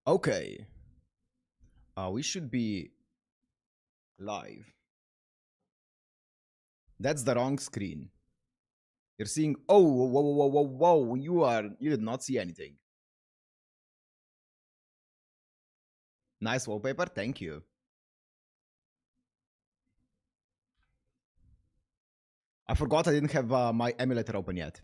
Okay. We should be live. That's the wrong screen. You're seeing. Oh, whoa, whoa, whoa, whoa, whoa! You did not see anything. Nice wallpaper. Thank you. I forgot I didn't have my emulator open yet.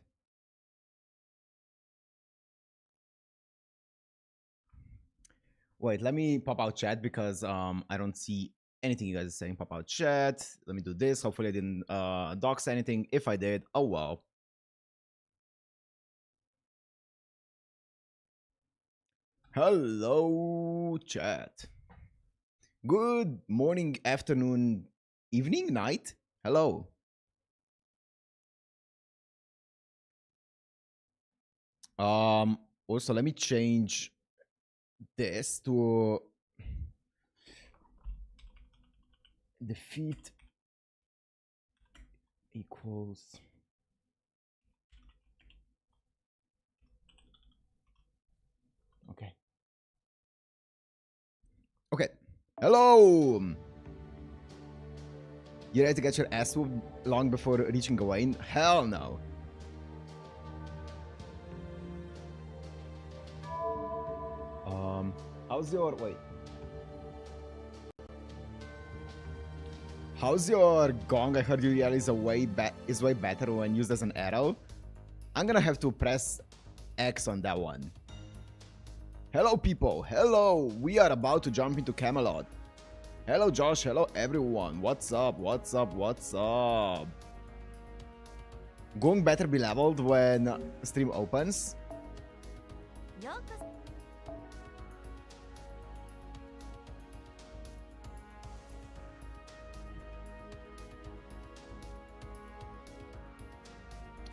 Wait, let me pop out chat because I don't see anything you guys are saying. Pop out chat. Let me do this. Hopefully I didn't dox anything. If I did, oh well. Hello, chat. Good morning, afternoon, evening, night. Hello. Also, let me change this to defeat equals. Okay. Okay. Hello. You ready to get your ass whooped long before reaching Gawain? Hell no. How's your wait? How's your gong? I heard your is way better when used as an arrow. I'm gonna have to press X on that one. Hello, people. Hello. We are about to jump into Camelot. Hello, Josh. Hello, everyone. What's up? What's up? What's up? Gong better be leveled when stream opens.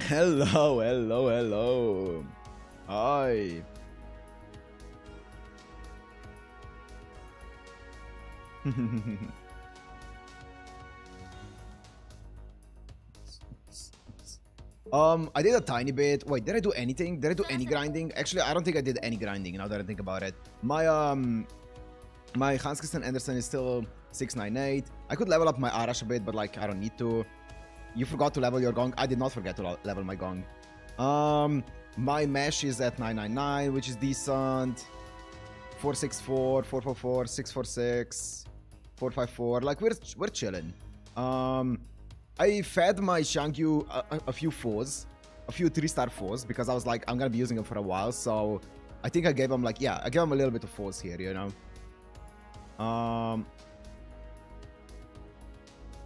Hello, hello, hello. Hi. I did a tiny bit. Wait, did I do anything? Did I do any grinding? Actually, I don't think I did any grinding now that I think about it. My Hans Christian Andersen is still 698. I could level up my Arash a bit, but like I don't need to. You forgot to level your gong. I did not forget to level my gong. My mesh is at 999, which is decent. 464, 444, 646, 454. Like we're chilling. I fed my Shangyu a few fours, a few 3-star fours, because I was like, I'm gonna be using them for a while. So I think I gave him like, yeah, I gave him a little bit of fours here, you know.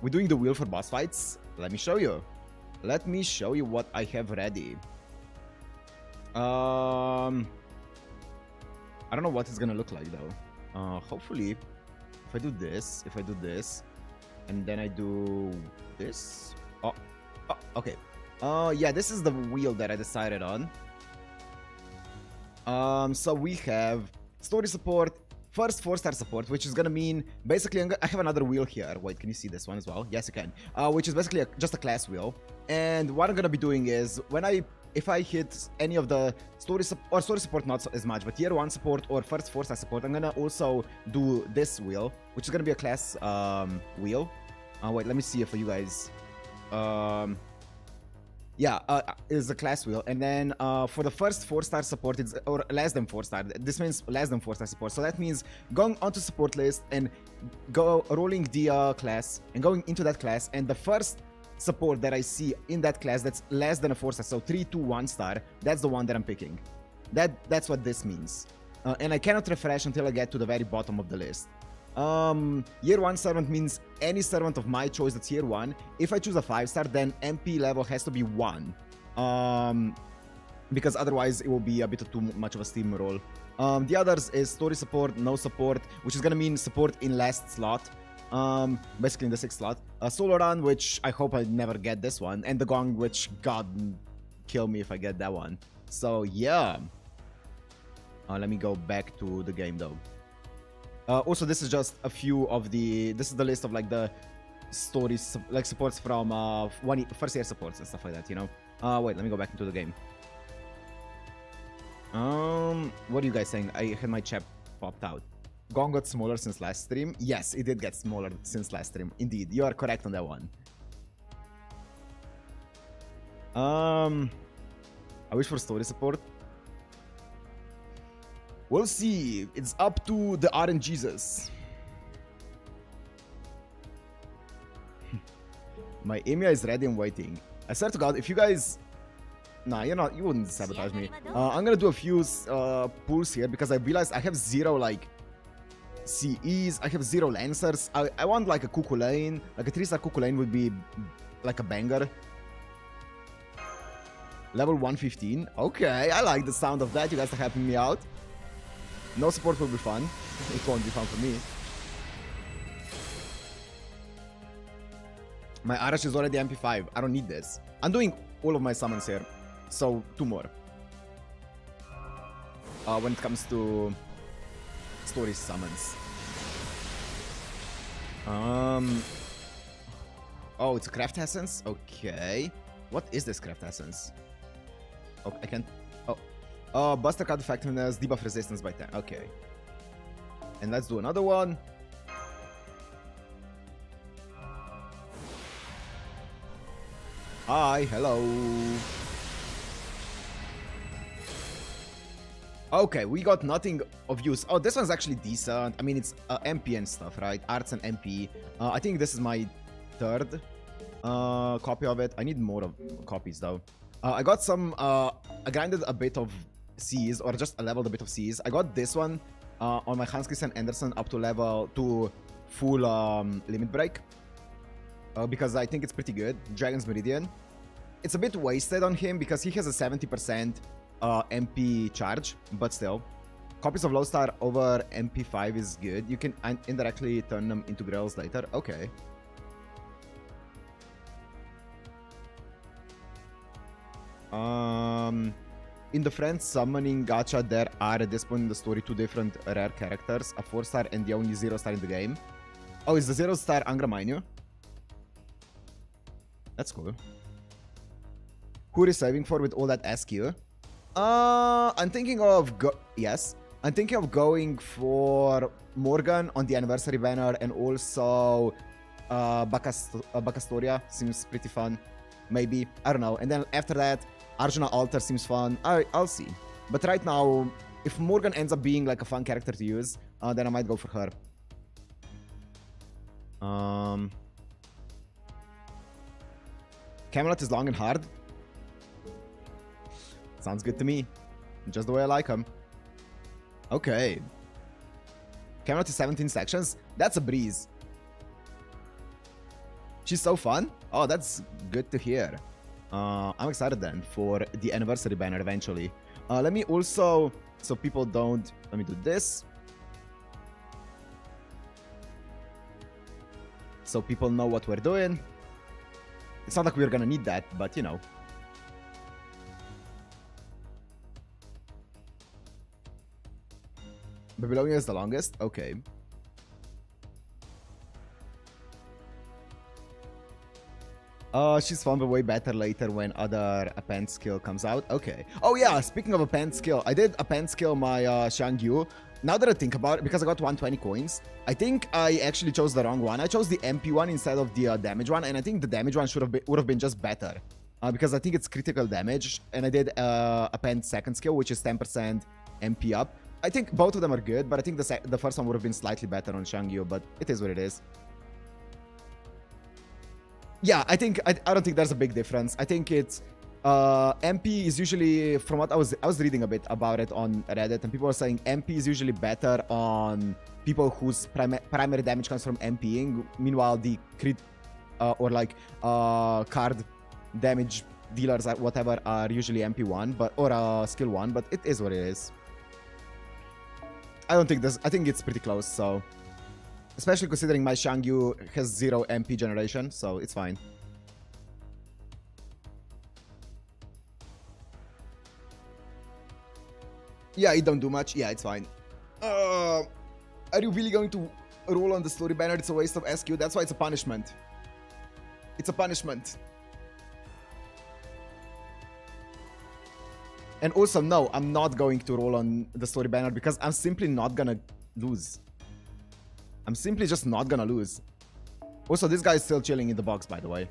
We're doing the wheel for boss fights. Let me show you. Let me show you what I have ready. I don't know what it's gonna look like though. Hopefully, if I do this, and then I do this. Oh, okay. Yeah, this is the wheel that I decided on. So we have story support, first 4-star support, which is gonna mean basically I have another wheel here. Wait, can you see this one as well? Yes, you can. Which is basically just a class wheel. And what I'm gonna be doing is if I hit any of the story support not as much, but tier 1 support or first 4-star support, I'm gonna also do this wheel, which is gonna be a class wheel. Wait, let me see if for you guys. Yeah, is a class wheel, and then for the first 4-star support, it's or less than 4-star. This means less than 4-star support. So that means going onto support list and go rolling the class and going into that class, and the first support that I see in that class that's less than a 4-star, so 3, 2, 1-star, that's the one that I'm picking. That's what this means, and I cannot refresh until I get to the very bottom of the list. Year 1 servant means any servant of my choice that's year 1. If I choose a 5-star, then MP level has to be 1. Because otherwise it will be a bit too much of a steamroll. The others is story support, no support, which is gonna mean support in last slot. Basically in the 6th slot. Solo run, which I hope I never get this one. And the gong, which God kill me if I get that one. So yeah. Let me go back to the game though. Also, this is just a few of this is the list of like the stories, like supports from first year supports and stuff like that, you know. Wait, let me go back into the game. What are you guys saying? I had my chat popped out. Gong got smaller since last stream. Yes, it did get smaller since last stream. Indeed, you are correct on that one. I wish for story support. We'll see. It's up to the RNGesus. My Emia is ready and waiting. I swear to God, if you guys... Nah, you're not. You wouldn't sabotage me. I'm gonna do a few pulls here because I realized I have 0, like, CEs. I have 0 Lancers. I want, like, a Cuckoo Lane. Like, a 3-star Cuckoo Lane would be, like, a banger. Level 115. Okay, I like the sound of that. You guys are helping me out. No support will be fun. It won't be fun for me. My Arash is already MP5. I don't need this. I'm doing all of my summons here. So, 2 more. When it comes to story summons. Oh, it's a craft essence? Okay. What is this craft essence? Oh, I can't... Oh. Buster card effectiveness, debuff resistance by 10. Okay. And let's do another one. Hi, hello. Okay, we got nothing of use. Oh, this one's actually decent. I mean, it's MP and stuff, right? Arts and MP. I think this is my 3rd copy of it. I need more of copies, though. I got some... I grinded a bit of Cs, or just leveled a bit of Cs. I got this one on my Hans Christian Andersen up to level... to full limit break. Because I think it's pretty good. Dragon's Meridian. It's a bit wasted on him because he has a 70% MP charge, but still. Copies of Lodestar over MP5 is good. You can indirectly turn them into Grails later. Okay. In the Friends Summoning Gacha, there are at this point in the story 2 different rare characters. A 4-star and the only 0-star in the game. Oh, is the 0-star Angra Mainyu? That's cool. Who are you saving for with all that SQ? I'm thinking of yes. I'm thinking of going for Morgan on the anniversary banner and also Bacastoria seems pretty fun. Maybe. I don't know. And then after that, Arjuna Altar seems fun. I'll see. But right now, if Morgan ends up being like a fun character to use, then I might go for her. Camelot is long and hard. Sounds good to me. Just the way I like him. Okay. Camelot is 17 sections. That's a breeze. She's so fun. Oh, that's good to hear. I'm excited then for the anniversary banner eventually. Let me also, so people don't... Let me do this. So people know what we're doing. It's not like we're gonna need that, but you know. Babylonia is the longest? Okay. She's fun, but way better later when other append skill comes out. Okay. Oh yeah, speaking of append skill, I did append skill my Shangyu. Now that I think about it, because I got 120 coins, I think I actually chose the wrong one. I chose the MP one instead of the damage one, and I think the damage one would have been just better. Because I think it's critical damage, and I did append second skill, which is 10% MP up. I think both of them are good, but I think the first one would have been slightly better on Shangyu, but it is what it is. Yeah, I don't think there's a big difference. I think it's MP is usually, from what I was reading a bit about it on Reddit, and people are saying MP is usually better on people whose primary damage comes from MPing. Meanwhile, the crit or like card damage dealers or whatever are usually MP1, or skill 1, but it is what it is. I think it's pretty close, so. Especially considering my Shangyu has 0 MP generation, so it's fine. Yeah, it don't do much. Yeah, it's fine. Are you really going to roll on the story banner? It's a waste of SQ. That's why it's a punishment. It's a punishment. And also, no, I'm not going to roll on the story banner because I'm simply not gonna lose. I'm simply just not gonna lose. Also, this guy is still chilling in the box, by the way.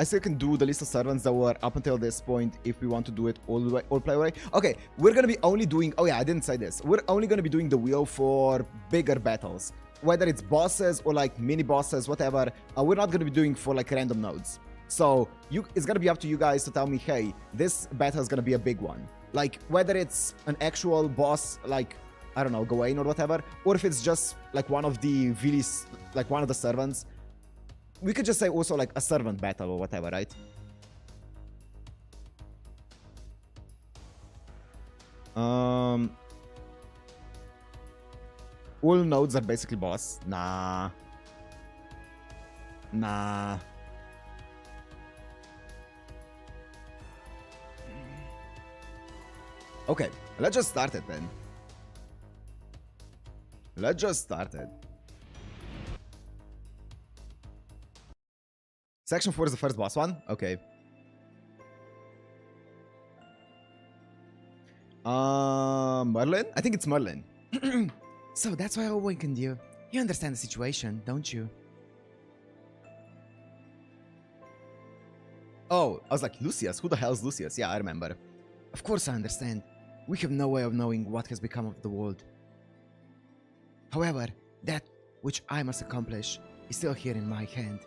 I still can do the list of servants that were up until this point if we want to do it all the way, all play away. Okay, we're gonna be only doing, oh yeah, I didn't say this. We're only gonna be doing the wheel for bigger battles. Whether it's bosses or like mini bosses, whatever, we're not gonna be doing for like random nodes. So it's gonna be up to you guys to tell me, hey, this battle is gonna be a big one. Like whether it's an actual boss, like, I don't know, Gawain or whatever, or if it's just like one of the villies, like one of the servants. We could just say also like a servant battle or whatever, right? All nodes are basically boss. Nah. Nah. Okay, let's just start it then. Let's just start it. Section 4 is the first boss one? Okay. Merlin? I think it's Merlin. So that's why I awakened you. You understand the situation, don't you? Oh, I was like, Lucius? Who the hell is Lucius? Yeah, I remember. Of course I understand. We have no way of knowing what has become of the world. However, that which I must accomplish is still here in my hand.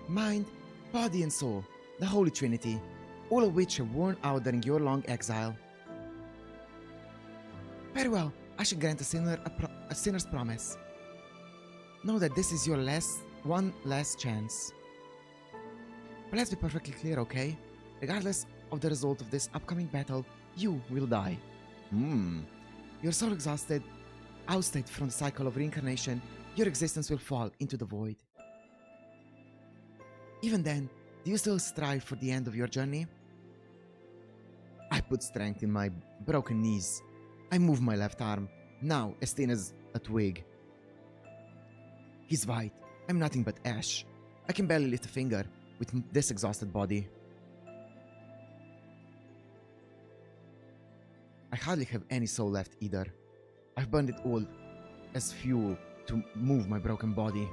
Mind, body and soul, the Holy Trinity, all of which have worn out during your long exile. Very well, I should grant a sinner's promise. Know that this is your one last chance. But let's be perfectly clear, okay? Regardless of the result of this upcoming battle, you will die. You're so exhausted, ousted from the cycle of reincarnation, your existence will fall into the void. Even then, do you still strive for the end of your journey? I put strength in my broken knees. I move my left arm, now as thin as a twig. He's white. I'm nothing but ash. I can barely lift a finger with this exhausted body. I hardly have any soul left either. I've burned it all as fuel to move my broken body.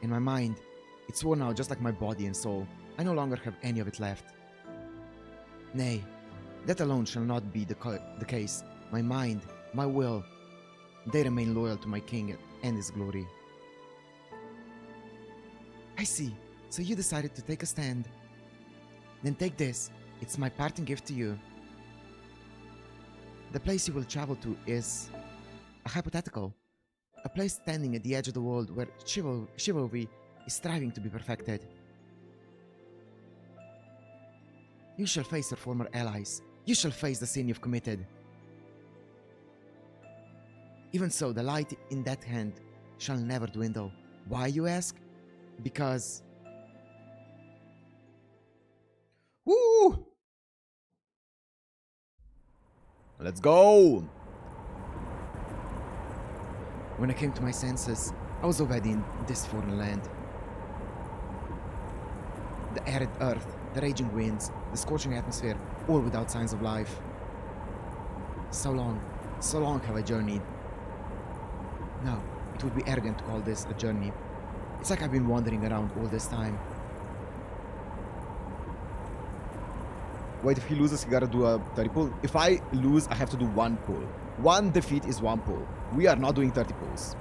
In my mind, it's worn out just like my body and soul. I no longer have any of it left. Nay, that alone shall not be the case. My mind, my will, they remain loyal to my king and his glory. I see. So you decided to take a stand. Then take this. It's my parting gift to you. The place you will travel to is a hypothetical. A place standing at the edge of the world where chivalry is striving to be perfected. You shall face your former allies. You shall face the sin you've committed. Even so, the light in that hand shall never dwindle. Why, you ask? Because... Woo! Let's go! When I came to my senses, I was already in this foreign land. The arid earth, the raging winds, the scorching atmosphere, all without signs of life. So long have I journeyed. No, it would be arrogant to call this a journey. It's like I've been wandering around all this time. Wait, if he loses, he gotta do a 30 pull? If I lose, I have to do one pull. One defeat is one pull. We are not doing 30 pulls.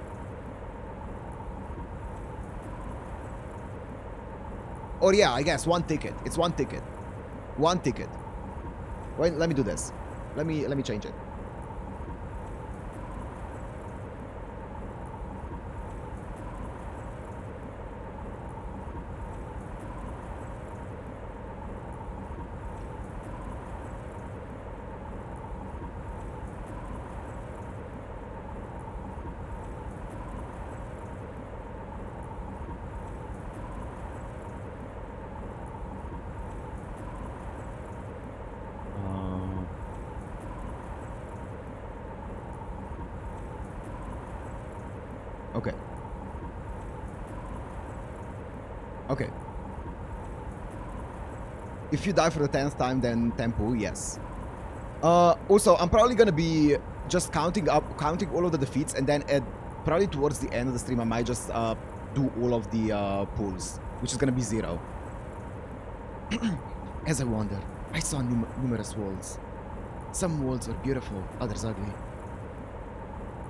Or yeah, I guess one ticket. It's one ticket. One ticket. Wait, let me do this. Let me change it. Okay. Okay. If you die for the 10th time, then tempo, yes. Also, I'm probably gonna be just counting all of the defeats, and then probably towards the end of the stream, I might just do all of the pulls, which is gonna be 0. As I wandered, I saw numerous worlds. Some worlds were beautiful, others ugly.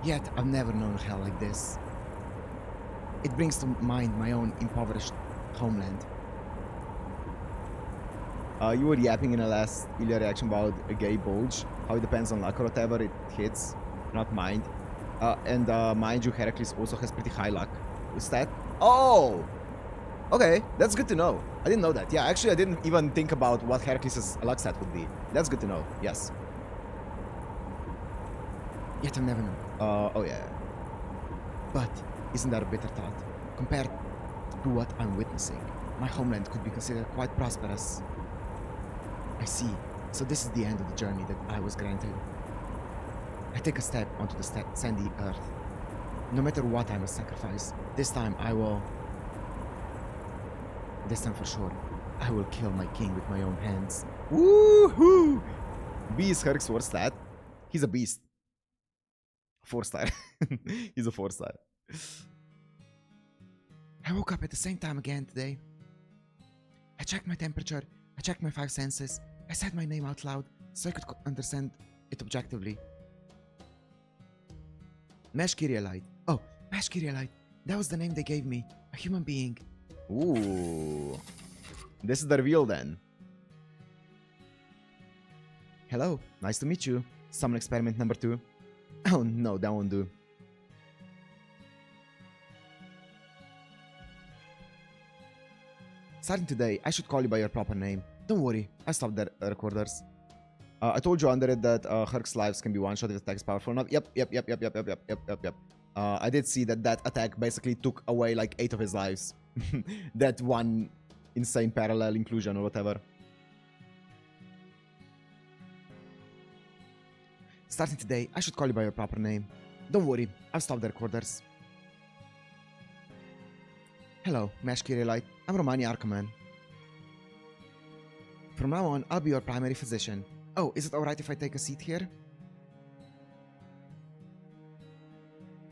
Yet, I've never known hell like this. It brings to mind my own impoverished homeland. You were yapping in the last Ilya reaction about a gay bulge, how it depends on luck or whatever it hits, not mind. And mind you, Heracles also has pretty high luck. What's that? Oh! Okay, that's good to know. I didn't know that. Yeah, actually I didn't even think about what Heracles' luck stat would be. That's good to know, yes. Yet I'll never know. Oh yeah. But isn't that a bitter thought? Compared to what I'm witnessing, my homeland could be considered quite prosperous. I see. So this is the end of the journey that I was granted. I take a step onto the sandy earth. No matter what I must sacrifice, this time I will... This time for sure, I will kill my king with my own hands. Woohoo! B is Herc's 4 stat. He's a beast. 4-star. He's a 4-star. I woke up at the same time again today. I checked my temperature, I checked my 5 senses, I said my name out loud so I could understand it objectively. Mesh Kyrielite. Oh, Mesh Kyrielite. That was the name they gave me. A human being. Ooh. This is the reveal then. Hello, nice to meet you. Summon experiment number 2. Oh no, that won't do. Starting today, I should call you by your proper name. Don't worry, I stopped the recorders. I told you under it that Herc's lives can be one-shot if the attack is powerful enough. Yep. I did see that attack basically took away like 8 of his lives. That one insane parallel inclusion or whatever. Starting today, I should call you by your proper name. Don't worry, I've stopped the recorders. Hello, Mesh Kyrielite. I'm Romani Arkaman. From now on, I'll be your primary physician. Oh, is it alright if I take a seat here?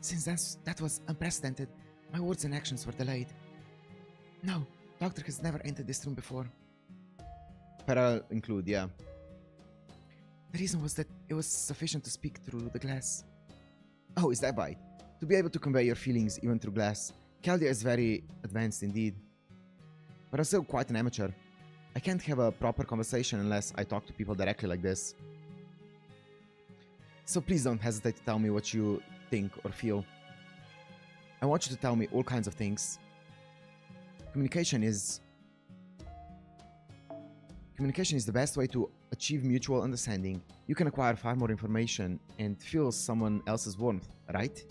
Since that was unprecedented, my words and actions were delayed. No, Doctor has never entered this room before. Parallel include, yeah. The reason was that it was sufficient to speak through the glass. Oh, is that right? To be able to convey your feelings even through glass. Chaldea is very advanced indeed. But I'm still quite an amateur. I can't have a proper conversation unless I talk to people directly like this. So please don't hesitate to tell me what you think or feel. I want you to tell me all kinds of things. Communication is the best way to achieve mutual understanding. You can acquire far more information and feel someone else's warmth, right?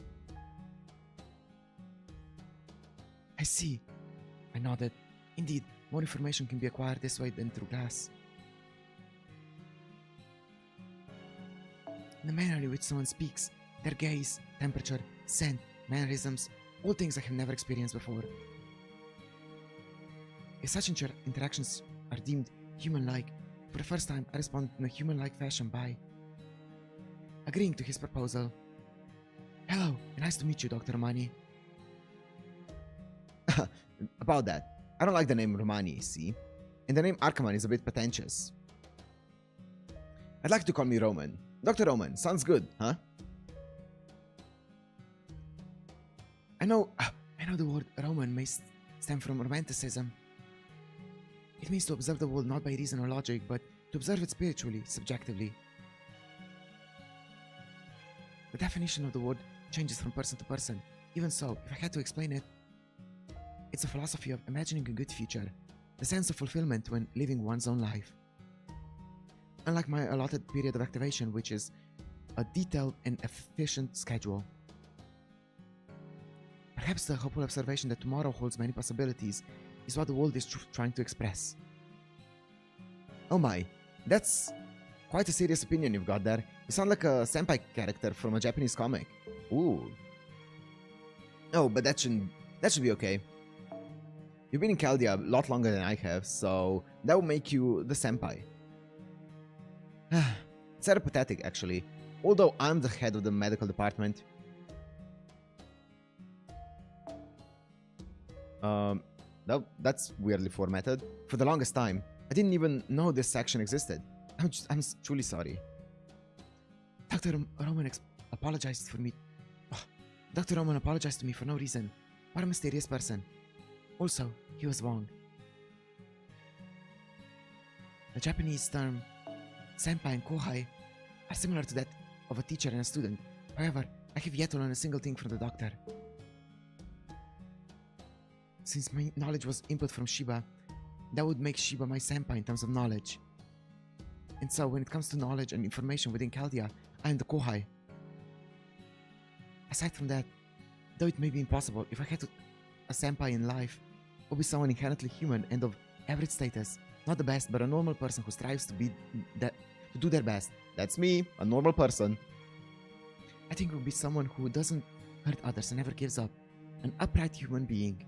I see. I nodded. Indeed, more information can be acquired this way than through glass. The manner in which someone speaks, their gaze, temperature, scent, mannerisms, all things I have never experienced before. If such interactions are deemed human-like, for the first time I responded in a human-like fashion by agreeing to his proposal. Hello, nice to meet you, Dr. Romani. About that, I don't like the name Romani, see? And the name Arkaman is a bit pretentious. I'd like to call me Roman. Dr. Roman, sounds good, huh? I know the word Roman may stem from Romanticism. It means to observe the world not by reason or logic, but to observe it spiritually, subjectively. The definition of the word changes from person to person. Even so, if I had to explain it, it's a philosophy of imagining a good future, the sense of fulfillment when living one's own life. Unlike my allotted period of activation, which is a detailed and efficient schedule. Perhaps the hopeful observation that tomorrow holds many possibilities is what the world is trying to express. Oh my, that's quite a serious opinion you've got there. You sound like a senpai character from a Japanese comic. Ooh. Oh, but that should be okay. You've been in Chaldea a lot longer than I have, so that would make you the senpai. It's rather pathetic, actually. Although I'm the head of the medical department. That's weirdly formatted. For the longest time, I didn't even know this section existed. I'm truly sorry. Dr. Roman apologized for me. Oh, Dr. Roman apologized to me for no reason. What a mysterious person. Also, he was wrong. The Japanese term senpai and kohai are similar to that of a teacher and a student. However, I have yet to learn a single thing from the doctor. Since my knowledge was input from Shiba, that would make Shiba my senpai in terms of knowledge. And so when it comes to knowledge and information within Chaldea, I am the kohai. Aside from that, though it may be impossible, if I had a senpai in life, it would be someone inherently human and of average status. Not the best, but a normal person who strives to do their best. That's me, a normal person. I think it would be someone who doesn't hurt others and never gives up. An upright human being.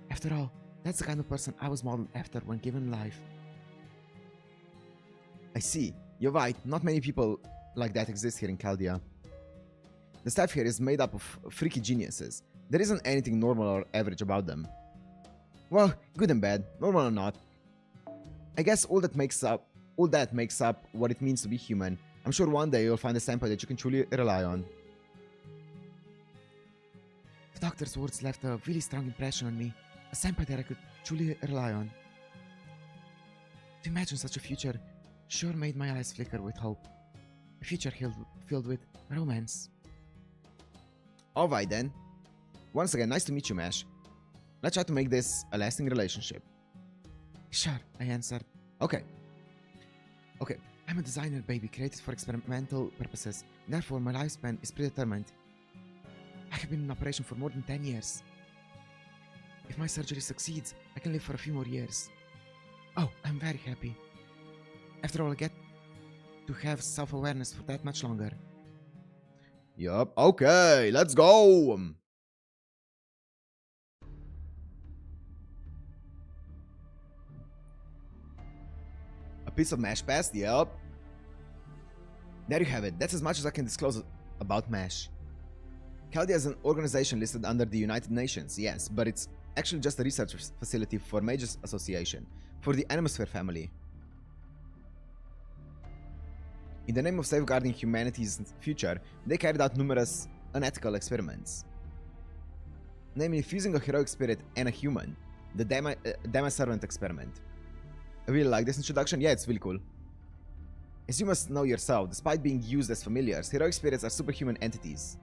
After all, that's the kind of person I was modeled after when given life. I see. You're right. Not many people like that exist here in Chaldea. The staff here is made up of freaky geniuses. There isn't anything normal or average about them. Well, good and bad, normal or not. I guess all that makes up what it means to be human. I'm sure one day you'll find a senpai that you can truly rely on. The doctor's words left a really strong impression on me. A senpai that I could truly rely on. To imagine such a future sure made my eyes flicker with hope. A future filled with romance. Alright then. Once again, nice to meet you, Mesh. Let's try to make this a lasting relationship. Sure, I answered. Okay, I'm a designer, baby, created for experimental purposes. Therefore, my lifespan is predetermined. I have been in operation for more than 10 years. If my surgery succeeds, I can live for a few more years. Oh, I'm very happy. After all, I get to have self-awareness for that much longer. Yup, okay, let's go! A piece of MASH past, yup. There you have it, that's as much as I can disclose about MASH. Chaldea is an organization listed under the United Nations, yes, but it's actually just a research facility for Mages Association, for the Animosphere family. In the name of safeguarding humanity's future, they carried out numerous unethical experiments. Namely, fusing a heroic spirit and a human, the Dema Servant experiment. I really like this introduction, yeah, it's really cool. As you must know yourself, despite being used as familiars, heroic spirits are superhuman entities.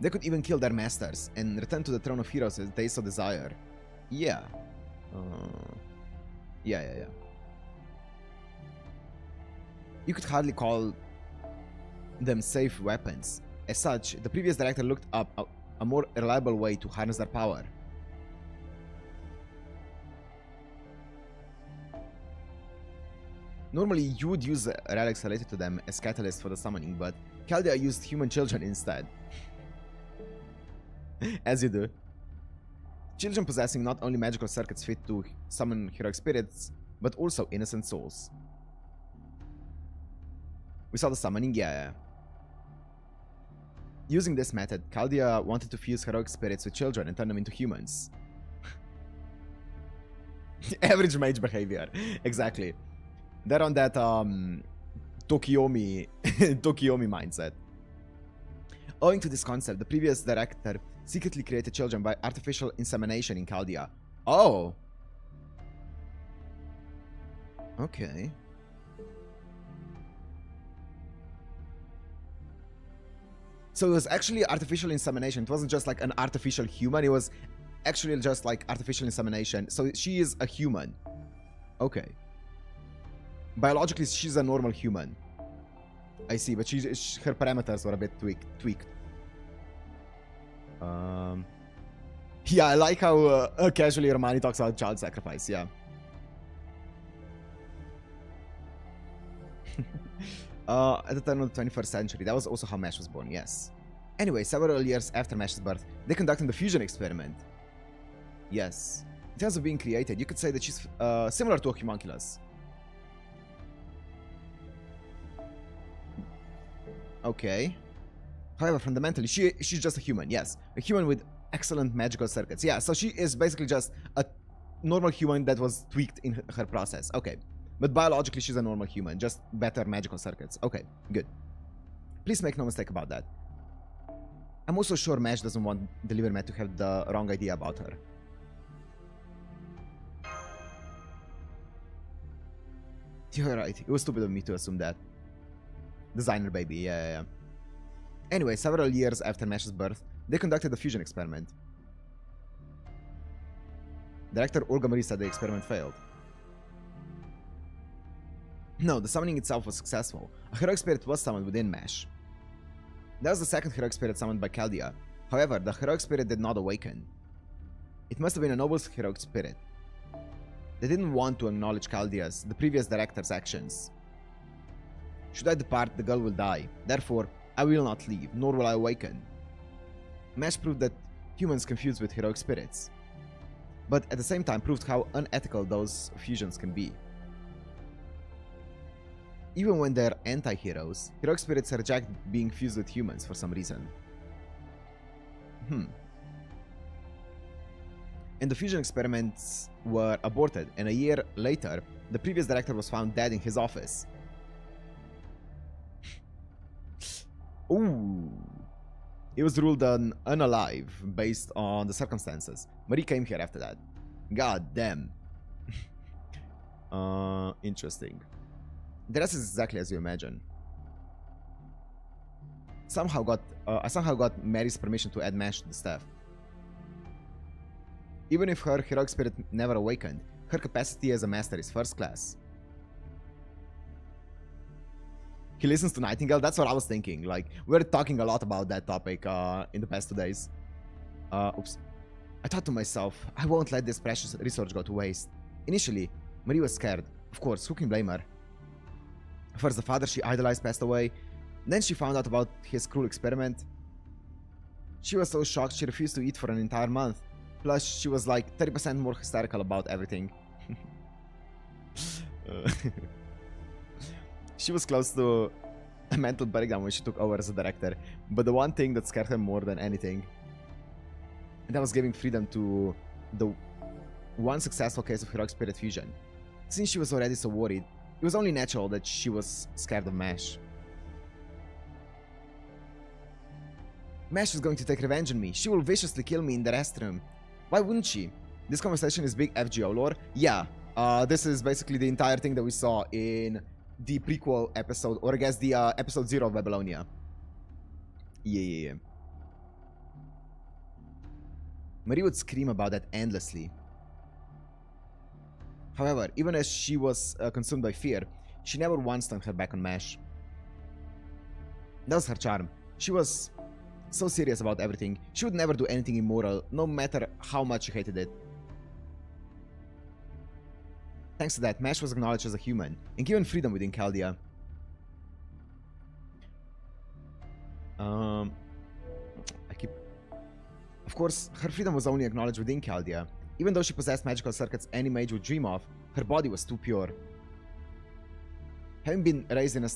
They could even kill their masters and return to the throne of heroes if they so desire. Yeah. Yeah. You could hardly call them safe weapons. As such, the previous director looked up a more reliable way to harness their power. Normally, you would use relics related to them as catalysts for the summoning, but Chaldea used human children instead. As you do. Children possessing not only magical circuits fit to summon heroic spirits, but also innocent souls. We saw the summoning, yeah. Using this method, Chaldea wanted to fuse heroic spirits with children and turn them into humans. Average mage behavior, exactly. They're on that Tokiomi mindset. Owing to this concept, the previous director secretly created children by artificial insemination in Chaldea. Oh! Okay. So it was actually artificial insemination. It wasn't just like an artificial human. It was actually just like artificial insemination. So she is a human. Okay. Biologically, she's a normal human. I see, but her parameters were a bit tweaked. Yeah, I like how casually Romani talks about child sacrifice, yeah. At the turn of the 21st century, that was also how MASH was born, yes. Anyway, several years after Mash's birth, they conducted the fusion experiment. Yes. In terms of being created, you could say that she's similar to a homunculus. Okay. However, fundamentally, she's just a human, yes. A human with excellent magical circuits. Yeah, so she is basically just a normal human that was tweaked in her process. Okay. But biologically, she's a normal human, just better magical circuits. Okay, good. Please make no mistake about that. I'm also sure Mash doesn't want the Livermat to have the wrong idea about her. You're right. It was stupid of me to assume that. Designer baby, yeah. Anyway, several years after Mash's birth, they conducted a fusion experiment. Director Olga Marie said the experiment failed. No, the summoning itself was successful. A heroic spirit was summoned within Mash. That was the second heroic spirit summoned by Chaldea. However, the heroic spirit did not awaken. It must have been a noble heroic spirit. They didn't want to acknowledge Chaldea's, the previous director's actions. Should I depart, the girl will die. Therefore, I will not leave, nor will I awaken. Mash proved that humans confused with heroic spirits, but at the same time proved how unethical those fusions can be. Even when they're anti-heroes, heroic spirits reject being fused with humans for some reason. And the fusion experiments were aborted, and a year later, the previous director was found dead in his office. Ooh. He was ruled unalive based on the circumstances. Marie came here after that. God damn. Interesting. The rest is exactly as you imagine. I somehow got Mary's permission to add Mash to the staff. Even if her heroic spirit never awakened, her capacity as a master is first class. He listens to Nightingale? That's what I was thinking. Like, we're talking a lot about that topic in the past 2 days. Oops. I thought to myself, I won't let this precious resource go to waste. Initially, Marie was scared. Of course, who can blame her? First, the father she idolized passed away. Then she found out about his cruel experiment. She was so shocked she refused to eat for an entire month. Plus, she was like 30% more hysterical about everything. She was close to a mental breakdown when she took over as a director. But the one thing that scared her more than anything, and that was giving freedom to the one successful case of heroic spirit fusion. Since she was already so worried, it was only natural that she was scared of Mash. Mash is going to take revenge on me. She will viciously kill me in the restroom. Why wouldn't she? This conversation is big FGO lore. Yeah, this is basically the entire thing that we saw in the prequel episode, or I guess the episode 0 of Babylonia. Yeah. Marie would scream about that endlessly. However, even as she was consumed by fear, she never once turned her back on Mash. That was her charm. She was so serious about everything. She would never do anything immoral, no matter how much she hated it. Thanks to that, Mash was acknowledged as a human and given freedom within Chaldea. Of course, her freedom was only acknowledged within Chaldea. Even though she possessed magical circuits any mage would dream of, her body was too pure. Having been raised in a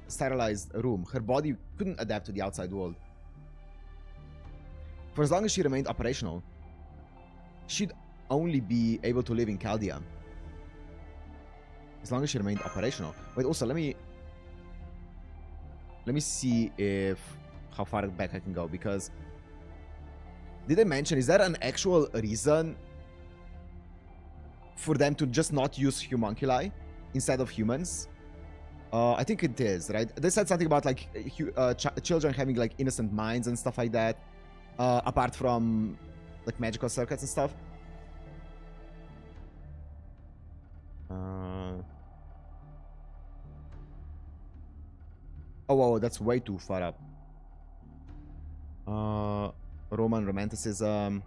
sterilized room, her body couldn't adapt to the outside world. For as long as she remained operational, she'd only be able to live in Chaldea. As long as she remained operational. Wait, also, let me see how far back I can go, because did I mention, is there an actual reason for them to just not use homunculi instead of humans? I think it is, right? They said something about like children having like innocent minds and stuff like that, apart from like magical circuits and stuff. Oh, wow, that's way too far up. Roman romanticism.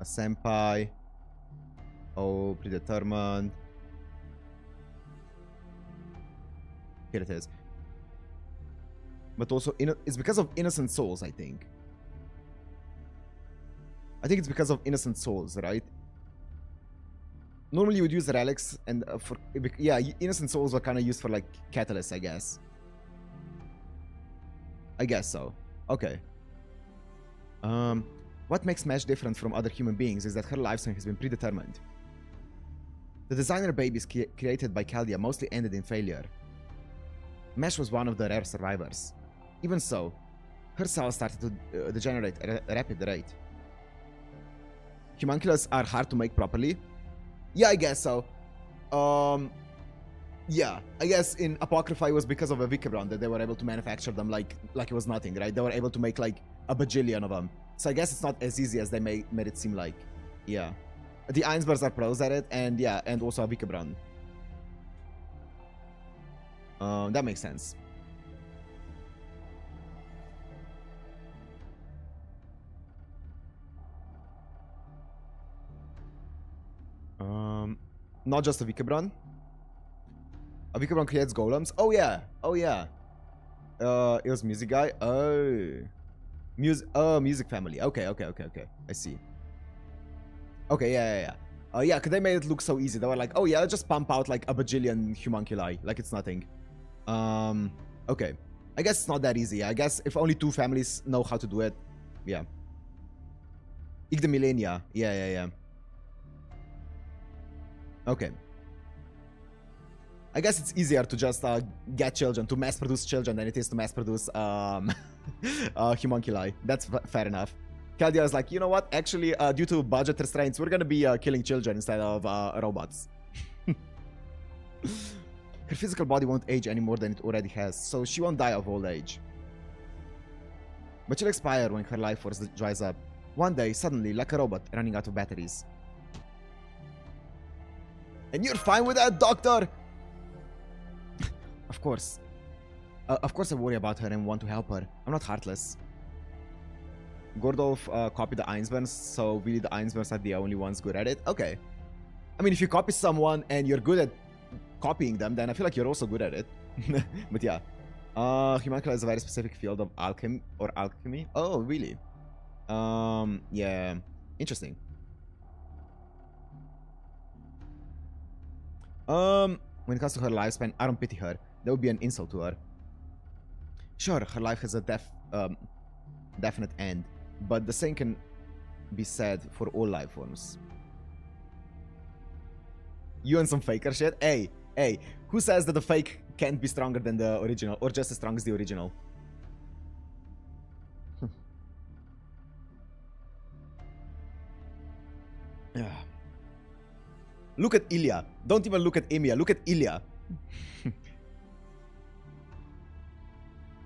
A senpai. Oh, predetermined. Here it is. But also, it's because of innocent souls, I think. I think it's because of innocent souls, right? Normally you would use relics, and yeah, innocent souls were kind of used for like catalysts, I guess. I guess so. Okay. What makes Mesh different from other human beings is that her lifespan has been predetermined. The designer babies created by Chaldea mostly ended in failure. Mesh was one of the rare survivors. Even so, her cells started to degenerate at a rapid rate. Homunculus are hard to make properly? Yeah, I guess so. Yeah, I guess in Apocrypha it was because of a Vikabron that they were able to manufacture them like it was nothing, right? They were able to make like a bajillion of them. So I guess it's not as easy as they made it seem like. Yeah. The Ainsbers are pros at it, and yeah, and also a Vikabron. That makes sense. Not just a Vikabron. A Vikabron creates golems. Oh yeah. Oh yeah. It was music guy. Oh. Music family. Okay. I see. Okay, yeah. Yeah, because they made it look so easy. They were like, oh yeah, just pump out like a bajillion homunculi. Like it's nothing. Okay. I guess it's not that easy. I guess if only 2 families know how to do it. Yeah. Igda millennia. Yeah. Okay. I guess it's easier to just get children, to mass produce children than it is to mass produce homunculi. That's fair enough. Chaldea is like, you know what? Actually, due to budget restraints, we're gonna be killing children instead of robots. Her physical body won't age any more than it already has, so she won't die of old age. But she'll expire when her life force dries up. One day, suddenly, like a robot, running out of batteries. And you're fine with that, Doctor? Of course. Of course I worry about her and want to help her. I'm not heartless. Gordolf copied the Ainsburns, so really the Ainsburns are the only ones good at it? Okay. I mean, if you copy someone and you're good at copying them, then I feel like you're also good at it. But yeah. Homunculi is a very specific field of alchemy. Oh, really? Yeah. Interesting. When it comes to her lifespan, I don't pity her. That would be an insult to her. Sure, her life has a definite end, but the same can be said for all life forms. You and some faker shit? Hey, who says that the fake can't be stronger than the original, or just as strong as the original? Yeah. Look at Ilya. Don't even look at Emilia. Look at Ilya.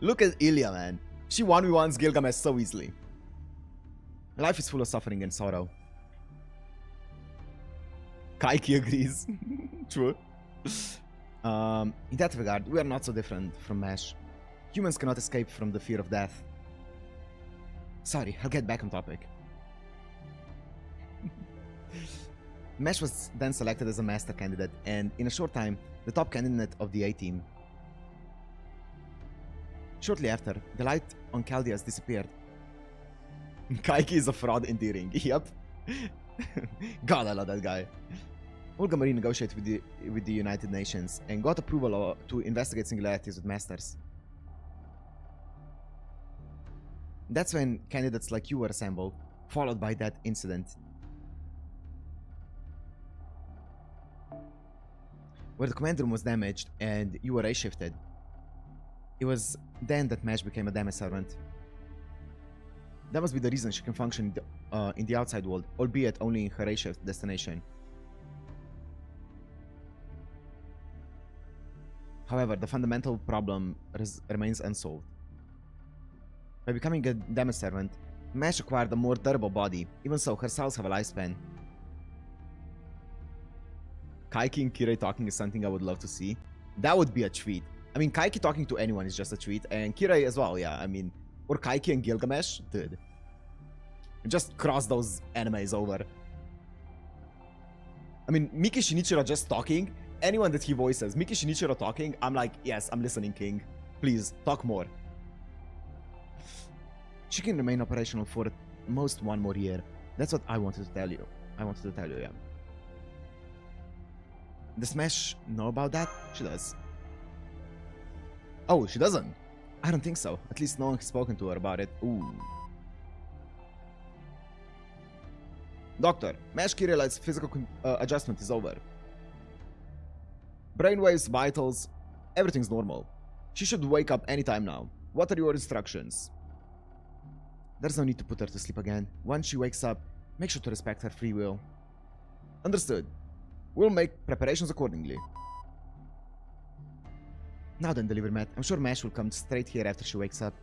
Look at Ilya, man. She 1v1s Gilgamesh so easily. Life is full of suffering and sorrow. Kaiki agrees. True. In that regard, we are not so different from Mesh. Humans cannot escape from the fear of death. Sorry, I'll get back on topic. Mesh was then selected as a master candidate, and in a short time, the top candidate of the A-team. Shortly after, the light on Chaldeas disappeared. Kaiki is a fraud endearing. Yep. God, I love that guy. Olga Marie negotiated with the United Nations and got approval to investigate singularities with masters. That's when candidates like you were assembled, followed by that incident. Where the command room was damaged and you were ray-shifted. It was then that Mesh became a demi-servant. That must be the reason she can function in the outside world, albeit only in her ray-shift destination. However, the fundamental problem remains unsolved. By becoming a demi-servant, Mesh acquired a more durable body. Even so, her cells have a lifespan. Kaiki and Kirei talking is something I would love to see. That would be a treat. I mean, Kaiki talking to anyone is just a treat, and Kirei as well, yeah. I mean, or Kaiki and Gilgamesh, dude. Just cross those animes over. I mean, Miki Shinichiro just talking, anyone that he voices, Miki Shinichiro talking, I'm like, yes, I'm listening, king. Please, talk more. She can remain operational for at most 1 more year. That's what I wanted to tell you. Yeah. Does Mesh know about that? She does. Oh, she doesn't? I don't think so. At least no one has spoken to her about it. Ooh. Doctor, Mesh Kirielite's physical adjustment is over. Brainwaves, vitals, everything's normal. She should wake up anytime now. What are your instructions? There's no need to put her to sleep again. Once she wakes up, make sure to respect her free will. Understood. We'll make preparations accordingly. Now then, Delivery Matt. I'm sure Mesh will come straight here after she wakes up.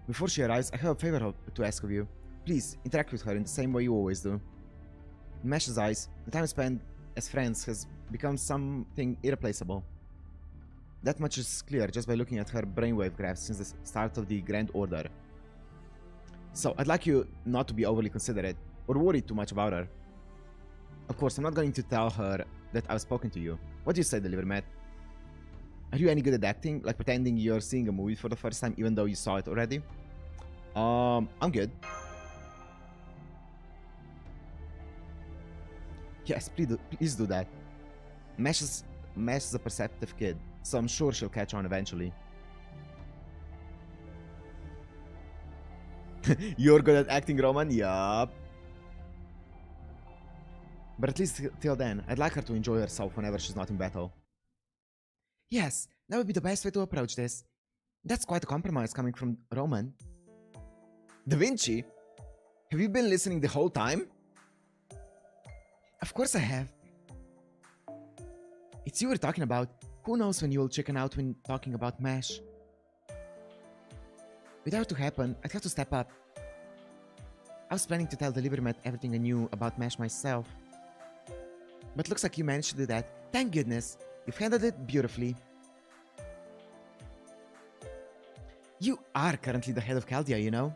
Before she arrives, I have a favor to ask of you. Please, interact with her in the same way you always do. In Mesh's eyes, the time spent as friends has become something irreplaceable. That much is clear just by looking at her brainwave graphs since the start of the Grand Order. So, I'd like you not to be overly considerate or worry too much about her. Of course, I'm not going to tell her that I've spoken to you. What do you say, Delivery Matt? Are you any good at acting? Like pretending you're seeing a movie for the first time even though you saw it already? I'm good. Yes, please do that. Mesh is a perceptive kid, so I'm sure she'll catch on eventually. You're good at acting, Roman? Yup. But at least till then, I'd like her to enjoy herself whenever she's not in battle. Yes, that would be the best way to approach this. That's quite a compromise coming from Roman. Da Vinci? Have you been listening the whole time? Of course I have. It's you we're talking about. Who knows when you'll chicken out when talking about Mesh? Without to happen, I'd have to step up. I was planning to tell Delivery Matt everything I knew about Mesh myself. But looks like you managed to do that. Thank goodness. You've handled it beautifully. You are currently the head of Chaldea, you know?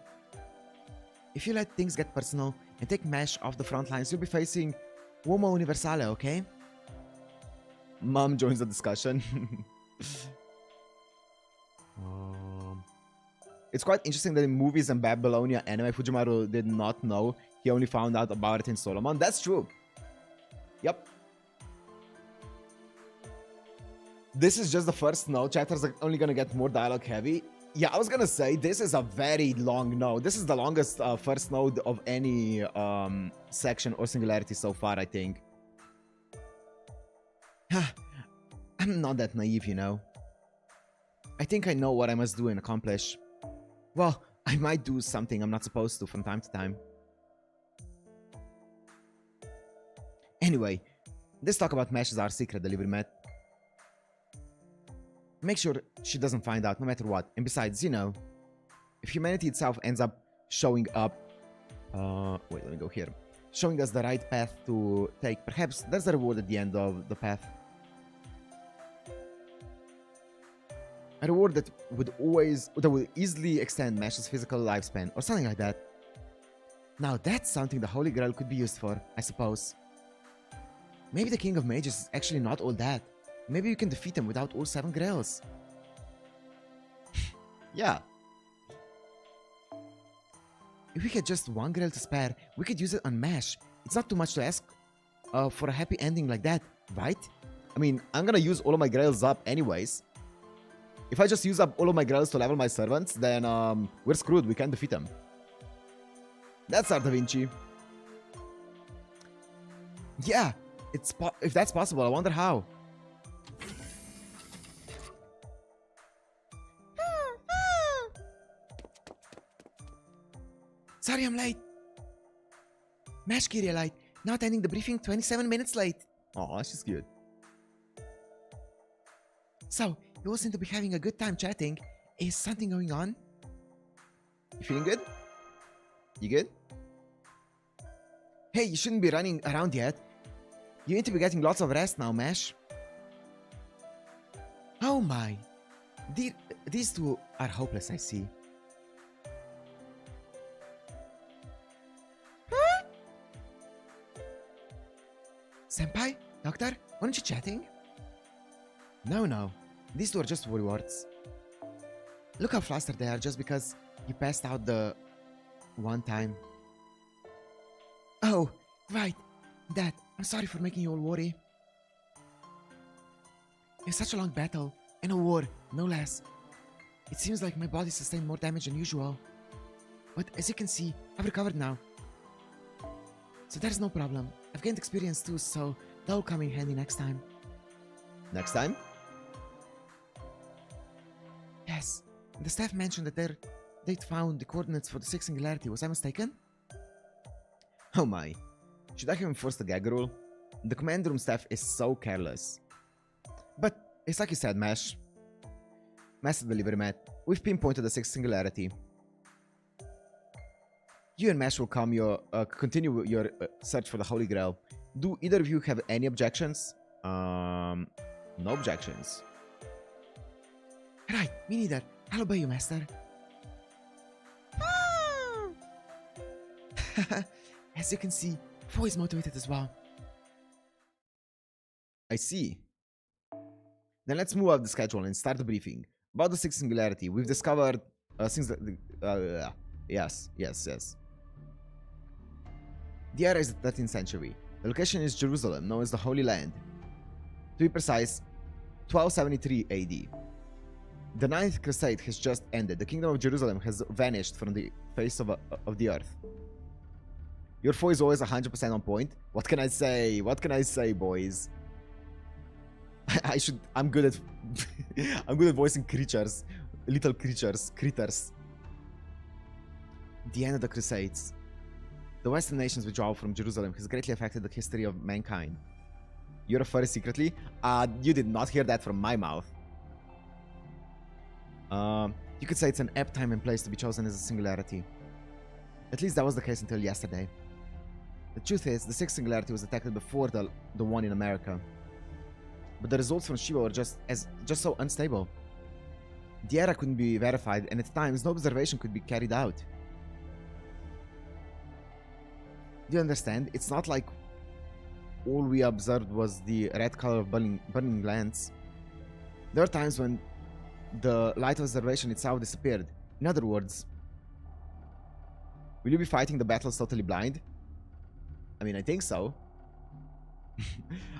If you let things get personal and take Mesh off the front lines, you'll be facing Uomo Universale, okay? Mom joins the discussion. It's quite interesting that in movies and Babylonia anime, Fujimaru did not know. He only found out about it in Solomon. That's true. Yep. This is just the first note. Chapters are only gonna get more dialogue heavy. Yeah, I was gonna say, this is a very long node. This is the longest first node of any section or Singularity so far, I think. I'm not that naive, you know. I think I know what I must do and accomplish. Well, I might do something I'm not supposed to from time to time. Anyway, let's talk about Mesh as our secret, Delivery Matt. Make sure she doesn't find out no matter what. And besides, you know, if humanity itself ends up showing up... wait, let me go here. Showing us the right path to take. Perhaps there's a reward at the end of the path. A reward that would easily extend Mesh's physical lifespan or something like that. Now that's something the Holy Grail could be used for, I suppose. Maybe the King of Mages is actually not all that. Maybe you can defeat him without all 7 Grails. Yeah. If we had just 1 Grail to spare, we could use it on Mesh. It's not too much to ask for a happy ending like that, right? I mean, I'm gonna use all of my Grails up anyways. If I just use up all of my Grails to level my servants, then we're screwed. We can't defeat them. That's our Da Vinci. Yeah, if that's possible, I wonder how. Sorry I'm late. Mesh Kirielite, now attending the briefing 27 minutes late. Aw, she's cute. So, you all seem to be having a good time chatting. Is something going on? You feeling good? You good? Hey, you shouldn't be running around yet. You need to be getting lots of rest now, Mesh. Oh my. These two are hopeless, I see. Huh? Senpai? Doctor? Weren't you chatting? No. These two are just rewards. Look how flustered they are just because You passed out the one time. Oh, right. Dad, I'm sorry for making you all worry. It's such a long battle, and a war, no less. It seems like my body sustained more damage than usual. But as you can see, I've recovered now. So there's no problem. I've gained experience too, so that'll come in handy next time. Next time? Yes. The staff mentioned that they'd found the coordinates for the sixth singularity. Was I mistaken? Oh my. Should I have enforced the gag rule? The command room staff is so careless. But it's like you said, Mash. Master Delivery Mat. We've pinpointed the sixth singularity. You and Mash will continue your search for the Holy Grail. Do either of you have any objections? No objections. Right, me neither. I'll obey you, Master. As you can see, Fo is motivated as well. I see. Then let's move up the schedule and start the briefing. About the sixth singularity, we've discovered yes. The era is the 13th century. The location is Jerusalem, known as the Holy Land. To be precise, 1273 AD. The Ninth Crusade has just ended. The Kingdom of Jerusalem has vanished from the face of the earth. Your foe is always 100% on point. What can I say? What can I say, boys? I'm good at I'm good at voicing creatures, little creatures, critters. The end of the Crusades. The Western nations' withdrawal from Jerusalem has greatly affected the history of mankind. You're a furry secretly? You did not hear that from my mouth. You could say it's an apt time and place to be chosen as a singularity. At least that was the case until yesterday. The truth is, the sixth singularity was detected before the one in America. But the results from Shiva were just so unstable. The era couldn't be verified, and at times no observation could be carried out. Do you understand? It's not like all we observed was the red color of burning lands. There are times when the light observation itself disappeared. In other words, will you be fighting the battles totally blind? I mean, I think so.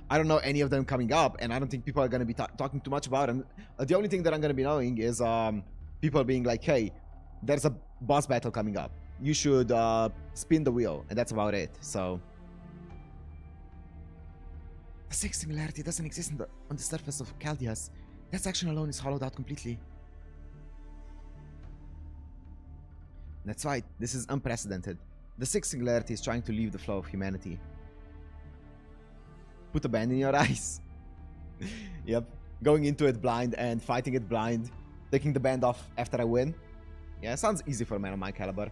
I don't know any of them coming up, and I don't think people are going to be talking too much about them. The only thing that I'm going to be knowing is people being like, hey, there's a boss battle coming up. You should spin the wheel, and that's about it. So the sixth singularity doesn't exist on the surface of Chaldeas. That section alone is hollowed out completely. That's right, this is unprecedented. The sixth singularity is trying to leave the flow of humanity. Put a band in your eyes. Yep, going into it blind and fighting it blind. Taking the band off after I win. Yeah, sounds easy for a man of my caliber.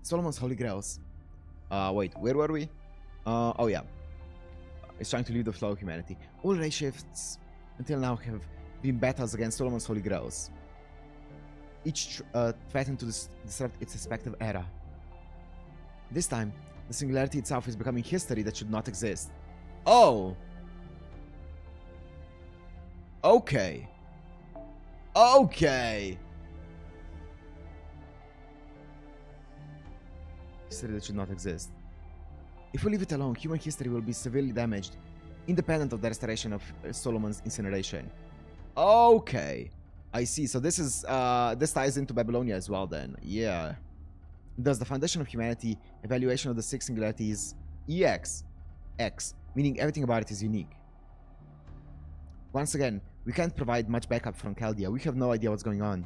Solomon's Holy Grails. Wait, where were we? Oh yeah. It's trying to leave the flow of humanity. All race shifts until now have been battles against Solomon's Holy Grails. Each threatened to disrupt its respective era. This time, the singularity itself is becoming history that should not exist. Oh! Okay. Okay! History that should not exist. If we leave it alone, human history will be severely damaged, independent of the restoration of Solomon's incineration. Okay. I see. So this is this ties into Babylonia as well then. Yeah. Thus, the foundation of humanity, evaluation of the six singularities, EX. X, meaning everything about it is unique. Once again, we can't provide much backup from Chaldea. We have no idea what's going on.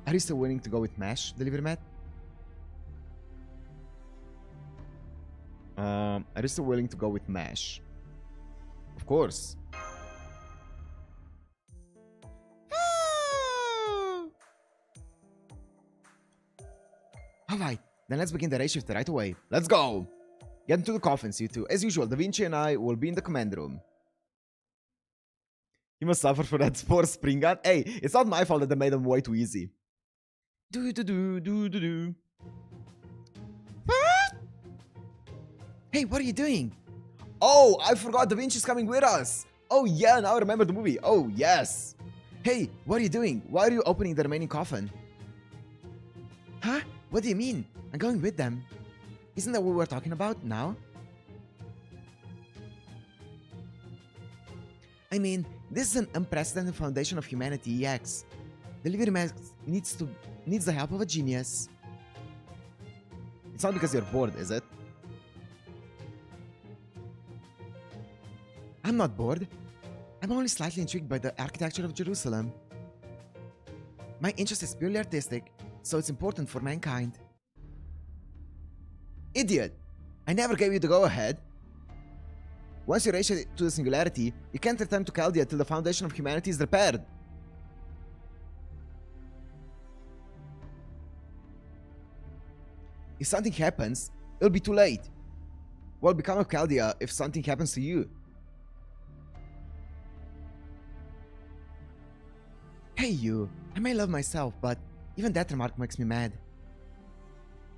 Are you still willing to go with Mash, Delivery Mat? Are you still willing to go with Mash? Of course. Alright, then let's begin the race shift right away. Let's go! Get into the coffins, you two. As usual, Da Vinci and I will be in the command room. He must suffer for that poor spring gun. Hey, it's not my fault that they made them way too easy. Hey, what are you doing? Oh, I forgot Da Vinci's coming with us. Oh yeah, now I remember the movie. Oh yes. Hey, what are you doing? Why are you opening the remaining coffin? Huh? What do you mean? I'm going with them. Isn't that what we're talking about now? I mean, this is an unprecedented foundation of humanity, EX. Delivery Max needs the help of a genius. It's not because you're bored, is it? I'm not bored. I'm only slightly intrigued by the architecture of Jerusalem. My interest is purely artistic, so it's important for mankind. Idiot! I never gave you the go-ahead. Once you reach to the Singularity, you can't return to Chaldea till the foundation of humanity is repaired. If something happens, it'll be too late. What'll become of Chaldea if something happens to you? Hey you, I may love myself, but even that remark makes me mad.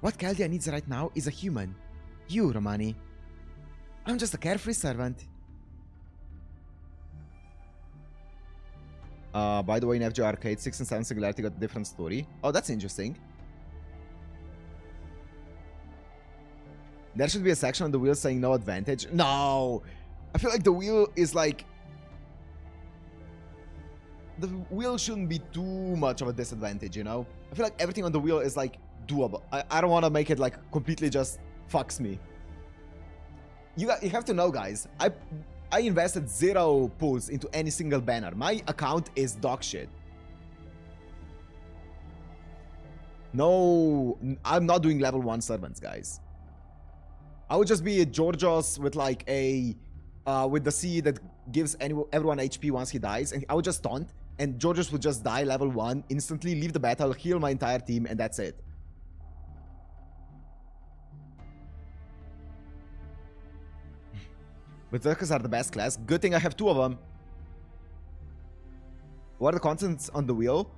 What Chaldea needs right now is a human. You, Romani. I'm just a carefree servant. By the way, in FJ Arcade, 6 and 7 Singularity got a different story. Oh, that's interesting. There should be a section on the wheel saying no advantage. No! I feel like the wheel is like... The wheel shouldn't be too much of a disadvantage, you know? I feel like everything on the wheel is like doable. I don't want to make it like completely just fucks me. You have to know, guys, I invested 0 pulls into any single banner. My account is dog shit. No, I'm not doing level 1 servants, guys. I would just be a Georgios with like a with the C that gives everyone HP once he dies, and I would just taunt, and Georgios would just die level 1 instantly, leave the battle, heal my entire team, and that's it. Berserkers are the best class. Good thing I have 2 of them. What are the contents on the wheel?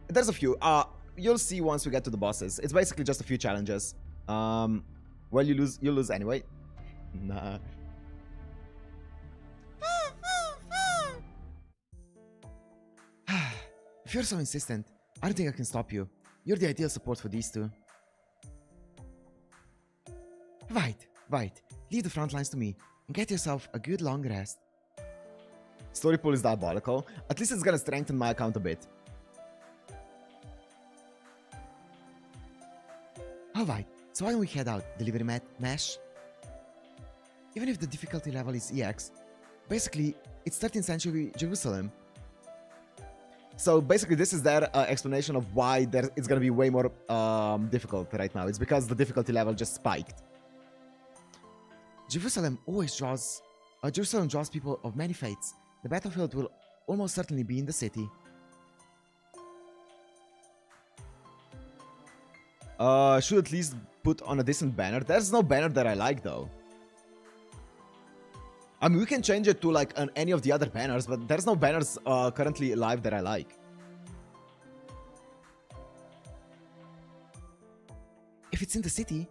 There's a few. You'll see once we get to the bosses. It's basically just a few challenges. Well, you'll lose anyway. Nah. If you're so insistent, I don't think I can stop you. You're the ideal support for these 2. Right. Leave the front lines to me and get yourself a good long rest. Story pool is diabolical. At least it's gonna strengthen my account a bit. Alright, so why don't we head out, Delivery Mash? Even if the difficulty level is EX, basically, it's 13th century Jerusalem. So basically this is their explanation of why it's gonna be way more difficult right now. It's because the difficulty level just spiked. Jerusalem draws people of many faiths. The battlefield will almost certainly be in the city. Should at least put on a decent banner. There's no banner that I like though. I mean, we can change it to like any of the other banners, but there's no banners currently live that I like. If it's in the city,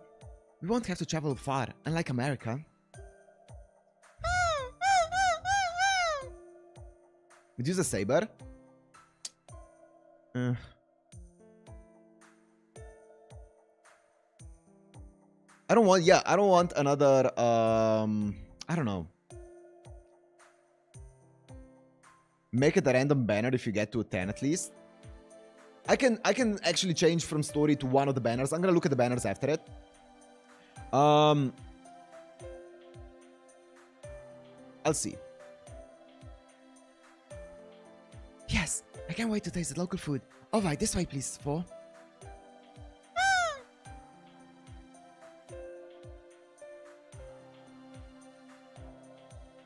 we won't have to travel far, unlike America. We'd use a saber. I don't want another, I don't know. Make it a random banner if you get to a 10 at least. I can actually change from story to one of the banners. I'm gonna look at the banners after it. I'll see. Yes, I can't wait to taste the local food. Alright, this way please, 4.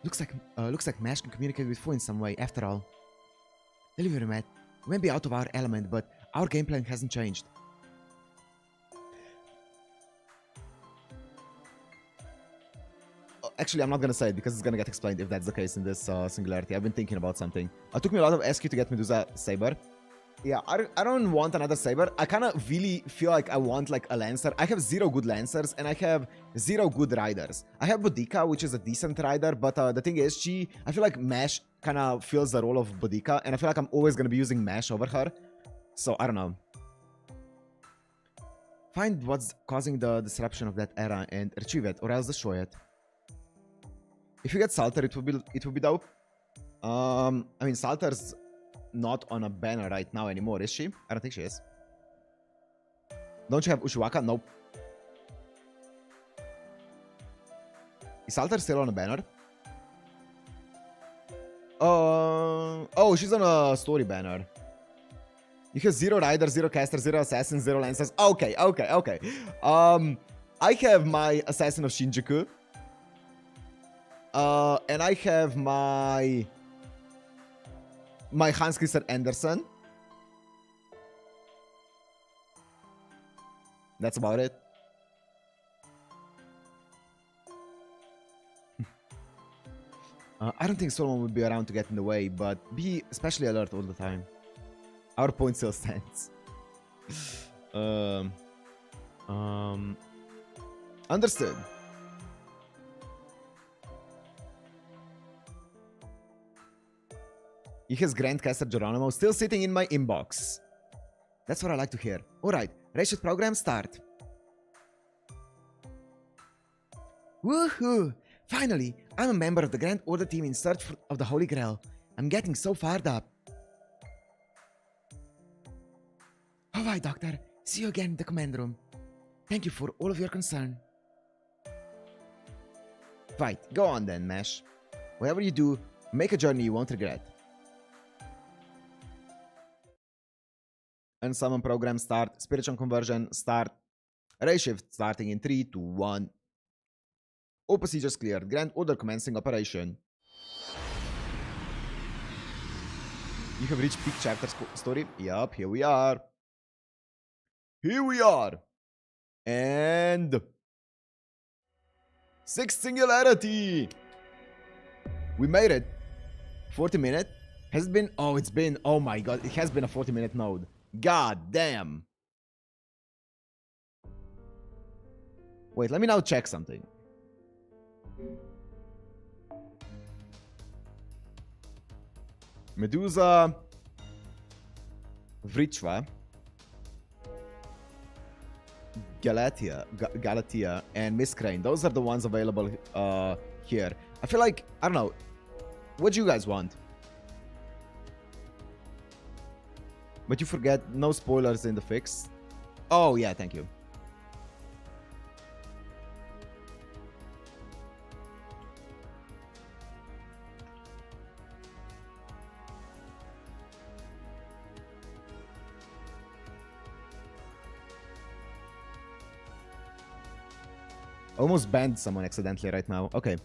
Looks like Mash can communicate with Fu in some way, after all. Delivery Matt, we may be out of our element, but our game plan hasn't changed. Actually, I'm not gonna say it because it's gonna get explained if that's the case in this Singularity. I've been thinking about something. It took me a lot of SQ to get Medusa Saber. Yeah, I don't want another Saber. I kind of really feel like I want like a Lancer. I have 0 good Lancers and I have 0 good Riders. I have Boudica, which is a decent Rider, but the thing is, I feel like Mash kind of fills the role of Boudica, and I feel like I'm always going to be using Mash over her. So, I don't know. Find what's causing the disruption of that era and retrieve it, or else destroy it. If you get Salter, it would be dope. I mean, Salter's not on a banner right now anymore, is she? I don't think she is. Don't you have Ushiwaka? Nope. Is Salter still on a banner? Oh, she's on a story banner. You have 0 Rider, 0 Caster, 0 Assassin, 0 Lancers. Okay. I have my Assassin of Shinjuku. And I have my Hans Christian Andersen. That's about it. I don't think Solomon would be around to get in the way, but be especially alert all the time. Our point still stands. Understood. He has Grandcaster Geronimo still sitting in my inbox. That's what I like to hear. Alright, Ratchet program start. Woohoo! Finally, I'm a member of the Grand Order team in search of the Holy Grail. I'm getting so fired up. Alright, Doctor. See you again in the command room. Thank you for all of your concern. Right, go on then, Mesh. Whatever you do, make a journey you won't regret. Unsummon program start. Spiritual conversion start. Ray shift starting in 3, 2, 1. All procedures cleared. Grand Order commencing operation. You have reached peak chapter story. Yup, here we are. Here we are. And 6th Singularity. We made it. 40 minute. Has it been? Oh, it's been. Oh my god. It has been a 40-minute node. God damn. Wait, let me now check something. Medusa, Vrichva, Galatia, and Miss Crane. Those are the ones available here. I feel like, I don't know. What do you guys want? But you forget, no spoilers in the fix. Oh, yeah, thank you. Almost banned someone accidentally right now. Okay,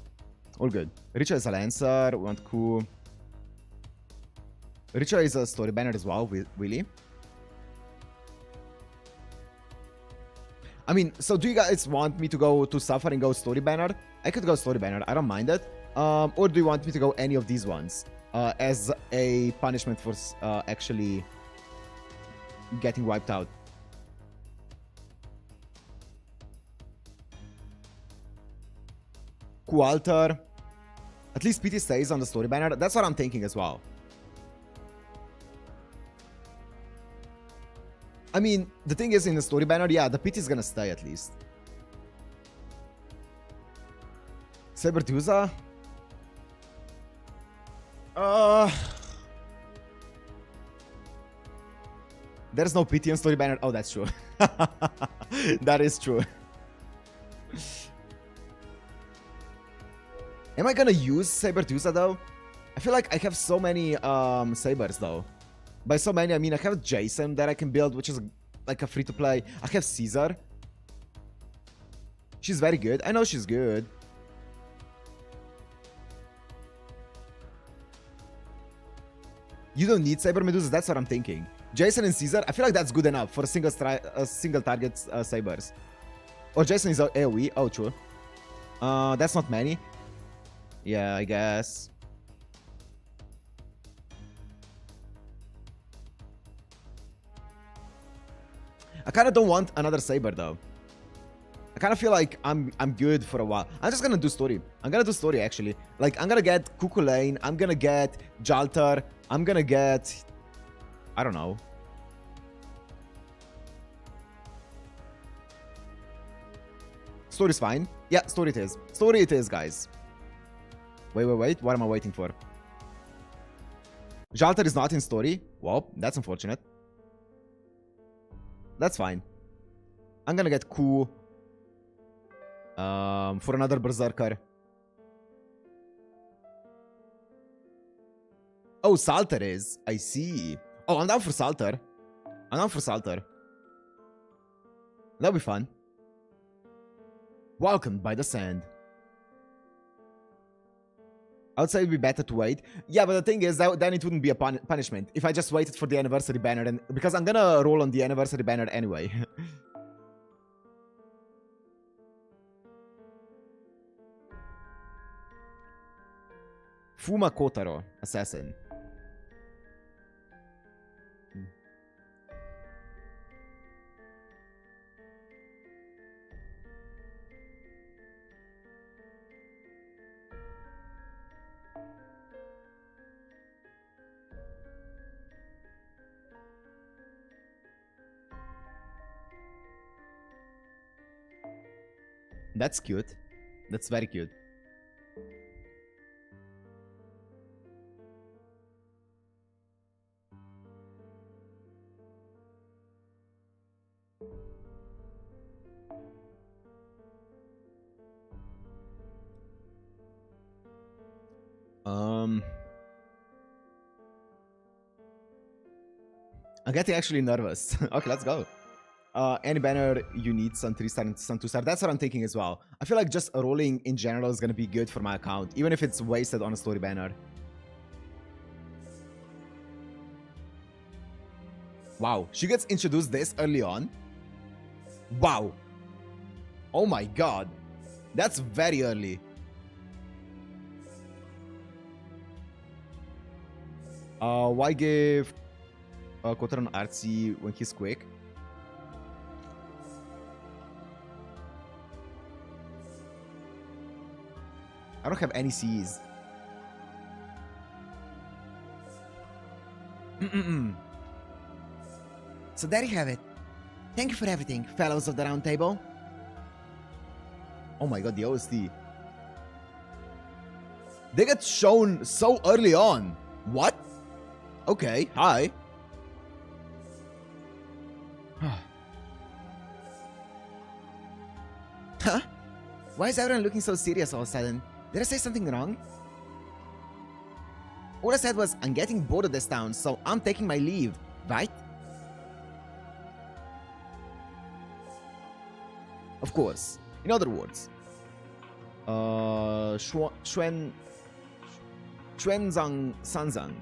all good. Richa is a Lancer. We want Ku. Richa is a story banner as well, really. I mean, so do you guys want me to go to Suffer and go story banner? I could go story banner. I don't mind it. Or do you want me to go any of these ones as a punishment for actually getting wiped out? Qualter. At least PT stays on the story banner. That's what I'm thinking as well. I mean, the thing is, in the story banner, yeah, the PT is gonna stay at least. Sabertusa? There's no PT on story banner. Oh, that's true. That is true. Am I gonna use Sabertusa though? I feel like I have so many Sabers though. By so many, I mean I have Jason that I can build, which is like a free-to-play. I have Caesar. She's very good. I know she's good. You don't need Saber Medusa, that's what I'm thinking. Jason and Caesar, I feel like that's good enough for a single target Sabers. Or Jason is AoE. Oh, true. That's not many. Yeah, I guess. I kind of don't want another Saber, though. I kind of feel like I'm good for a while. I'm just gonna do story. I'm gonna do story actually. Like I'm gonna get Cuchulainn. I'm gonna get Jaltar. I'm gonna get, I don't know. Story's fine. Yeah, story it is. Story it is, guys. Wait. What am I waiting for? Jaltar is not in story. Well, that's unfortunate. That's fine. I'm gonna get Ku for another Berserker. Oh, Salter is. I see. Oh, I'm down for Salter. That'll be fun. Welcomed by the sand. I would say it'd be better to wait. Yeah, but the thing is, then it wouldn't be a punishment if I just waited for the anniversary banner, and because I'm gonna roll on the anniversary banner anyway. Fuma Kotaro, assassin. That's cute. That's very cute. I'm getting actually nervous. Okay, let's go. Any banner you need, Sun 3 star and Sun 2 star. That's what I'm thinking as well. I feel like just rolling in general is going to be good for my account, even if it's wasted on a story banner. Wow, she gets introduced this early on. Wow. Oh my god. That's very early. Why give Kotaron artsy when he's quick? I don't have any C's. So there you have it. Thank you for everything, fellows of the round table. Oh my god, the OST. They get shown so early on. What? Okay, hi. Huh? Why is everyone looking so serious all of a sudden? Did I say something wrong? All I said was, I'm getting bored of this town, so I'm taking my leave, right? Of course. In other words, Xuanzang Sanzang,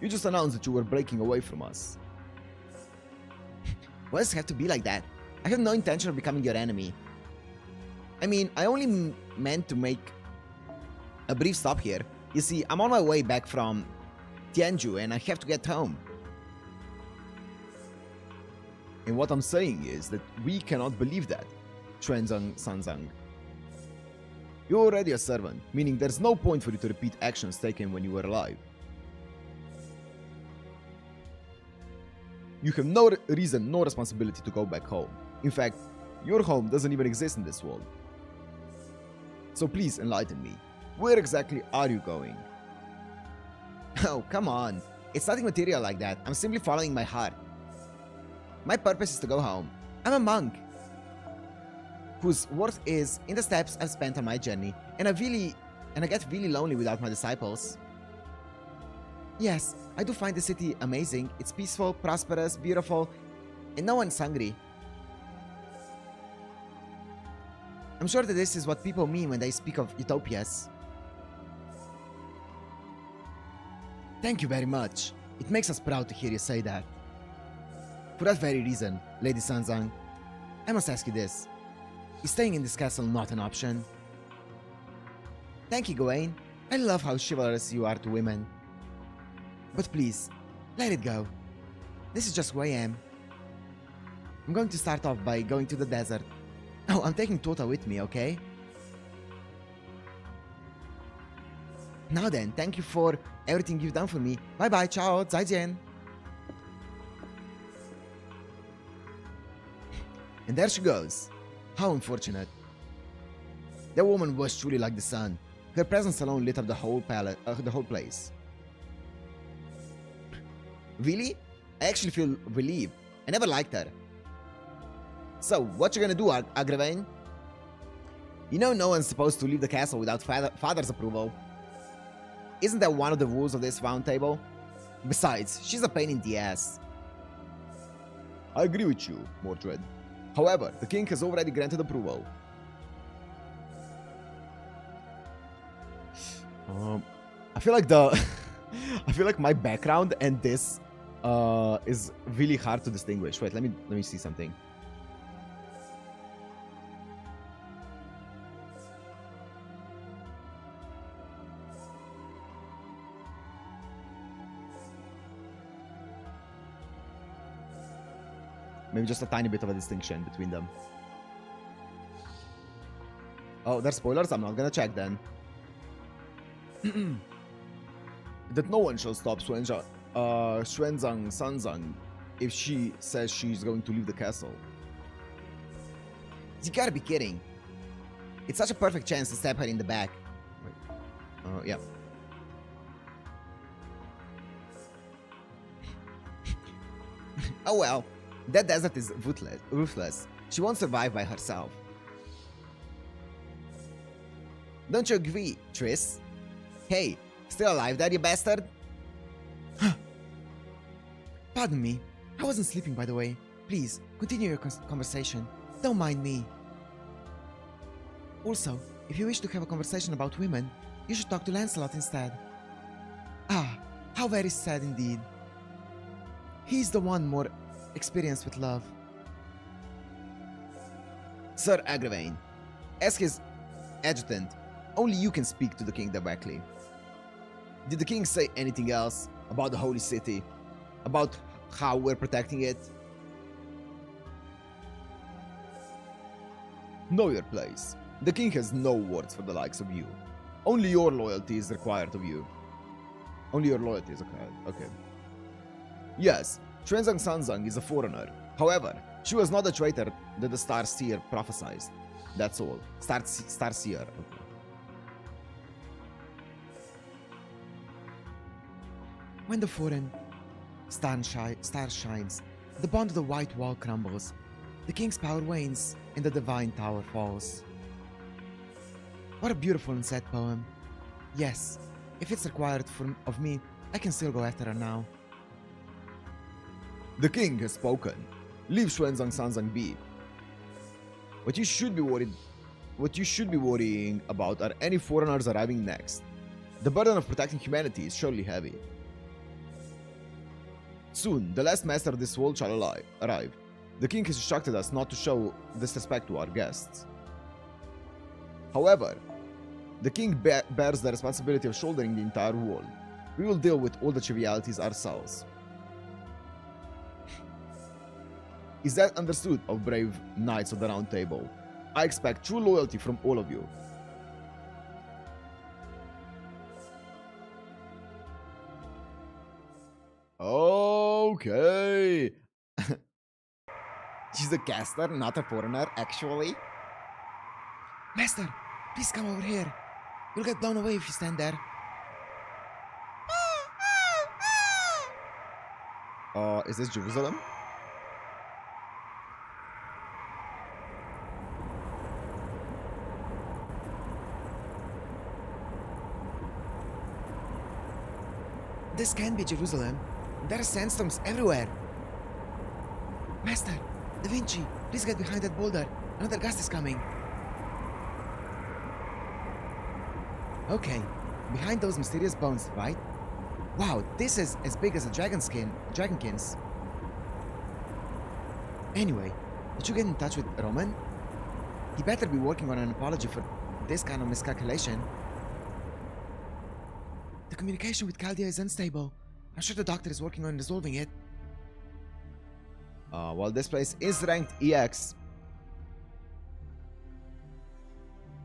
you just announced that you were breaking away from us. Why does it have to be like that? I have no intention of becoming your enemy. I mean, I only meant to make a brief stop here. You see, I'm on my way back from Tianju and I have to get home. And what I'm saying is that we cannot believe that, Xuanzang Sanzang. You're already a servant, meaning there's no point for you to repeat actions taken when you were alive. You have no reason, no responsibility to go back home. In fact, your home doesn't even exist in this world. So please enlighten me. Where exactly are you going? Oh, come on. It's nothing material like that. I'm simply following my heart. My purpose is to go home. I'm a monk whose worth is in the steps I've spent on my journey, and I get really lonely without my disciples. Yes, I do find the city amazing. It's peaceful, prosperous, beautiful, and no one's hungry. I'm sure that this is what people mean when they speak of utopias. Thank you very much. It makes us proud to hear you say that. For that very reason, Lady Sanzang, I must ask you this. Is staying in this castle not an option? Thank you, Gawain. I love how chivalrous you are to women. But please, let it go. This is just who I am. I'm going to start off by going to the desert. Oh, I'm taking Tota with me, okay? Now then, thank you for everything you've done for me. Bye bye, ciao, 再见. And there she goes. How unfortunate. That woman was truly like the sun. Her presence alone lit up the whole place. Really? I actually feel relieved. I never liked her. So, what you gonna do, Gawain? You know no one's supposed to leave the castle without father's approval. Isn't that one of the rules of this round table? Besides, she's a pain in the ass. I agree with you, Mordred. However, the king has already granted approval. I feel like I feel like my background and this is really hard to distinguish. Wait, let me see something. Maybe just a tiny bit of a distinction between them. Oh, there's spoilers? I'm not gonna check then. That no one shall stop Xuanzang Sanzang if she says she's going to leave the castle. You gotta be kidding. It's such a perfect chance to stab her in the back. Wait. Yeah. Oh well. That desert is ruthless. She won't survive by herself. Don't you agree, Triss? Hey, still alive there, you bastard? Pardon me. I wasn't sleeping, by the way. Please, continue your conversation. Don't mind me. Also, if you wish to have a conversation about women, you should talk to Lancelot instead. Ah, how very sad indeed. He's the one more experienced with love. Sir Gawain, as his adjutant, only you can speak to the king directly. Did the king say anything else about the holy city? About how we're protecting it? Know your place. The king has no words for the likes of you. Only your loyalty is required of you. Only your loyalty is okay. Yes, Xuanzang Sanzang is a foreigner. However, she was not the traitor that the Star Seer prophesied. That's all. Star Seer. Okay. When the foreign star shines, the bond of the white wall crumbles, the king's power wanes, and the divine tower falls. What a beautiful and sad poem. Yes, if it's required of me, I can still go after her now. The king has spoken. Leave Xuanzang Sanzang be. What you should be worrying about are any foreigners arriving next. The burden of protecting humanity is surely heavy. Soon, the last master of this world shall arrive. The king has instructed us not to show disrespect to our guests. However, the king bears the responsibility of shouldering the entire world. We will deal with all the trivialities ourselves. Is that understood, O brave knights of the Round Table? I expect true loyalty from all of you. Okay. She's a caster, not a foreigner, actually. Master, please come over here. You'll get blown away if you stand there. Is this Jerusalem? This can be Jerusalem. There are sandstorms everywhere. Master, Da Vinci, please get behind that boulder. Another gust is coming. Okay, behind those mysterious bones, right? Wow, this is as big as a dragonkins. Anyway, did you get in touch with Roman? He better be working on an apology for this kind of miscalculation. The communication with Chaldea is unstable. I'm sure the doctor is working on resolving it. Well, this place is ranked EX.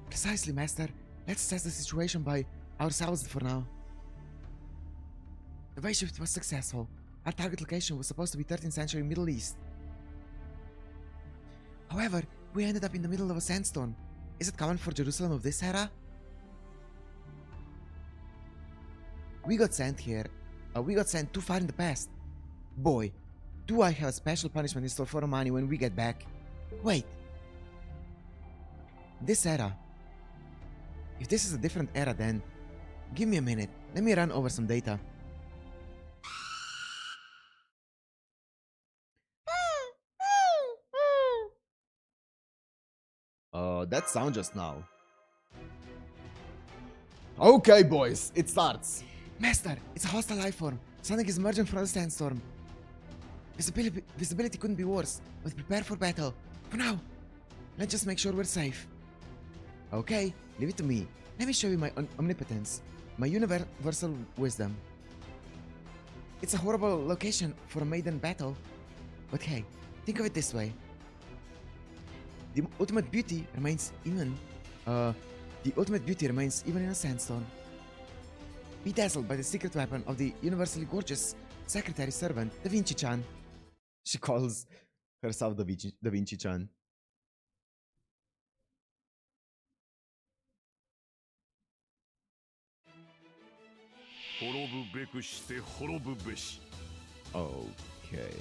Precisely, Master. Let's assess the situation by ourselves for now. The way shift was successful. Our target location was supposed to be 13th century Middle East. However, we ended up in the middle of a sandstorm. Is it common for Jerusalem of this era? We got sent here. We got sent too far in the past. Boy, do I have a special punishment in store for Romani when we get back. Wait. This era. If this is a different era, then give me a minute. Let me run over some data. That sound just now. Okay, boys, it starts. Master, it's a hostile life form. Something is emerging from the sandstorm. Visibility couldn't be worse, but prepare for battle. For now, let's just make sure we're safe. Okay, leave it to me. Let me show you my omnipotence, my universal wisdom. It's a horrible location for a maiden battle, but hey, think of it this way. The ultimate beauty remains even in a sandstorm. Be dazzled by the secret weapon of the universally gorgeous secretary servant, Da Vinci-chan. She calls herself Da Vinci-chan. Okay.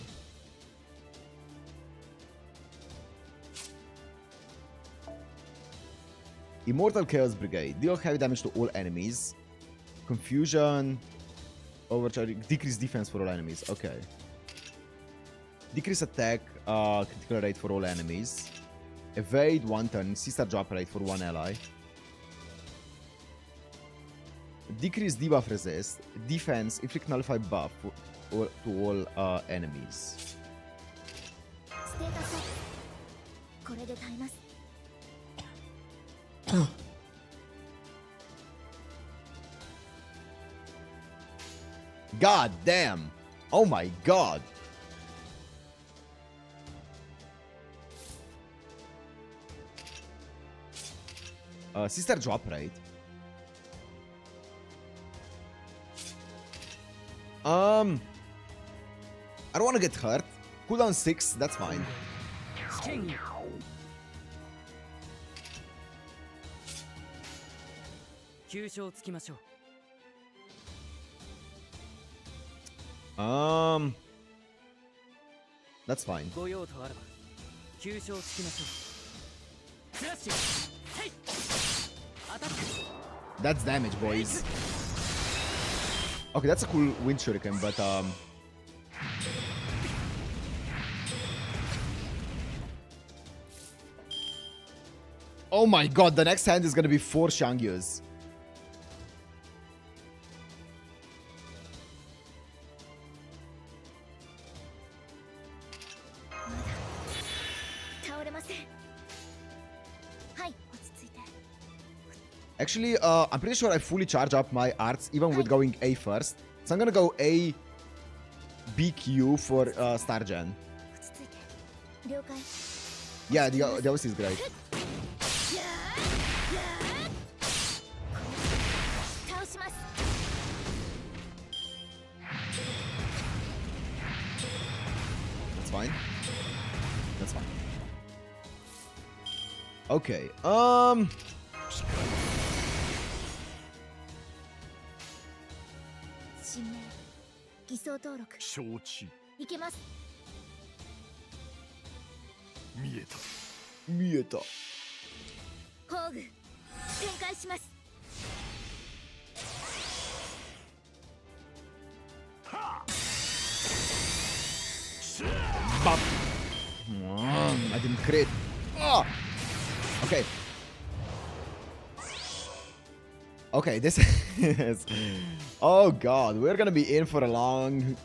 Immortal Chaos Brigade. Deal heavy damage to all enemies. Confusion. Overcharging. Decrease defense for all enemies. Okay. Decrease attack. Critical rate for all enemies. Evade 1 turn. C-star drop rate for 1 ally. Decrease debuff resist. Defense. Inflict nullify buff to all enemies. God damn! Oh my god! Sister drop rate. I don't want to get hurt. Cooldown 6, that's fine. That's fine. That's damage, boys. Okay, that's a cool wind shuriken, but oh my god, the next hand is gonna be 4 Shangyus. Actually, I'm pretty sure I fully charge up my arts even with going A first. So I'm gonna go A, B, Q for Stargen. Yeah, the OC is great. That's fine. That's fine. Okay, Mieta. Bop. I didn't crit. Oh. Okay. Okay, this is... Oh god, we're gonna be in for a long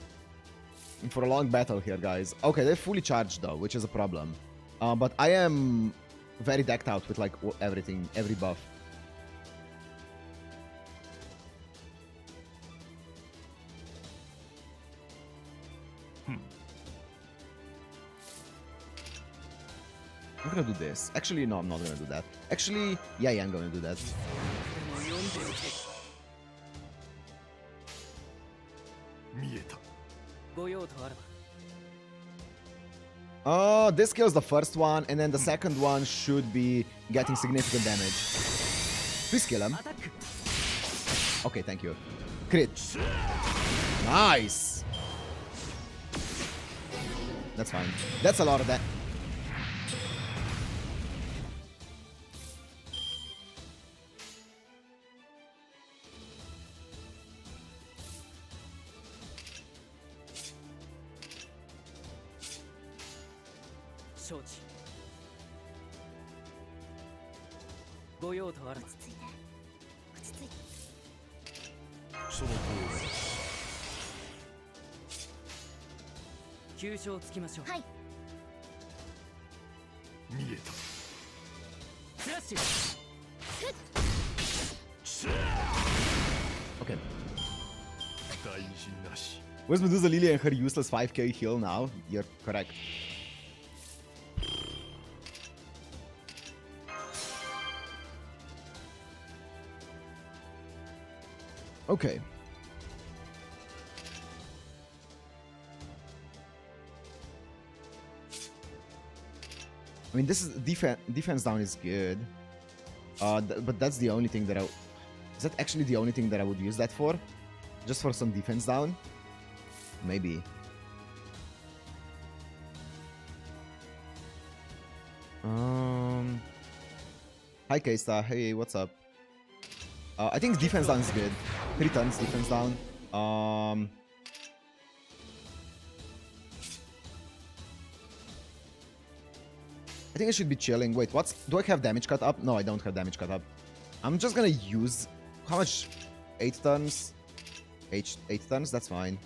battle here, guys. Okay, they're fully charged though, which is a problem. But I am very decked out with like everything, every buff. gonna do this. Actually, no, I'm not gonna do that. Actually, yeah, I'm gonna do that. This kills the first one, and then the second one should be getting significant damage. Please kill him. Okay, thank you. Crit. Nice. That's fine. That's a lot of that. Okay. Where's Medusa Lily and her useless 5k heal now? You're correct. Okay. I mean, this is defense down is good. But that's the only thing that I... Is that actually the only thing that I would use that for? Just for some defense down? Maybe. Hi K-Star, hey, what's up? I think defense down is good. 3 turns defense down. I think I should be chilling. Wait, what's... Do I have damage cut up? No, I don't have damage cut up. I'm just gonna use... How much? 8 turns? 8 turns? That's fine.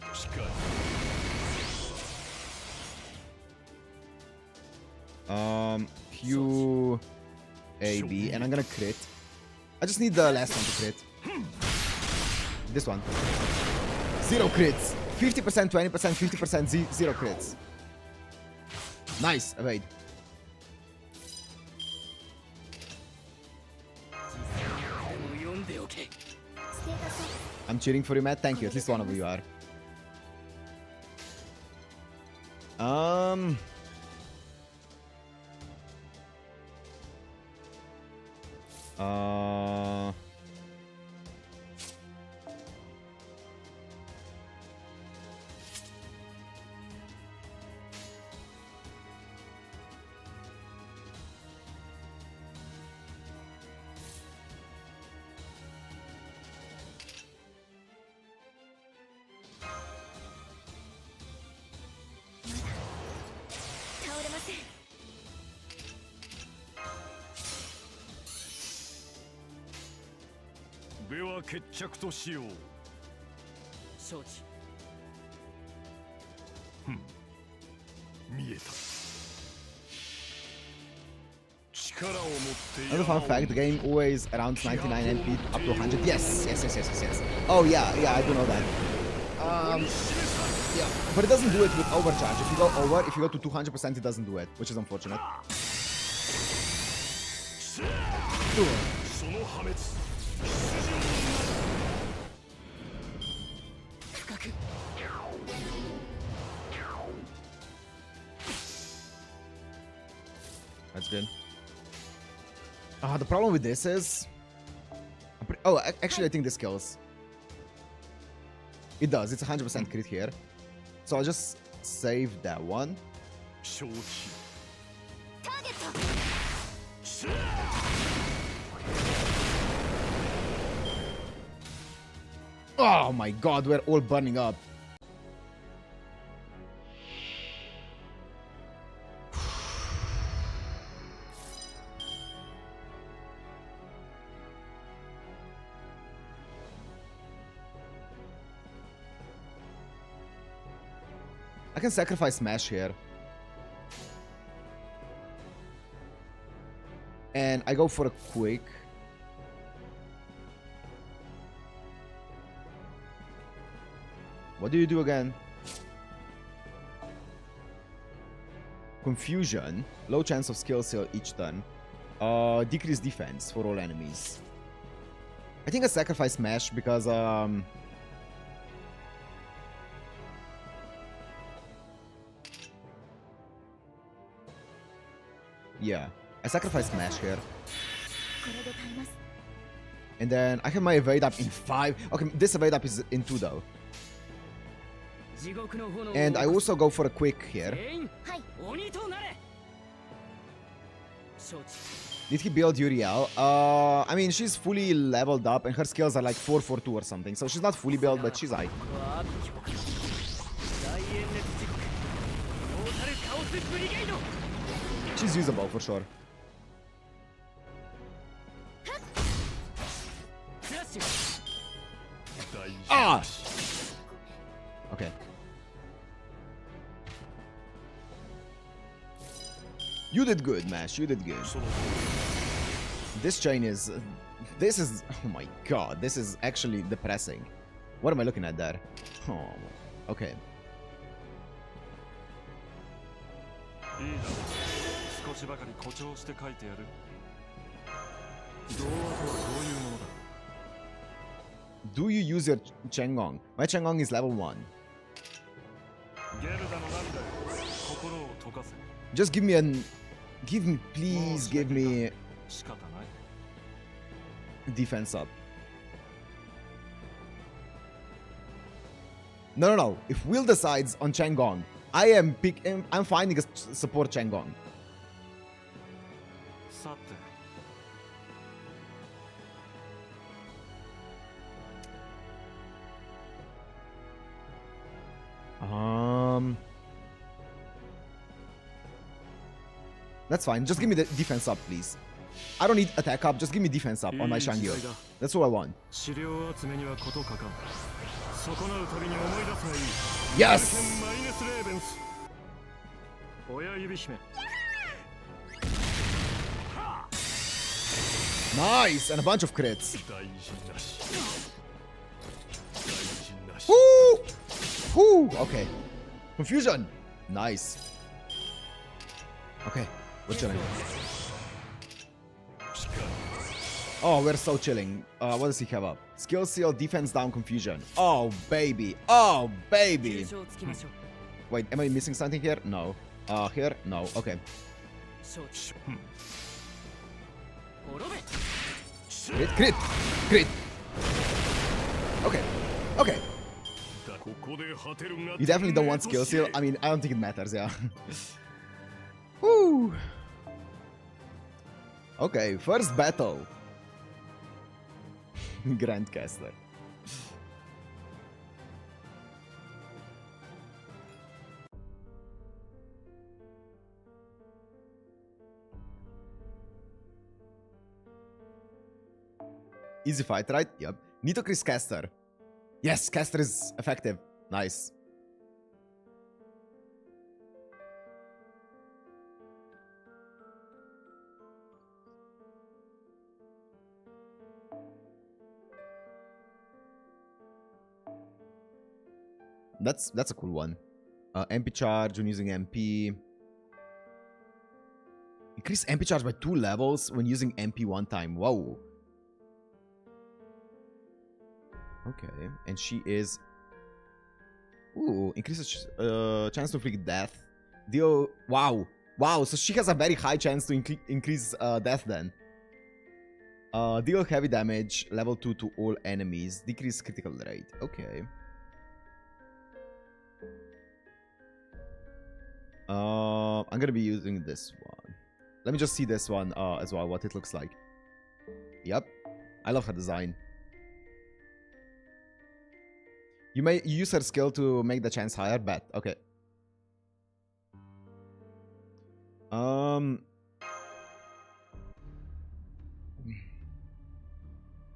Q... A, B, and I'm gonna crit. I just need the last one to crit. This one. 0 crits. 50%, 20%, 50%, 0 crits. Nice, evade. I'm cheering for you, Matt. Thank you. At least one of you are. Another fun fact, the game always around 99 MP up to 100. Yes. Oh yeah, I do know that. Yeah, but it doesn't do it with overcharge. If you go over, if you go to 200%, it doesn't do it, which is unfortunate. That's good. The problem with this is... Oh, actually, I think this kills. It does. It's 100% crit here. So I'll just save that one. Oh my god, we're all burning up. I can sacrifice Smash here. And I go for a quick. What do you do again? Confusion. Low chance of skill seal each turn. Decreased defense for all enemies. I think I sacrifice Smash because yeah, I sacrifice Smash here. And then I have my evade up in 5. Okay, this evade up is in 2 though. And I also go for a quick here. Did he build Uriel? I mean, she's fully leveled up and her skills are like 442 or something. So she's not fully built, but she's high. She's usable for sure. Ah! Okay. You did good, Mash. You did good. This chain is... This is... Oh my god. This is actually depressing. What am I looking at there? Oh, okay. Do you use your Chengong? My Chengong is level 1. Just give me an... Please give me... defense up. No. If Will decides on Changong, I'm finding a support Changong. That's fine. Just give me the defense up, please. I don't need attack up. Just give me defense up on my Shangyo. That's all I want. Yes! Nice! And a bunch of crits. Woo! Woo! Okay. Confusion. Nice. Okay. What's your name? Oh, we're so chilling. What does he have up? Skill seal, defense down, confusion. Oh, baby. Oh, baby. Wait, am I missing something here? No. Here? No. Okay. Crit. Okay. Okay. You definitely don't want skill seal. I mean, I don't think it matters, yeah. Woo. Okay, first battle. Grandcaster. Easy fight, right? Yep. Nitocris caster. Yes, caster is effective. Nice. That's a cool one. MP charge when using MP. Increase MP charge by 2 levels when using MP 1 time. Whoa. Okay, and she is... Ooh, increases chance to inflict death. Deal... Wow. Wow, so she has a very high chance to increase death then. Deal heavy damage, level 2 to all enemies. Decrease critical rate. Okay. I'm gonna be using this one. Let me just see this one as well, what it looks like. Yep. I love her design. You may use her skill to make the chance higher. Bet. Okay.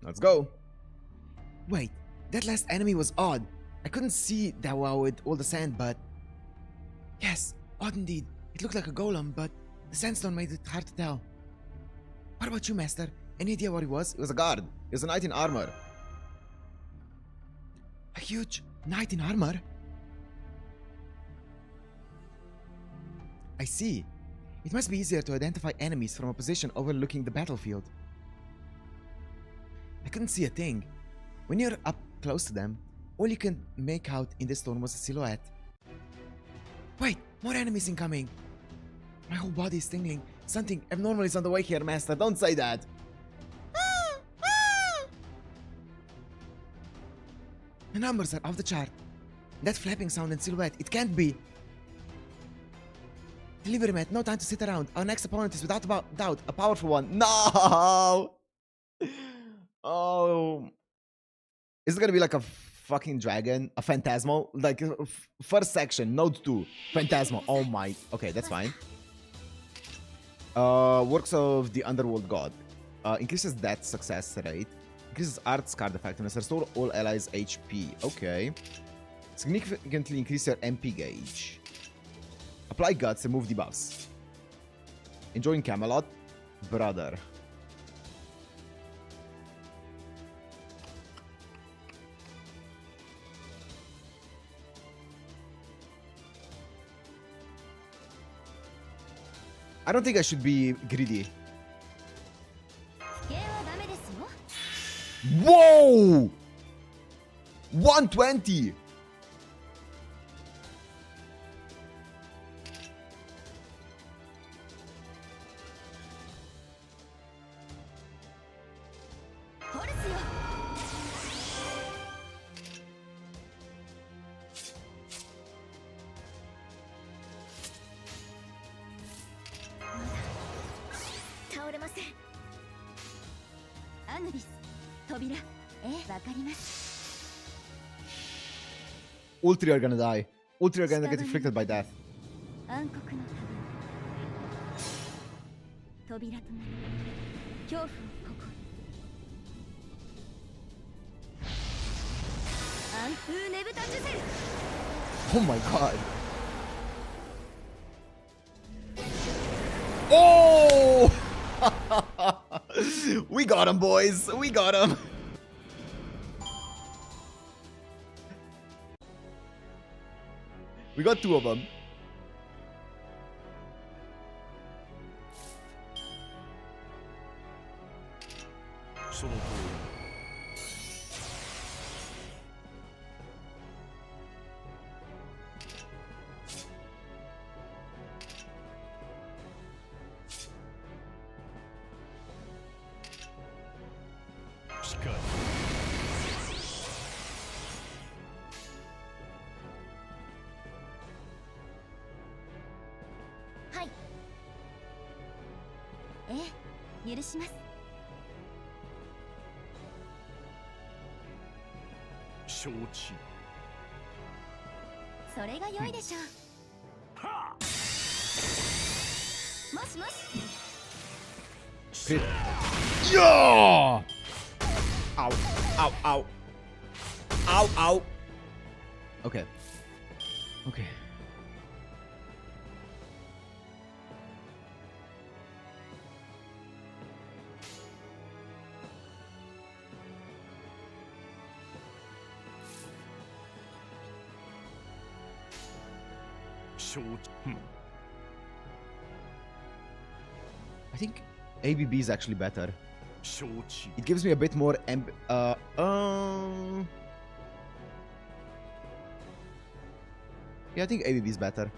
Let's go. Wait, that last enemy was odd. I couldn't see that well with all the sand, but... Yes, odd indeed. It looked like a golem, but the sandstone made it hard to tell. What about you, Master? Any idea what it was? It was a guard. It was a knight in armor. A huge knight in armor? I see. It must be easier to identify enemies from a position overlooking the battlefield. I couldn't see a thing. When you're up close to them, all you can make out in the storm was a silhouette. Wait, more enemies incoming. My whole body is tingling. Something abnormal is on the way here, Master. Don't say that. The numbers are off the chart. That flapping sound and silhouette, it can't be. Delivery mat, no time to sit around. Our next opponent is without doubt a powerful one. No! Oh. Is it gonna be like a fucking dragon? A phantasmal? Like, first section, node 2. Phantasmal. Oh my. Okay, that's fine. Works of the Underworld God. Increases that success rate. Increases arts card effectiveness. Restore all allies' HP. Okay. Significantly increase your MP gauge. Apply guts, remove debuffs. Enjoying Camelot? Brother. I don't think I should be greedy. Whoa! 120! All three are gonna die. All three are gonna get inflicted by death. Oh my god. Oh! We got him, boys. We got him. We got 2 of them. Yeah! Ow, ow, ow. Ow, ow. Okay. Okay. I think ABB is actually better. It gives me a bit more yeah, I think ABB is better.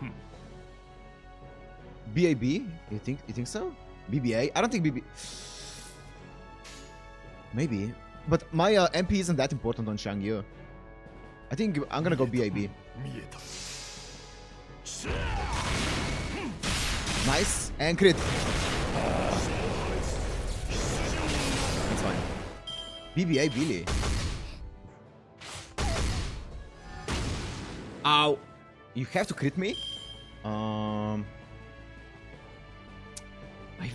BAB? You think so? BBA? I don't think BB. Maybe. But my MP isn't that important on Xiangyu. I think I'm gonna go BAB. Nice. And crit. That's fine. BBA really. Ow. You have to crit me? I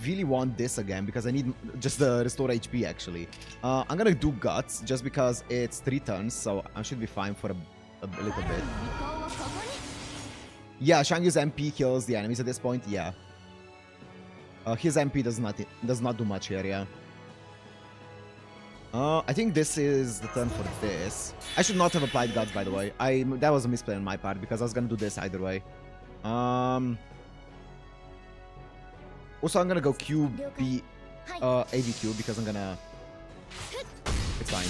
really want this again because I need just the restore HP actually. I'm gonna do guts just because it's 3 turns, so I should be fine for a little bit. Yeah, Xiangyu's MP kills the enemies at this point, yeah. His MP does not do much here, yeah. I think this is the turn for this. I should not have applied guts, by the way. That was a misplay on my part because I was gonna do this either way. Also, I'm gonna go Q, B, AVQ because I'm gonna... It's fine.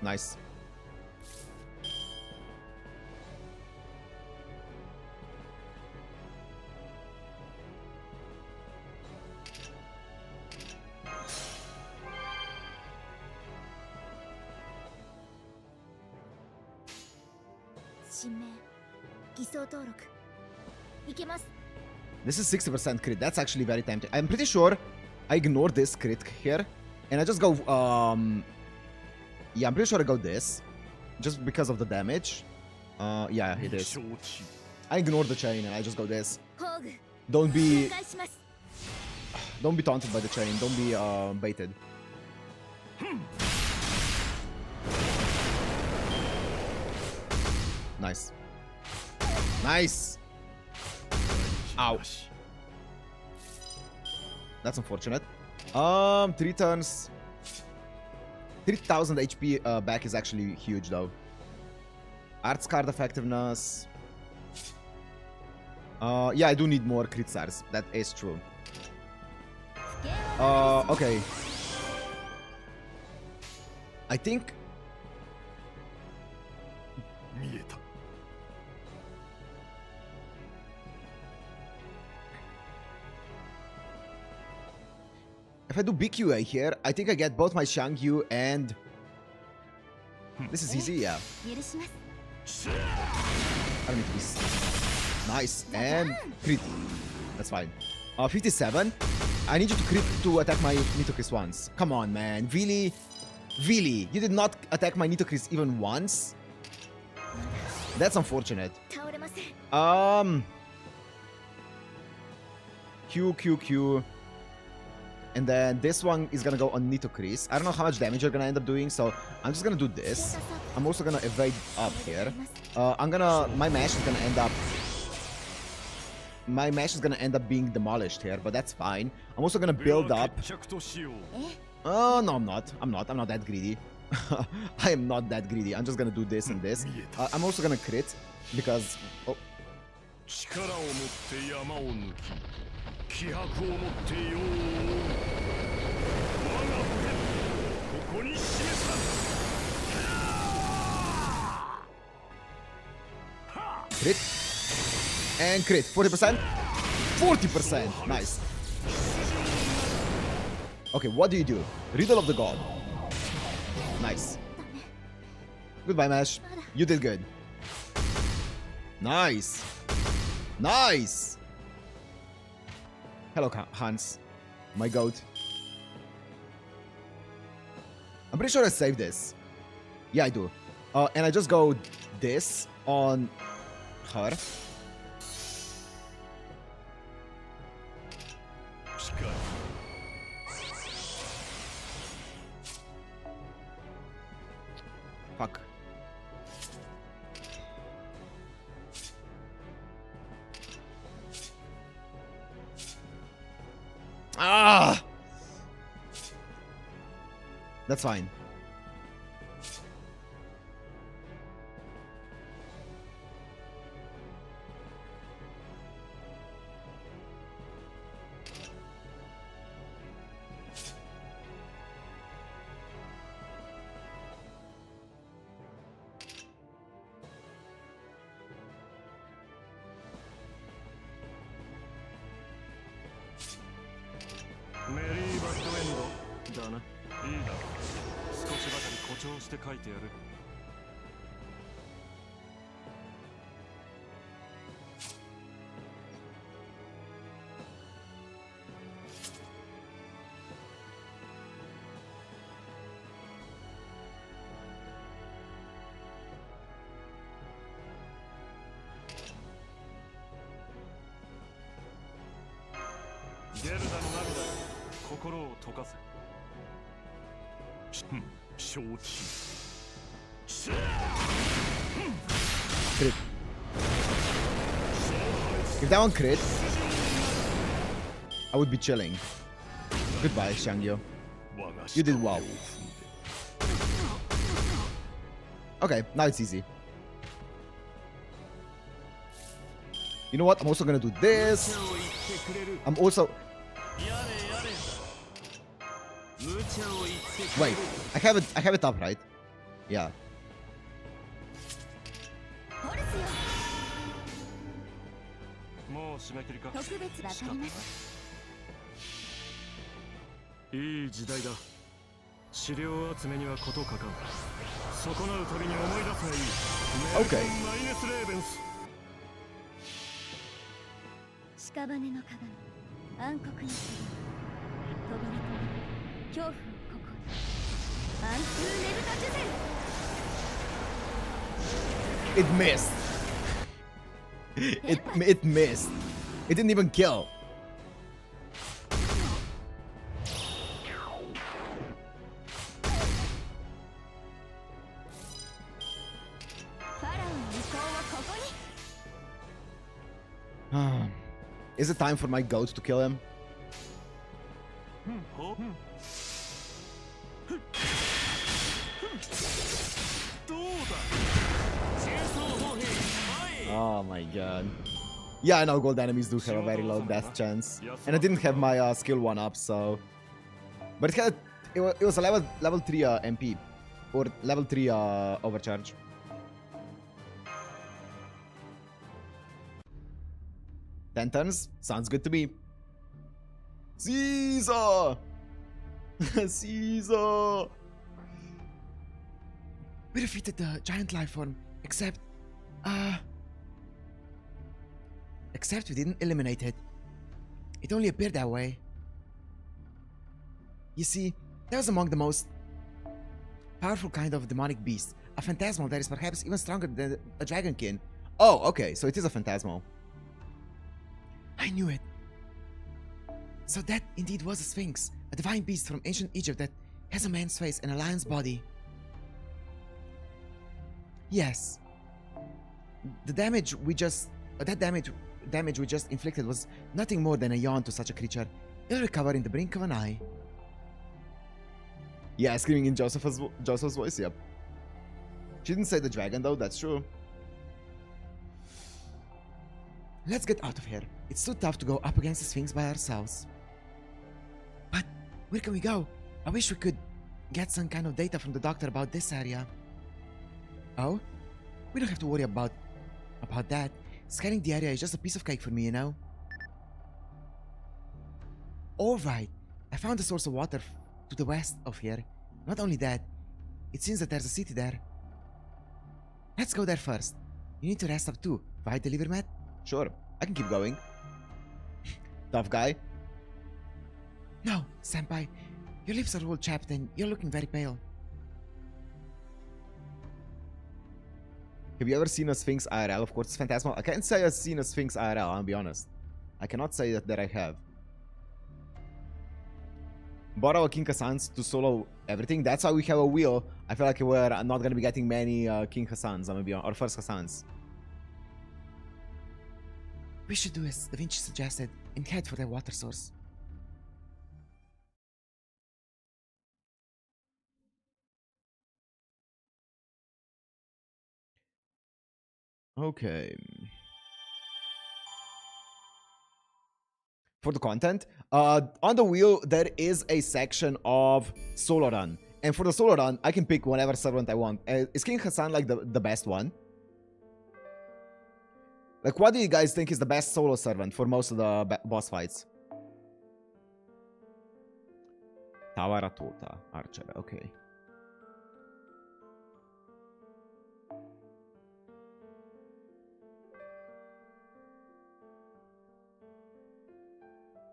Nice. This is 60% crit. That's actually very tempting. I'm pretty sure I ignore this crit here. And I just go... Yeah, I'm pretty sure I go this. Just because of the damage. Yeah, it is. I ignore the chain and I just go this. Don't be... Don't be taunted by the chain. Don't be baited. Nice. Nice! Ow. That's unfortunate. 3 turns. 3000 HP back is actually huge though. Arts card effectiveness. Yeah, I do need more crit stars. That is true. Okay. I think... If I do BQA here, I think I get both my Shangyu and... This is easy, yeah. I don't need to be... Nice, and crit. That's fine. 57. I need you to crit to attack my Nitocris once. Come on, man. Really? Really? You did not attack my Nitocris even once? That's unfortunate. Q. And then this one is gonna go on Nitocris. I don't know how much damage you're gonna end up doing, so I'm just gonna do this. I'm also gonna evade up here. My mash is gonna end up... My mash is gonna end up being demolished here, but that's fine. I'm also gonna build up... Oh, no, I'm not. I'm not that greedy. I am not that greedy. I'm just gonna do this and this. I'm also gonna crit, because... Oh. Crit. And crit. 40%? 40%! Nice. Okay, what do you do? Riddle of the God. Nice. Goodbye, Mash. You did good. Nice. Nice! Hello, Hans. My goat. I'm pretty sure I saved this. Yeah, I do. And I just go this on her. Fuck. Ah! That's fine. Crit. If that one crit, I would be chilling. Goodbye, Shangyo. You did well. Okay, now it's easy. You know what? I'm also gonna do this. I'm also... Wait, I have it up, right? Yeah. Okay. It missed. It missed. It didn't even kill. Is it time for my goat to kill him? Oh my god. Yeah, I know gold enemies do have a very low death chance. And I didn't have my skill 1 up, so... But it was a level 3 MP. Or level 3 overcharge. Ten turns? Sounds good to me. Caesar! Caesar! We defeated the giant life form, except we didn't eliminate it. It only appeared that way. You see, that was among the most powerful kind of demonic beast. A phantasmal that is perhaps even stronger than a dragonkin. Oh, okay, so it is a phantasmal. I knew it. So that indeed was a sphinx, a divine beast from ancient Egypt that has a man's face and a lion's body. Yes. The damage we just inflicted was nothing more than a yawn to such a creature. It'll recover in the blink of an eye. Yeah, screaming in Joseph's voice, yep. She didn't say the dragon though, that's true. Let's get out of here. It's too tough to go up against the Sphinx by ourselves. But where can we go? I wish we could get some kind of data from the doctor about this area. Oh? We don't have to worry about that. Scanning the area is just a piece of cake for me, you know? Alright. I found a source of water to the west of here. Not only that, it seems that there's a city there. Let's go there first. You need to rest up too, right, deliver mat? Sure, I can keep going. Tough guy. No, senpai. Your lips are all chapped and you're looking very pale. Have you ever seen a Sphinx IRL? Of course, it's phantasmal. I can't say I've seen a Sphinx IRL, I'll be honest. I cannot say that I have. Borrow a King Hassans to solo everything. That's why we have a wheel. I feel like we're not going to be getting many King Hassans, I'm gonna be honest, or first Hassans. We should do as Da Vinci suggested and head for the water source. Okay. For the content, on the wheel there is a section of solo run. And for the solo run, I can pick whatever servant I want. Is King Hassan like the best one? Like, what do you guys think is the best solo servant for most of the boss fights? Tawaratota, Archer, okay.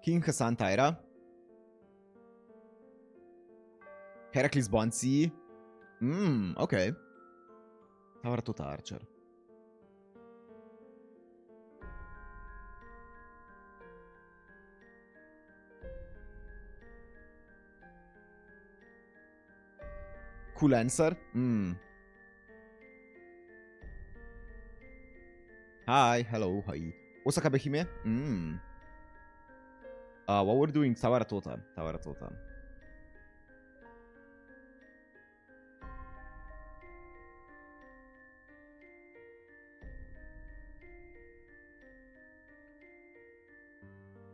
King Hassan Tyra. Heracles Bonsi. Okay. Tawaratota, Archer. Cool answer. Hi, hello, hi. Osaka Behime? What we're doing, Tawaratota. Tawaratota.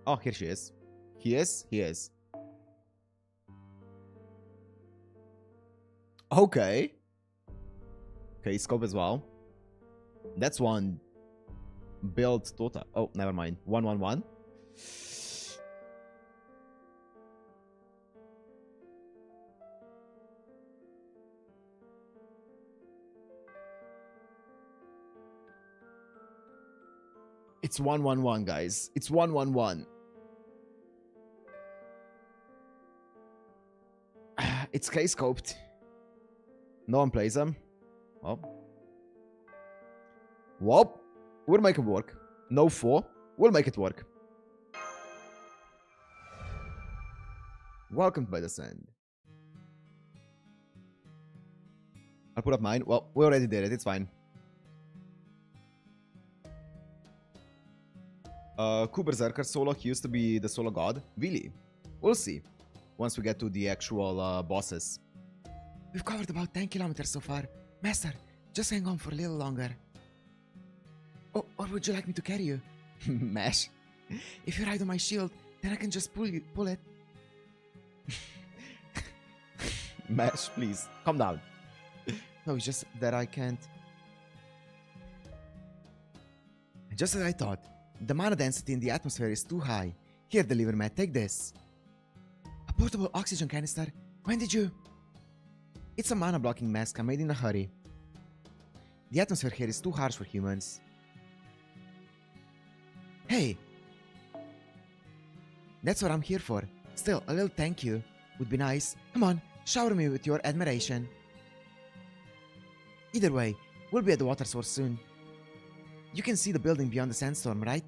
Oh, here she is. He is? He is. Okay. Okay, scope as well. That's one. Build total. Oh, never mind. 111. It's 111, guys. It's 111. It's K-scoped. No one plays them. Well. Well, we'll make it work. No 4. We'll make it work. Welcomed by the sand. I'll put up mine. Well, we already did it. It's fine. Berserker solo. He used to be the solo god. Really? We'll see. Once we get to the actual bosses. We've covered about 10 kilometers so far. Master, just hang on for a little longer. Oh, or would you like me to carry you? Mash. If you ride on my shield, then I can just pull it. Mash, please. Calm down. No, it's just that I can't. Just as I thought. The mana density in the atmosphere is too high. Here, deliver mat, take this. A portable oxygen canister? When did you... It's a mana blocking mask I made in a hurry. The atmosphere here is too harsh for humans. Hey! That's what I'm here for. Still, a little thank you would be nice. Come on, shower me with your admiration. Either way, we'll be at the water source soon. You can see the building beyond the sandstorm, right?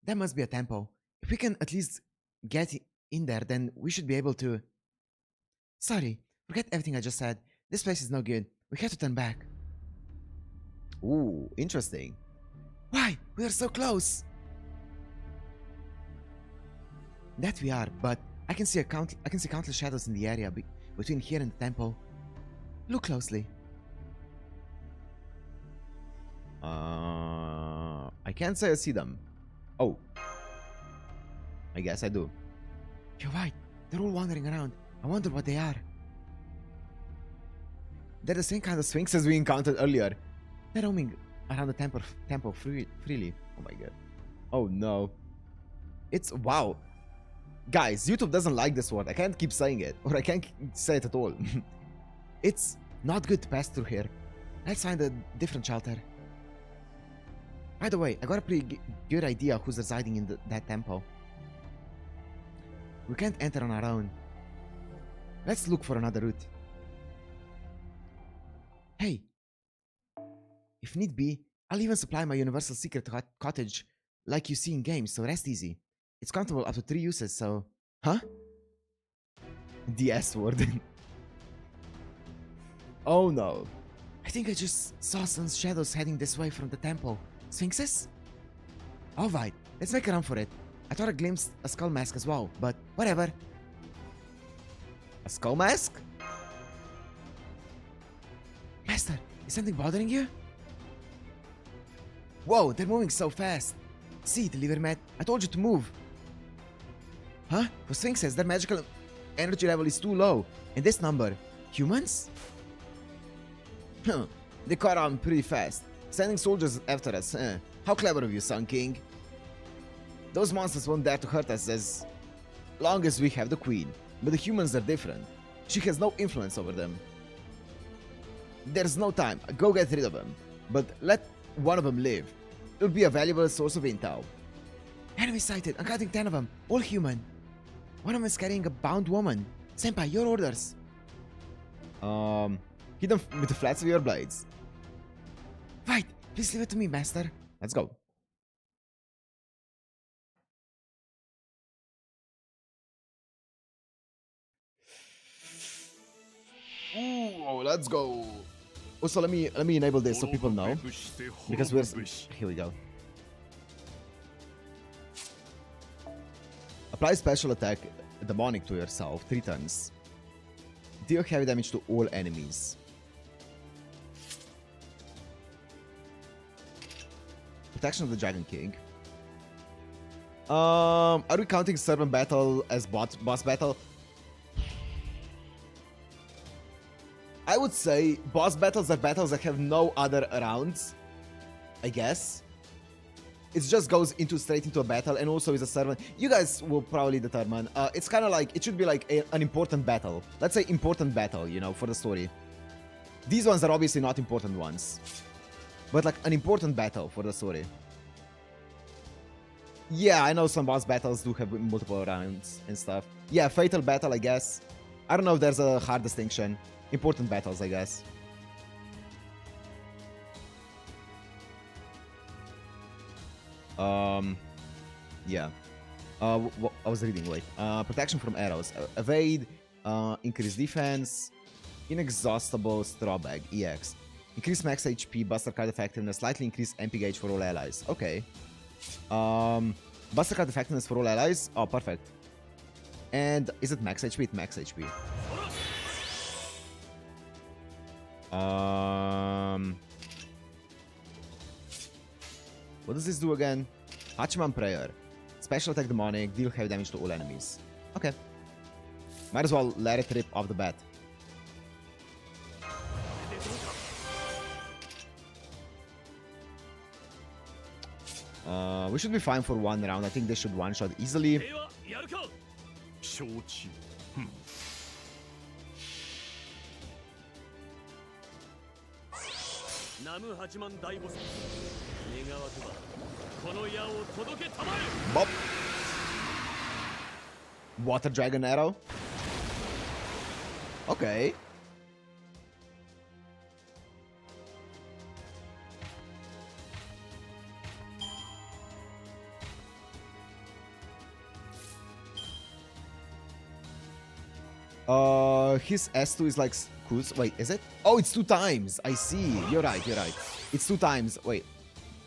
That must be a temple. If we can at least get in there, then we should be able to... Sorry, forget everything I just said. This place is no good. We have to turn back. Ooh, interesting. Why? We are so close! That we are, but I can see countless shadows in the area between here and the temple. Look closely. I can't say I see them. Oh. I guess I do. You're right. They're all wandering around. I wonder what they are. They're the same kind of sphinxes we encountered earlier. They're roaming around the temple freely. Oh my god. Oh no. It's... Wow. Guys, YouTube doesn't like this word. I can't keep saying it. Or I can't say it at all. It's not good to pass through here. Let's find a different shelter. By the way, I got a pretty good idea who's residing in that temple. We can't enter on our own. Let's look for another route. Hey. If need be, I'll even supply my universal secret cottage like you see in games, so rest easy. It's comfortable up to 3 uses, so... Huh? The S word. Oh no. I think I just saw some shadows heading this way from the temple. Sphinxes? Alright, let's make a run for it. I thought I glimpsed a skull mask as well, but whatever. A skull mask? Master, is something bothering you? Whoa, they're moving so fast. See, deliver mat, I told you to move. Huh? For sphinxes, their magical energy level is too low. And this number, humans? Huh, they caught on pretty fast. Sending soldiers after us, huh? How clever of you, Sun King. Those monsters won't dare to hurt us as long as we have the queen. But the humans are different. She has no influence over them. There's no time, go get rid of them. But let one of them live. It'll be a valuable source of intel. Enemy sighted, I'm counting 10 of them, all human. One of them is carrying a bound woman. Senpai, your orders. Hit them with the flats of your blades. Right, please leave it to me, master. Let's go. Ooh, let's go. Also, let me enable this so people know, because we're... Here we go. Apply special attack demonic to yourself 3 turns. Deal heavy damage to all enemies. Protection of the Dragon King. Are we counting Servant Battle as boss battle? I would say boss battles are battles that have no other rounds, I guess. It just goes straight into a battle, and also is a servant. You guys will probably determine. It's kind of like, it should be like an important battle. Let's say important battle, you know, for the story. These ones are obviously not important ones, but like an important battle for the story. Yeah, I know some boss battles do have multiple rounds and stuff. Yeah, fatal battle, I guess. I don't know if there's a hard distinction. Important battles, I guess. Yeah. I was reading, wait. Protection from arrows. Evade, increase defense, inexhaustible straw bag, EX. Increase max HP, buster card effectiveness, slightly increase MP gauge for all allies. Okay. Buster card effectiveness for all allies. Oh, perfect. And is it max HP? It's max HP. What does this do again? Hachiman Prayer. Special attack demonic, deal heavy damage to all enemies. Okay. Might as well let it rip off the bat. We should be fine for one round. I think they should one-shot easily. Bop. Water Dragon Arrow. Okay. His S2 is like Kuz. Wait, is it? Oh, it's 2 times. I see. You're right. You're right. It's 2 times. Wait.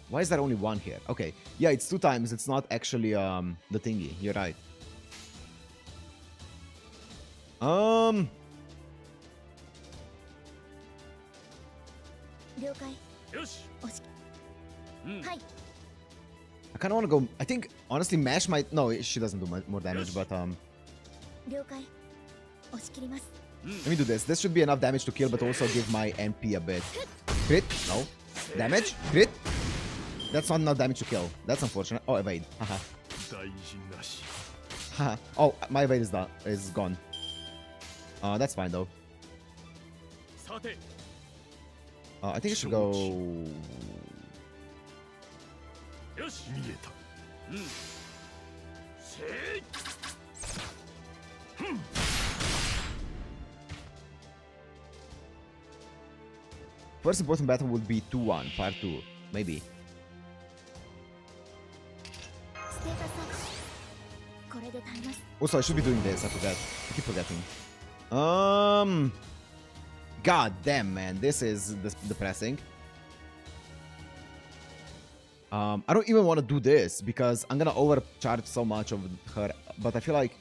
Why is there only 1 here? Okay. Yeah, it's 2 times. It's not actually the thingy. You're right. I kind of want to go. I think honestly, Mash might. No, she doesn't do more damage, but let me do this. This should be enough damage to kill, but also give my MP a bit. Crit? No. Damage? Crit? That's not enough damage to kill. That's unfortunate. Oh, evade. Haha. Haha. Oh, my evade is gone. That's fine though. I think I should go. First important battle would be 2-1, part 2, maybe. Also, I should be doing this. I forgot. I keep forgetting. God damn, man, this is depressing. I don't even want to do this because I'm gonna overcharge so much of her. But I feel like.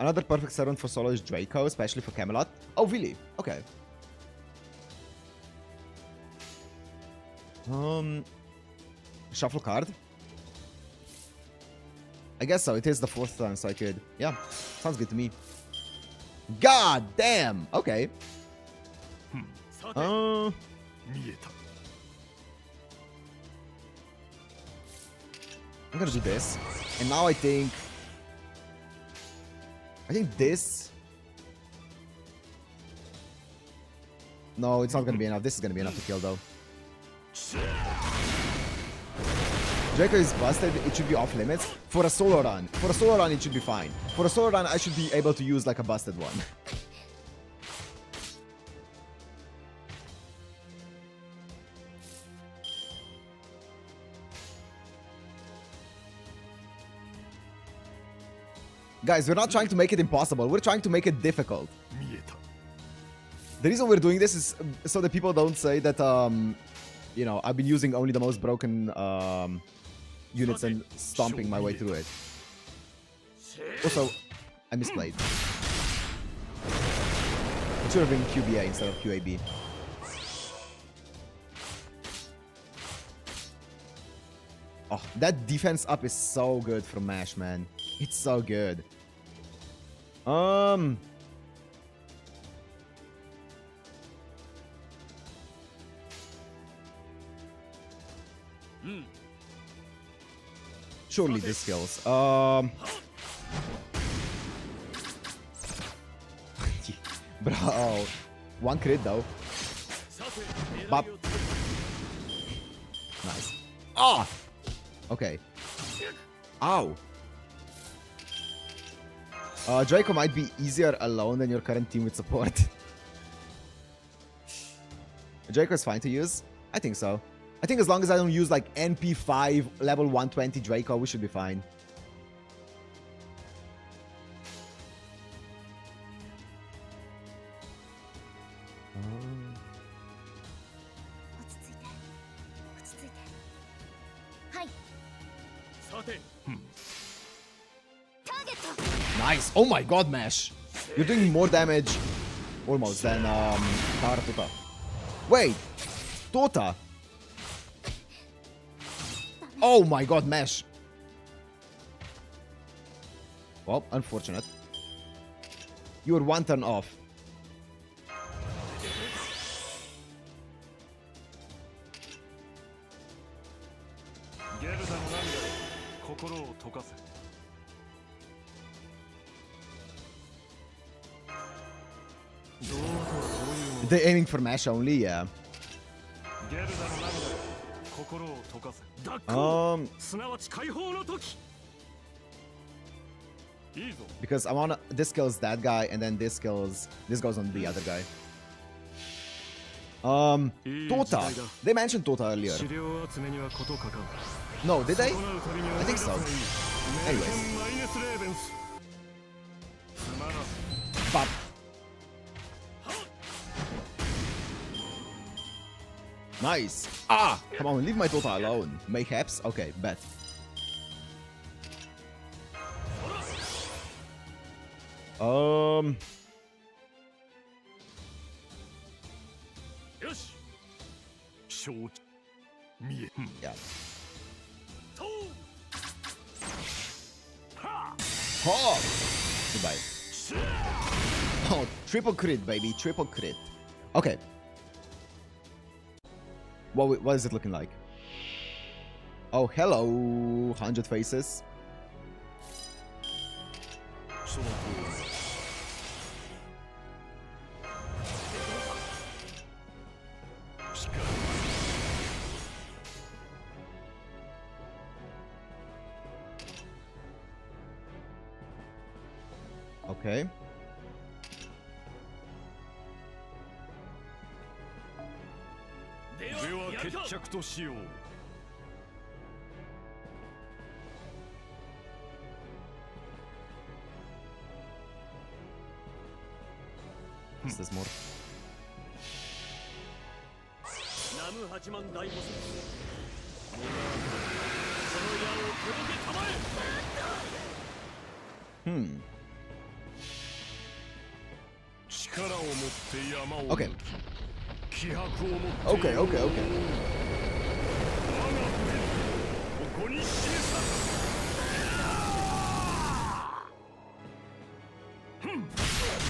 Another perfect servant for solo is Draco, especially for Camelot. Oh, really? Okay. Shuffle card. I guess so. It is the 4th turn, so I could. Yeah, sounds good to me. God damn. Okay. I'm gonna do this, and now I think this. No, it's not gonna be enough. This is gonna be enough to kill, though. Draco is busted. It should be off limits for a solo run. For a solo run, it should be fine. For a solo run, I should be able to use like a busted one. Guys, we're not trying to make it impossible. We're trying to make it difficult. The reason we're doing this is so that people don't say that, you know, I've been using only the most broken units and stomping my way through it. Also, I misplayed. Should have been QBA instead of QAB. Oh, that defense up is so good from Mash, man. It's so good. Surely this kills. Bro. One crit though. Bop. Nice. Ah! Okay. Ow. Draco might be easier alone than your current team with support. Draco is fine to use. I think so. I think as long as I don't use like NP5 level 120 Draco, we should be fine. Nice. Oh my god, Mash. You're doing more damage almost than Tara Tota. Wait. Tota. Oh my god, Mash. Well, unfortunate. You were one turn off. They're aiming for Mash only, yeah. Because I wanna, this kills that guy and then this goes on the other guy. Tota. They mentioned Tota earlier. No, did they? I think so. Anyways. Bop. Nice. Ah! Come on, leave my Tota alone. Mayhaps? Okay, bet. Yeah. Oh! Goodbye. Oh, triple crit, baby. Triple crit. Okay. What is it looking like? Oh, hello. 100 faces. Okay. Is this more? Okay. Okay.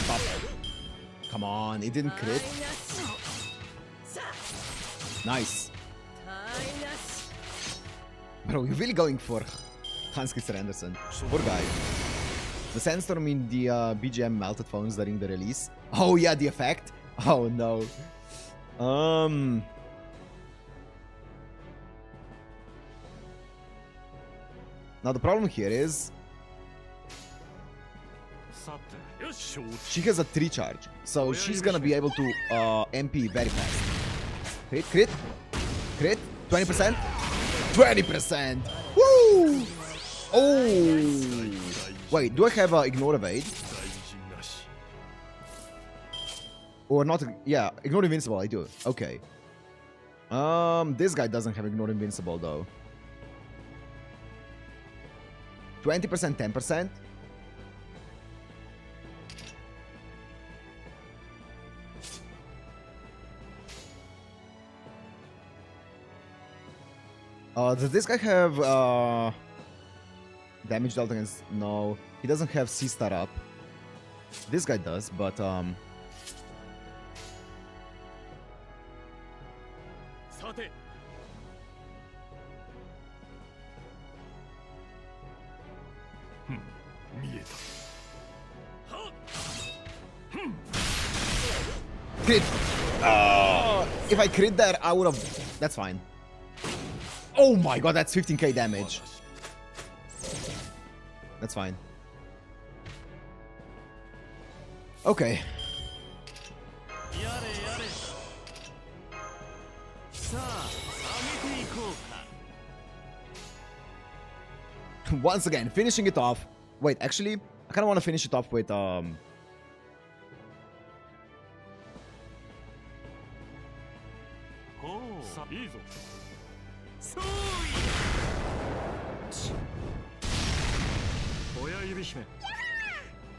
Bop. Come on, it didn't crit. Nice. Bro, you're really going for Hans-Christer Andersen. Poor guy. The sandstorm in the BGM melted phones during the release. Oh yeah, the effect? Oh no. Now the problem here is she has a 3 charge, so she's gonna be able to MP very fast. Crit. 20%. 20%. Woo! Oh. Wait, do I have ignore evade? Or not? Yeah, ignore invincible. I do. Okay. This guy doesn't have ignore invincible though. 20%, 10%. Does this guy have damage dealt against? No, he doesn't have C star up. This guy does, but crit. If I crit there, I would have. That's fine. Oh my god, that's 15k damage. That's fine. Okay. Once again, finishing it off. Wait, actually, I kind of want to finish it off with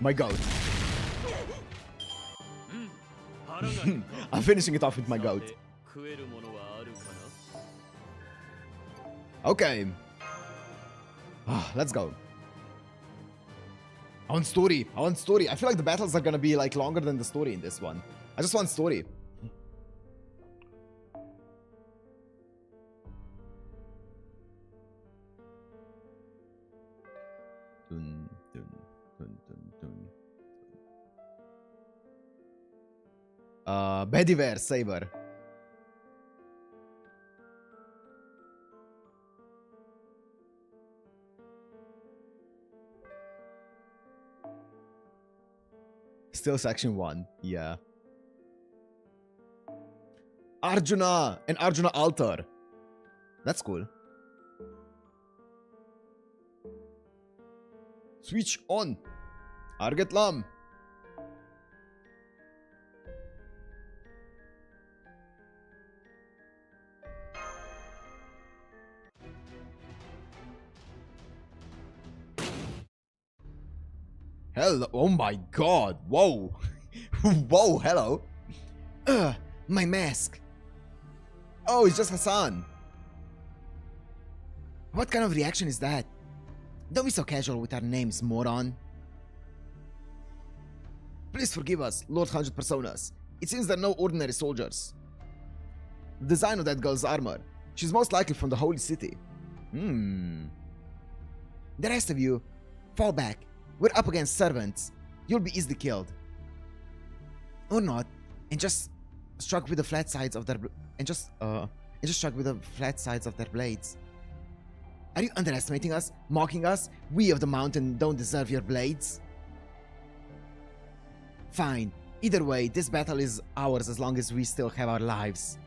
my goat. I'm finishing it off with my goat. Okay. Let's go. I want story. I want story. I feel like the battles are gonna be like longer than the story in this one. I just want story. Dun, dun, dun, dun, dun. Bediver, Saber. Still section 1, yeah. Arjuna and Arjuna altar. That's cool. Switch on. Arget Lam. Hello. Oh my god. Whoa. Whoa, hello. My mask. Oh, it's just Hassan. What kind of reaction is that? Don't be so casual with our names, moron. Please forgive us, Lord 100 Personas. It seems they're no ordinary soldiers. The design of that girl's armor. She's most likely from the Holy City. The rest of you, fall back. We're up against servants. You'll be easily killed. Or not. And just struck with the flat sides of their struck with the flat sides of their blades. Are you underestimating us? Mocking us? We of the mountain don't deserve your blades? Fine. Either way, this battle is ours as long as we still have our lives.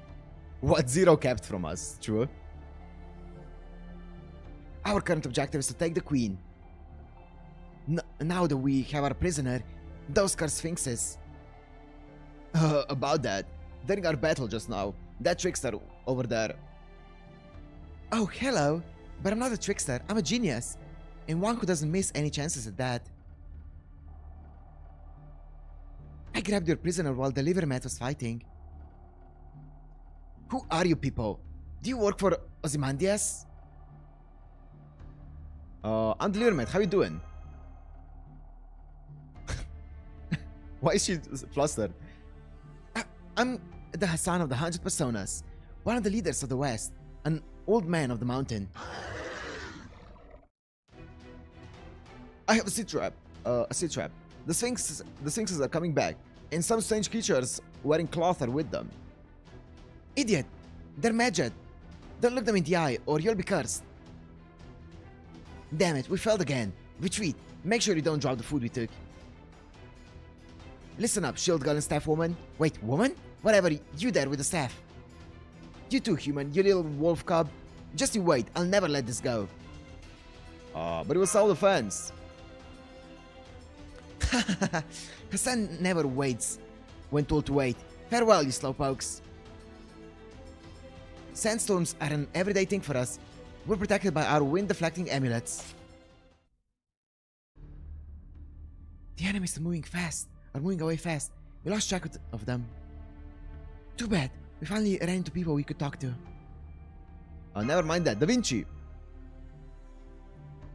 What Zero kept from us, true? Our current objective is to take the queen. Now that we have our prisoner, those cursed sphinxes. About that. During our battle just now, that trickster over there. Oh, hello. But I'm not a trickster, I'm a genius. And one who doesn't miss any chances at that. I grabbed your prisoner while the liver mat was fighting. Who are you people? Do you work for Ozymandias? I'm the liver mat, how you doing? Why is she flustered? I'm the Hassan of the 100 Personas, one of the leaders of the West, an old man of the mountain. I have a seed trap. The sphinxes are coming back, and some strange creatures wearing cloth are with them. Idiot! They're magic. Don't look them in the eye, or you'll be cursed. Damn it, we failed again. Retreat. Make sure you don't drop the food we took. Listen up, shield girl and staff woman. Wait, woman? Whatever, you there with the staff. You too, human, you little wolf cub. Just you wait, I'll never let this go. But it was self-defense. Hassan never waits when told to wait. Farewell, you slowpokes. Sandstorms are an everyday thing for us. We're protected by our wind-deflecting amulets. The enemies are moving away fast. We lost track of them. Too bad. We finally ran into people we could talk to. Never mind that. Da Vinci.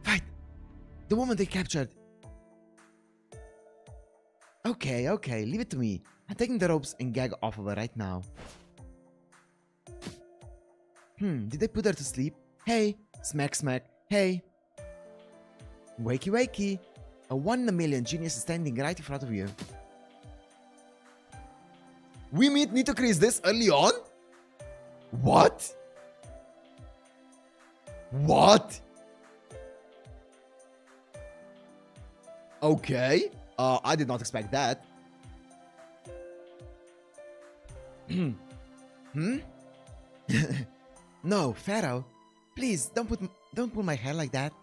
Fight. The woman they captured. Okay, okay. Leave it to me. I'm taking the ropes and gag off of her right now. Did they put her to sleep? Hey. Smack, smack. Hey. Wakey, wakey. A 1 in a million genius is standing right in front of you. We meet Nitocris this early on? What? What? Okay. I did not expect that. No, Pharaoh. Please, don't pull my hair like that.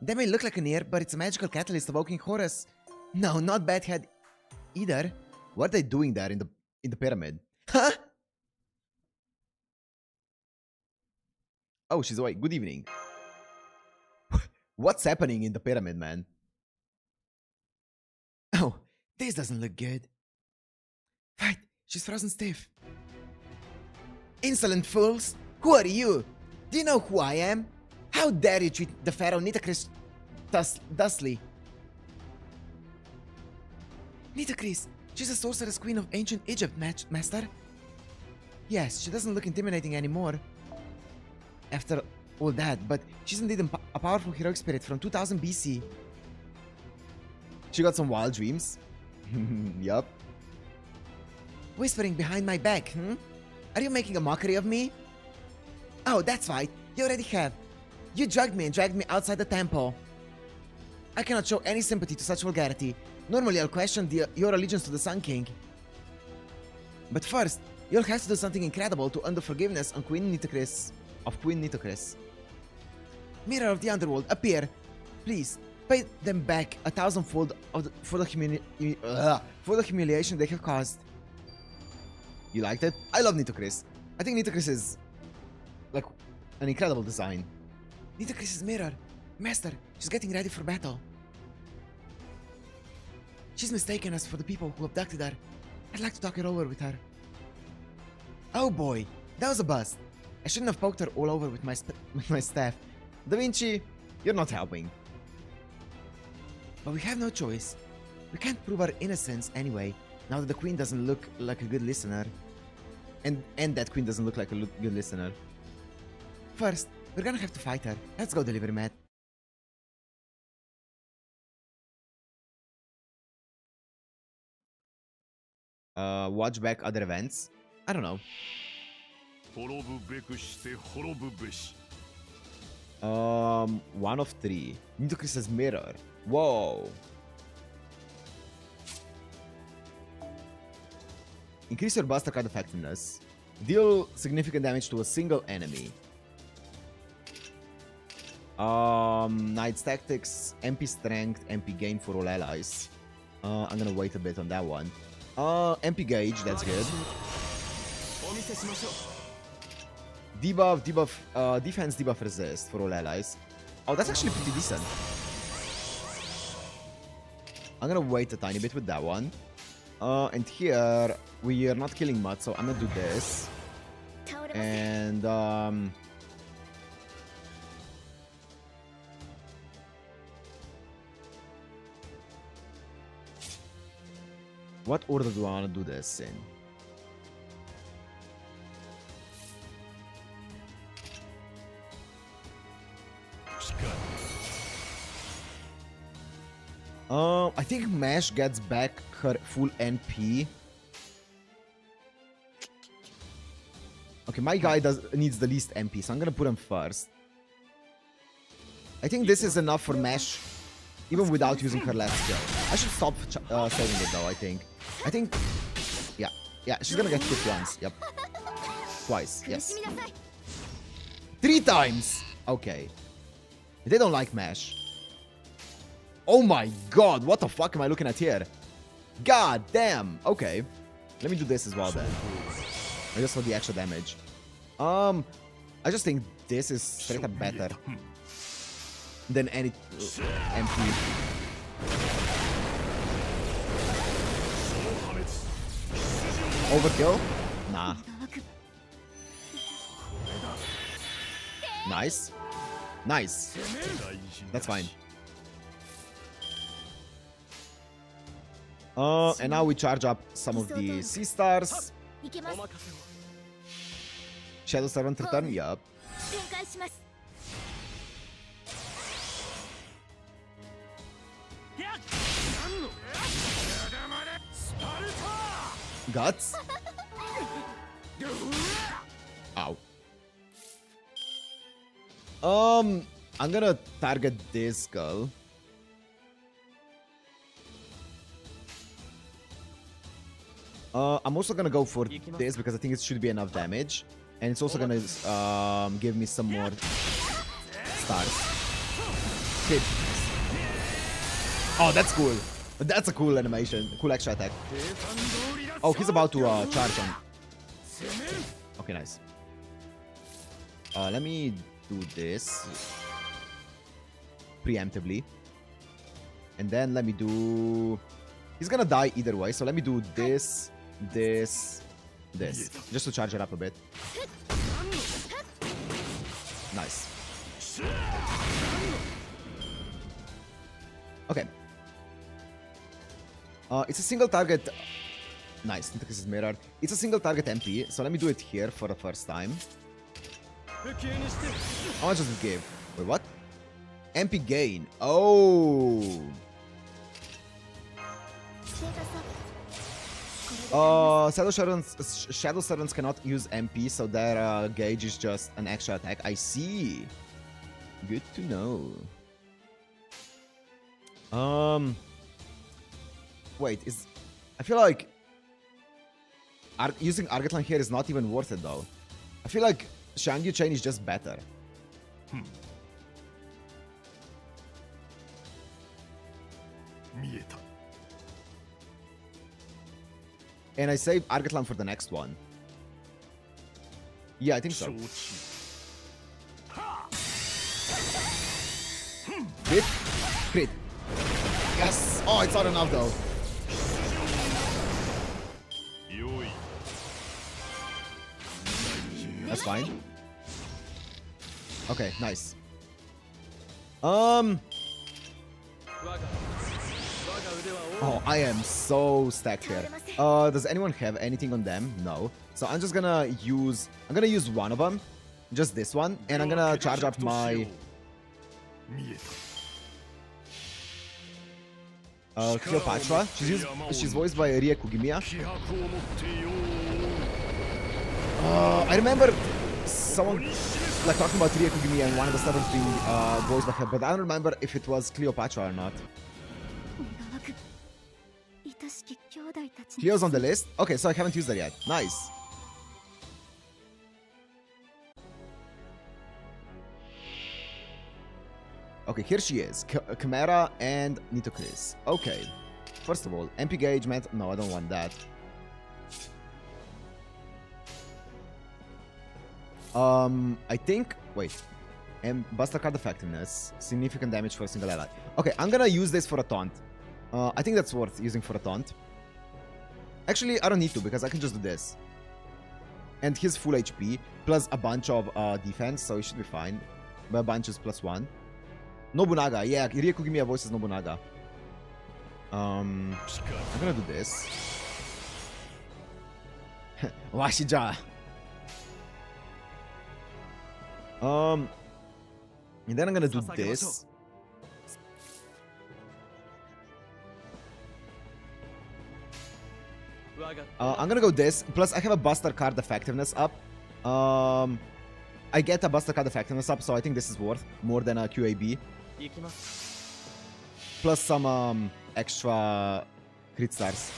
That may look like an ear, but it's a magical catalyst evoking Horus. No, not bad head either. What are they doing there in the pyramid? Huh? Oh, she's awake. Good evening. What's happening in the pyramid, man? Oh, this doesn't look good. Fight! She's frozen stiff. Insolent fools! Who are you? Do you know who I am? How dare you treat the Pharaoh Nitocris thusly? Nitocris, she's a sorceress queen of ancient Egypt, master. Yes, she doesn't look intimidating anymore. After all that, but she's indeed a powerful heroic spirit from 2000 BC. She got some wild dreams. Yup. Whispering behind my back, Are you making a mockery of me? Oh, that's right. You already have. You drugged me and dragged me outside the temple. I cannot show any sympathy to such vulgarity. Normally, I'll question your allegiance to the Sun King. But first, you'll have to do something incredible to earn the forgiveness of Queen Nitocris. Mirror of the Underworld, appear. Please, pay them back 1,000-fold for the humiliation they have caused. You liked it? I love Nitocris. I think Nitocris is like an incredible design. Nitocris' mirror. Master, she's getting ready for battle. She's mistaken us for the people who abducted her. I'd like to talk it over with her. Oh boy, that was a bust. I shouldn't have poked her all over with my staff. Da Vinci, you're not helping. But we have no choice. We can't prove our innocence anyway, now that the queen doesn't look like a good listener. And that queen doesn't look like a good listener. First, we're gonna have to fight her. Let's go, delivery mat. Watch back other events? I don't know. 1 of 3. Nitocris' mirror. Whoa. Increase your Buster card effectiveness. Deal significant damage to a single enemy. Knight's Tactics, MP Strength, MP Gain for all allies. I'm gonna wait a bit on that one. MP Gauge, that's good. Defense debuff resist for all allies. Oh, that's actually pretty decent. I'm gonna wait a tiny bit with that one. And here, we are not killing much, so I'm gonna do this. And, what order do I want to do this in? I think Mash gets back her full NP. Okay, my guy needs the least MP, so I'm gonna put him first. I think this is enough for Mash, even without using her last skill. I should stop saving it though, I think, yeah, she's gonna get hit once, yep. Twice, yes. 3 times! Okay. They don't like Mash. Oh my god, what the fuck am I looking at here? God damn! Okay. Let me do this as well then. I just saw the extra damage. I just think this is straight up better than any MP. Overkill? Nah. Nice. Nice. That's fine. And now we charge up some of the sea stars. Shadow Servant return, yup. Guts? Ow. I'm gonna target this girl. I'm also gonna go for this because I think it should be enough damage. And it's also gonna give me some more stars. Hit. Oh, that's cool. That's a cool animation. Cool extra attack. Oh, he's about to charge on. Okay, nice. Let me do this preemptively. And then let me do... He's gonna die either way, so let me do this, this, this. Just to charge it up a bit. Nice. Okay. It's a single target... Nice, this is mirrored. It's a single target MP, so let me do it here for the first time. How much does it give? Wait, what? MP gain. Oh! Shadow Servants cannot use MP, so their gauge is just an extra attack. I see. Good to know. Wait, I feel like using Argatlan here is not even worth it though. I feel like Shangyu Chain is just better. And I save Argatlan for the next one. Yeah, I think so. Crit? Crit. Yes! Oh, it's not enough though. That's fine. Okay, nice. Oh, I am so stacked here. Does anyone have anything on them? No. So I'm just gonna use... I'm gonna use one of them. Just this one. And I'm gonna charge up my... Cleopatra. She's voiced by Rie Kugimiya. I remember someone like talking about Rie Kugimiya and one of the servants being voiced by her, but I don't remember if it was Cleopatra or not. Cleo's on the list? Okay, so I haven't used her yet. Nice. Okay, here she is. Chimera and Nitocris. Okay. First of all, MP gauge meant... No, I don't want that. I think... Wait. Buster card effectiveness. Significant damage for a single ally. Okay, I'm gonna use this for a taunt. I think that's worth using for a taunt. Actually, I don't need to because I can just do this. And he's full HP, plus a bunch of defense, so he should be fine. But a bunch is +1. Nobunaga, yeah, Rie Kugimiya voices Nobunaga. I'm gonna do this. Washija. And then I'm gonna do this. I'm gonna go this. Plus, I have a Buster card effectiveness up. I get a Buster card effectiveness up, so I think this is worth more than a QAB. Plus some extra crit stars.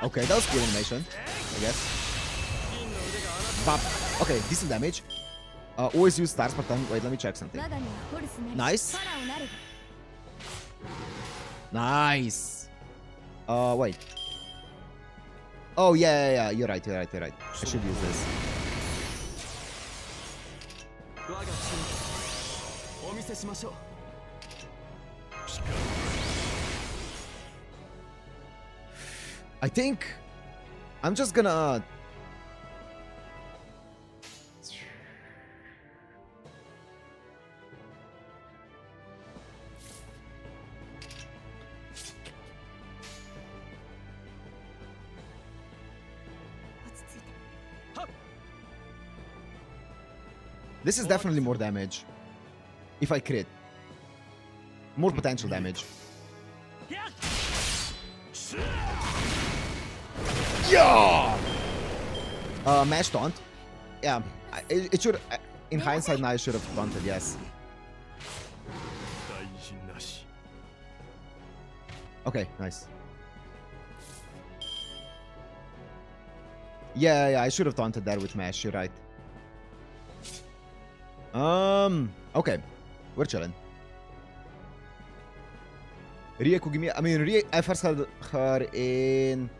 Okay, that was cool animation, I guess. Bop. Okay, decent damage. Always use stars per turn. Wait, let me check something. Nice. Nice. Wait. Oh, yeah. You're right. I should use this. I think I'm just gonna... This is definitely more damage. If I crit. More potential damage. Yeah! Mash taunt. Yeah, it should... In hindsight, now I should have taunted, yes. Okay, nice. Yeah, I should have taunted there with Mash, you're right. Okay. We're chilling. Rie Kugimi... I mean, Rie... I first heard her in...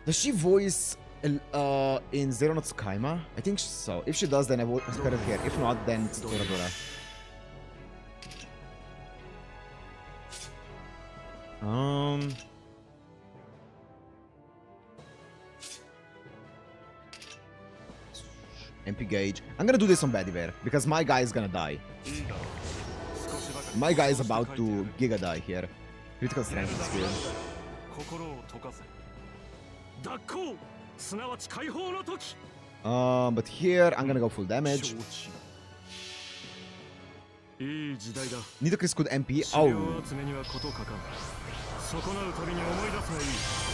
Does she voice in Zero no Tsukaima? I think so. If she does, then I will heard it here. If not, then it's Toradora. MP gauge. I'm gonna do this on Bediver because my guy is gonna die. My guy is about to giga die here. Critical strength is good. But here I'm gonna go full damage. Nidokris could MP. Oh.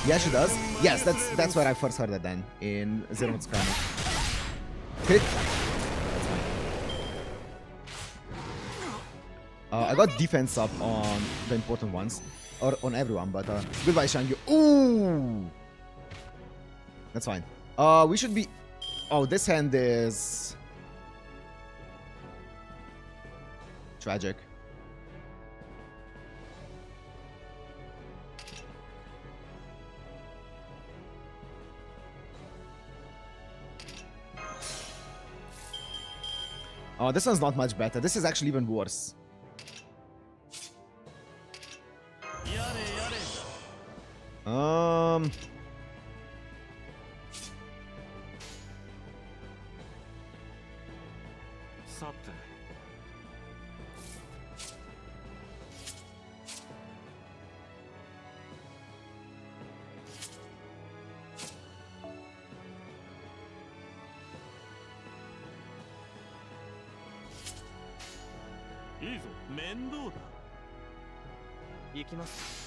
Yeah, she does. Yes, that's where I first heard it then. In Zero no Tsukaima. Crit. I got defense up on the important ones. Or on everyone, but goodbye Shangyu. Ooh! That's fine. We should be... Oh, this hand is... tragic. Oh, this one's not much better. This is actually even worse.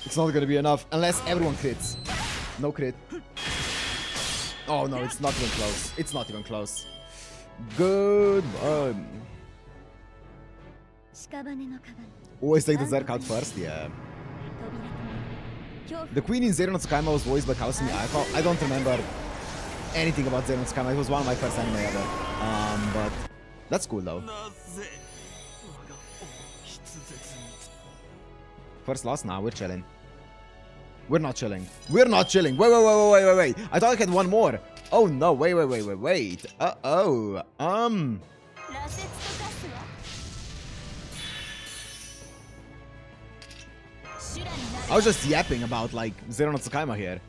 It's not gonna be enough unless everyone crits. No crit. Oh no, it's not even close. It's not even close. Good. Always take the Zerk out first, yeah. The Queen in Zero no Tsukaima was voiced by Kaosumi Aiko. I don't remember anything about Zero no Tsukaima. It was one of my first anime ever. But that's cool though. First loss? Nah, we're chilling. We're not chilling. We're not chilling. Wait. I thought I had one more. Oh no, wait. Uh-oh. I was just yapping about, like, Zero no Tsukaima here.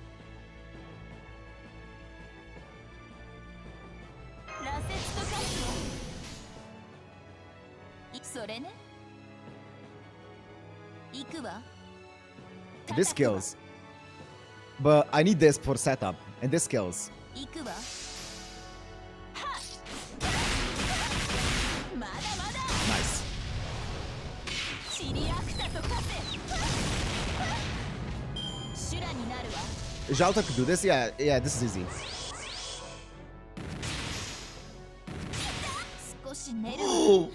This kills. But I need this for setup. And this kills. Nice. Jalta could do this? Yeah, this is easy. Oh.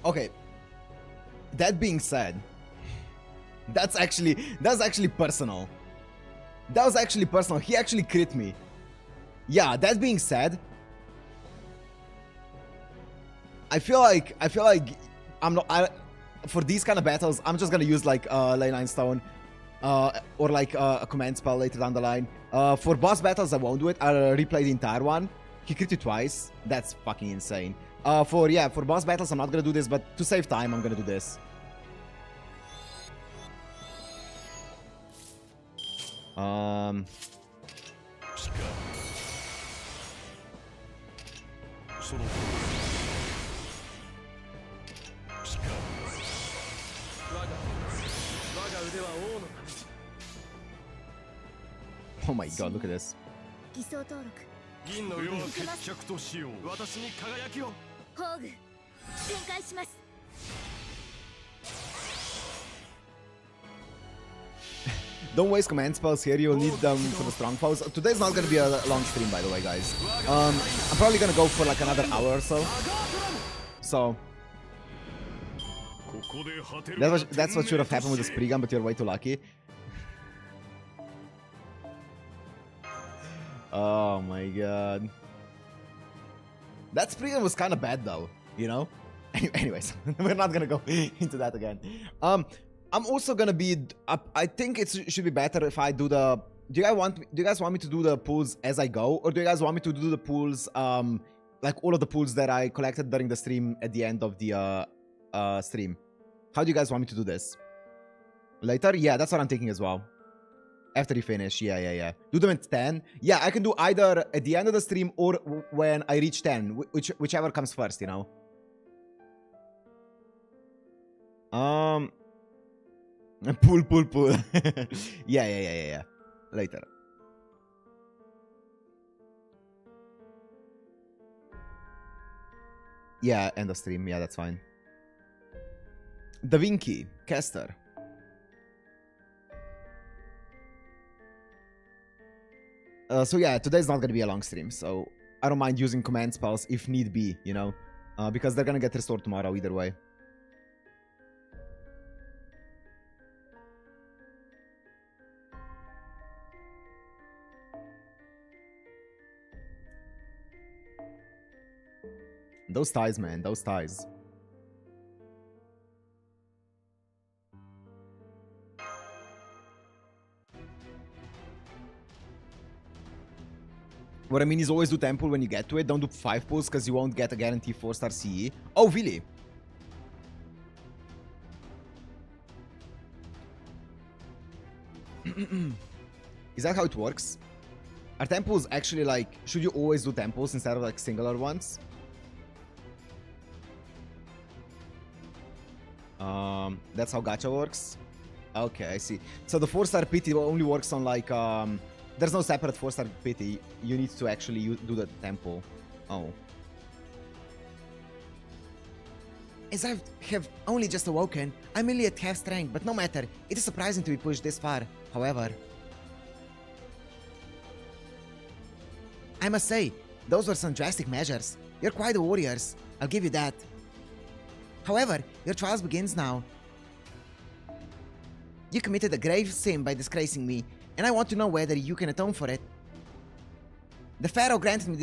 Okay. That being said, that's actually personal. That was actually personal. He actually crit me. Yeah, that being said, I feel like I'm not for these kind of battles, I'm just gonna use like Ley Line Stone or like a command spell later down the line. For boss battles, I won't do it. I'll replay the entire one. He crit you twice. That's fucking insane. For boss battles, I'm not gonna do this, but to save time, I'm gonna do this. Oh my god, look at this. Don't waste command spells here, you'll need them for the strong foes. Today's not gonna be a long stream, by the way, guys. I'm probably gonna go for like another hour or so. So that's what should have happened with the spree gun, but you're way too lucky. Oh my god. That spree gun was kind of bad though, you know? Anyways, we're not gonna go into that again. I'm also gonna be. I think it should be better if I do the. Do you guys want me to do the pools as I go, or do you guys want me to do the pools, like all of the pools that I collected during the stream at the end of the stream? How do you guys want me to do this? Later? Yeah, that's what I'm thinking as well. After you finish, yeah. Do them at 10. Yeah, I can do either at the end of the stream or when I reach 10, whichever comes first, you know. Pull. Yeah. Later. Yeah, end of stream. Yeah, that's fine. Da Vinci, caster. So yeah, today's not gonna be a long stream, so I don't mind using command spells if need be, you know, because they're gonna get restored tomorrow either way. Those ties, man, those ties. What I mean is always do temple when you get to it. Don't do 5 pulls because you won't get a guarantee 4-star CE. Oh, really? Is that how it works? Are temples actually like... Should you always do temples instead of like singular ones? That's how gacha works? Okay, I see. So the 4-star pity only works on like... There's no separate 4-star pity. You need to actually do the temple. Oh. As I have only just awoken, I'm only at half strength, but no matter. It is surprising to be pushed this far, however. I must say, those were some drastic measures. You're quite the warriors, I'll give you that. However, your trials begins now. You committed a grave sin by disgracing me, and I want to know whether you can atone for it. The Pharaoh granted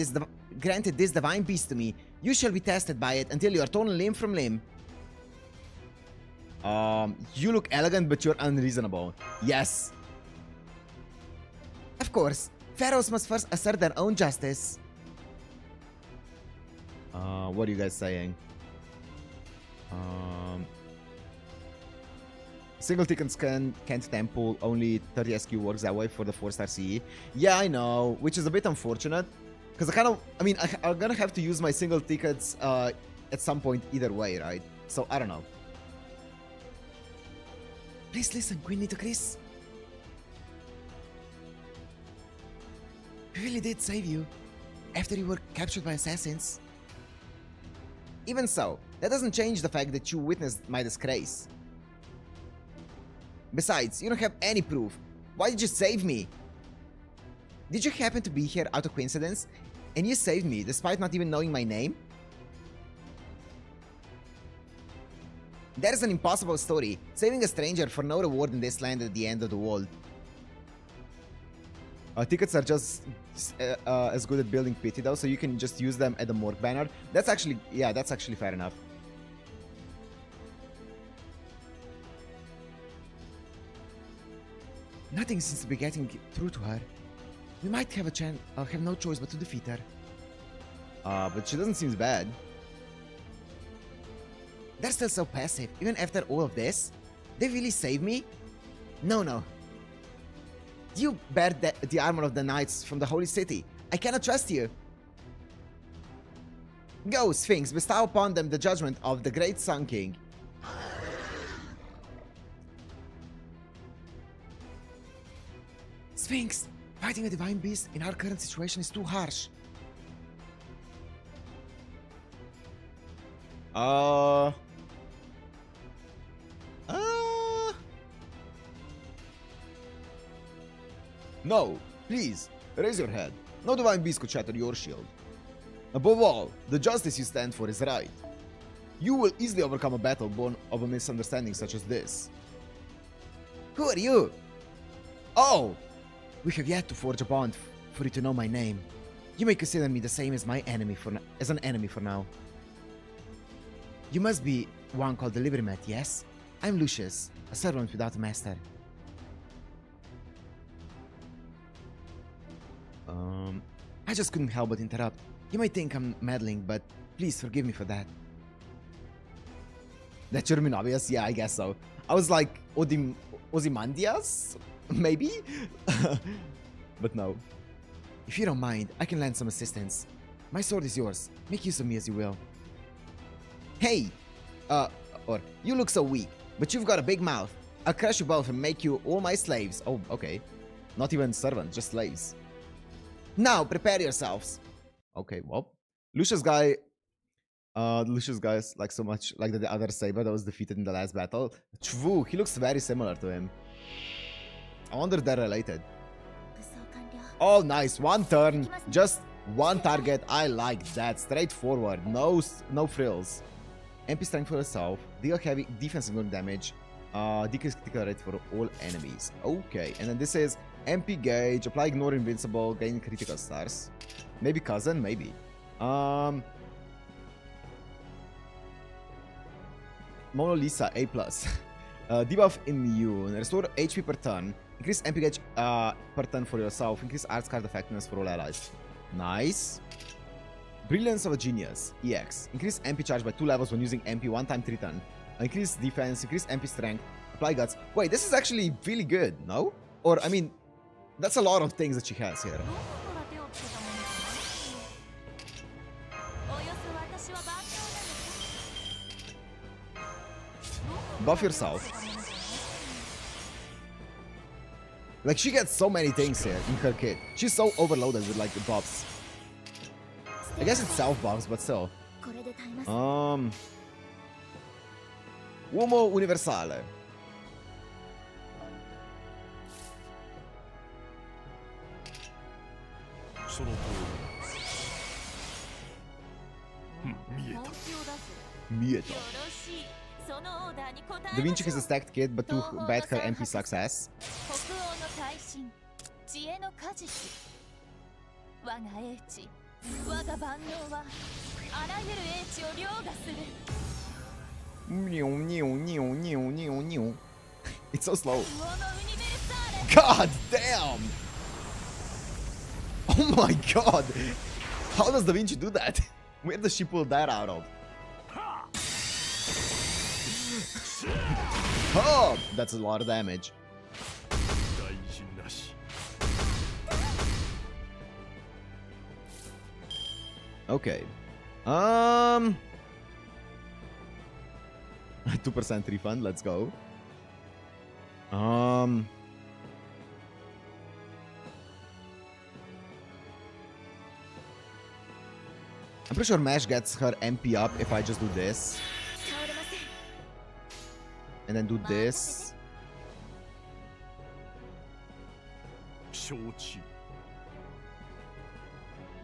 this divine beast to me. You shall be tested by it until you are torn limb from limb. You look elegant, but you're unreasonable. Yes. Of course, pharaohs must first assert their own justice. What are you guys saying? Single tickets can't temple, only 30 SQ works that way for the 4-star CE. Yeah, I know, which is a bit unfortunate. Because I'm gonna have to use my single tickets at some point either way, right? So, I don't know. Please listen, Queen Nitocris. We really did save you after you were captured by assassins. Even so, that doesn't change the fact that you witnessed my disgrace. Besides, you don't have any proof. Why did you save me? Did you happen to be here out of coincidence? And you saved me despite not even knowing my name? That is an impossible story. Saving a stranger for no reward in this land at the end of the world. Tickets are just as good at building pity though, so you can just use them at the morgue banner. That's actually, yeah, that's actually fair enough. Nothing seems to be getting through to her. We might have a chance, have no choice but to defeat her. But she doesn't seem bad. They're still so passive, even after all of this. They really saved me? No. You bear the armor of the knights from the holy city. I cannot trust you. Go, Sphinx, bestow upon them the judgment of the great Sun King. Sphinx, fighting a divine beast in our current situation is too harsh. No, please, raise your head. No divine beast could shatter your shield. Above all, the justice you stand for is right. You will easily overcome a battle born of a misunderstanding such as this. Who are you? Oh! We have yet to forge a bond for you to know my name. You may consider me the same as my enemy as an enemy for now. You must be one called the Liberamet, yes? I'm Lucius, a servant without a master. I just couldn't help but interrupt. You might think I'm meddling, but please forgive me for that. That should have been obvious? Yeah, I guess so. I was like, Ozymandias? Maybe? But no. If you don't mind, I can lend some assistance. My sword is yours. Make use of me as you will. Hey! Or, you look so weak, but you've got a big mouth. I'll crush you both and make you all my slaves. Oh, okay. Not even servants, just slaves. Now, prepare yourselves. Okay, well. Lucius guy is like so much like the other saber that was defeated in the last battle. Chvu, he looks very similar to him. I wonder if they're related. Oh, nice. One turn, just one target. I like that. Straightforward. No frills. MP strength for yourself. Deal heavy defense and good damage. Decrease critical rate for all enemies. Okay, and then this is MP gauge. Apply ignore invincible. Gain critical stars. Maybe cousin. Maybe. Mona Lisa A+. Debuff immune. Restore HP per turn. Increase MP gauge per turn for yourself. Increase arts card effectiveness for all allies. Nice. Brilliance of a Genius. EX. Increase MP charge by 2 levels when using MP 1 time 3 turn. Increase defense. Increase MP strength. Apply guts. Wait, this is actually really good, no? Or, I mean, that's a lot of things that she has here. Buff yourself. Like, she gets so many things here in her kit. She's so overloaded with, like, the buffs. I guess it's self-buffs, but still. Uomo Universale. Mieta. Da Vinci has a stacked kit, but too bad her MP sucks ass. It's so slow. God damn! Oh my god! How does Da Vinci do that? Where does she pull that out of? Oh! That's a lot of damage. Okay. 2% refund, let's go. I'm pretty sure Mesh gets her MP up if I just do this. And then do this.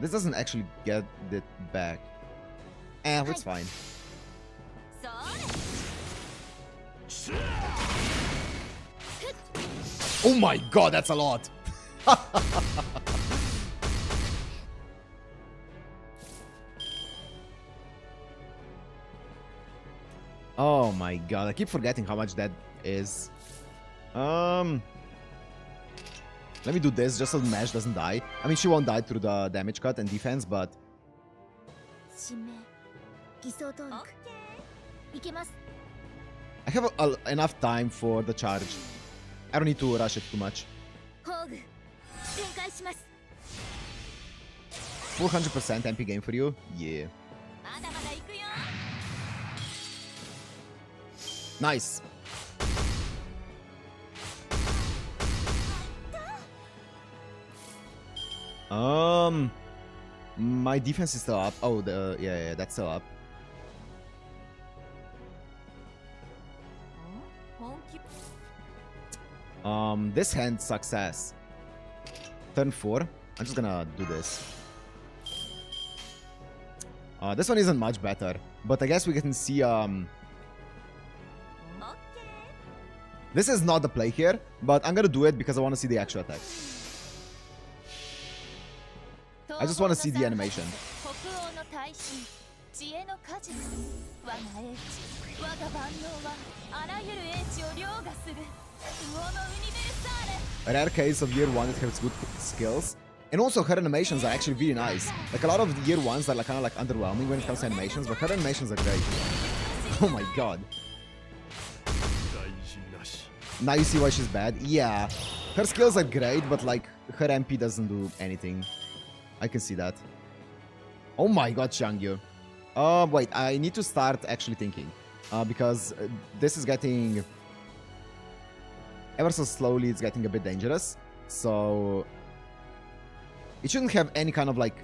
This doesn't actually get it back. That's fine. Oh my god, that's a lot. Oh my god, I keep forgetting how much that is. Let me do this just so the Mash doesn't die. I mean, she won't die through the damage cut and defense, but... I have enough time for the charge. I don't need to rush it too much. 400% MP game for you? Yeah. Nice. My defense is still up. Oh, yeah, that's still up. This hand success. Turn 4. I'm just gonna do this. This one isn't much better, but I guess we can see, this is not the play here, but I'm gonna do it because I want to see the actual attack. I just want to see the animation. A rare case of year 1 that has good skills. And also her animations are actually really nice. Like a lot of the year 1s are like kind of like underwhelming when it comes to animations, but her animations are great. Oh my god. Now you see why she's bad? Yeah. Her skills are great, but like her MP doesn't do anything. I can see that. Oh my god, Xiangyu. Wait, I need to start actually thinking. Because this is getting... Ever so slowly, it's getting a bit dangerous. So... It shouldn't have any kind of like...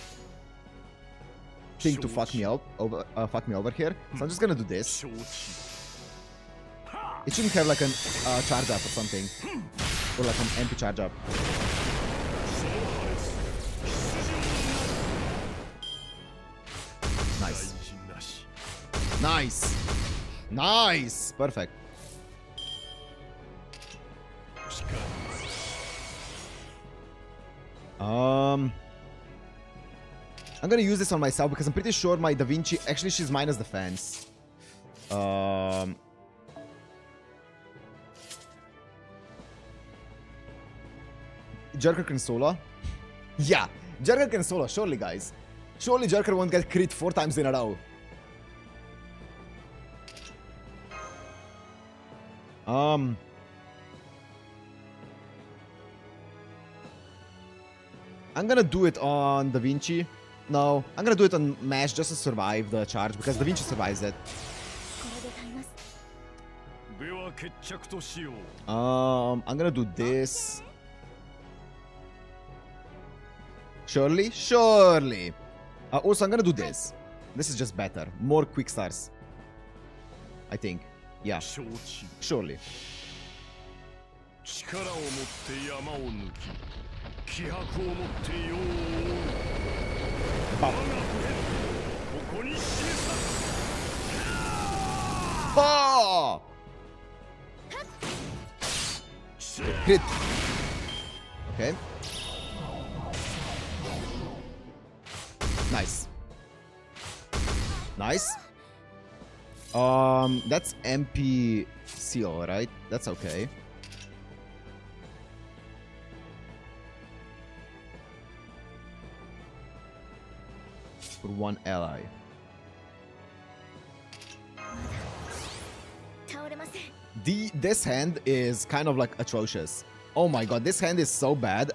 thing to fuck me over here. So I'm just gonna do this. It shouldn't have like a charge up or something. Or like an MP charge up. Nice. Nice. Nice. Perfect. I'm gonna use this on myself because I'm pretty sure my Da Vinci... Actually, she's minus defense. Jerker can solo. Yeah, Jerker can solo, surely, guys. Surely Jerker won't get crit 4 times in a row. I'm gonna do it on Da Vinci. No, I'm gonna do it on Mash just to survive the charge because Da Vinci survives it. I'm gonna do this. Surely? Surely! Also, I'm gonna do this. This is just better. More quick stars. I think. Yeah. Surely. Oh! Hit. Okay. Nice. Nice. That's MP seal, right? That's okay. For one ally. This hand is kind of like atrocious. Oh my god, this hand is so bad.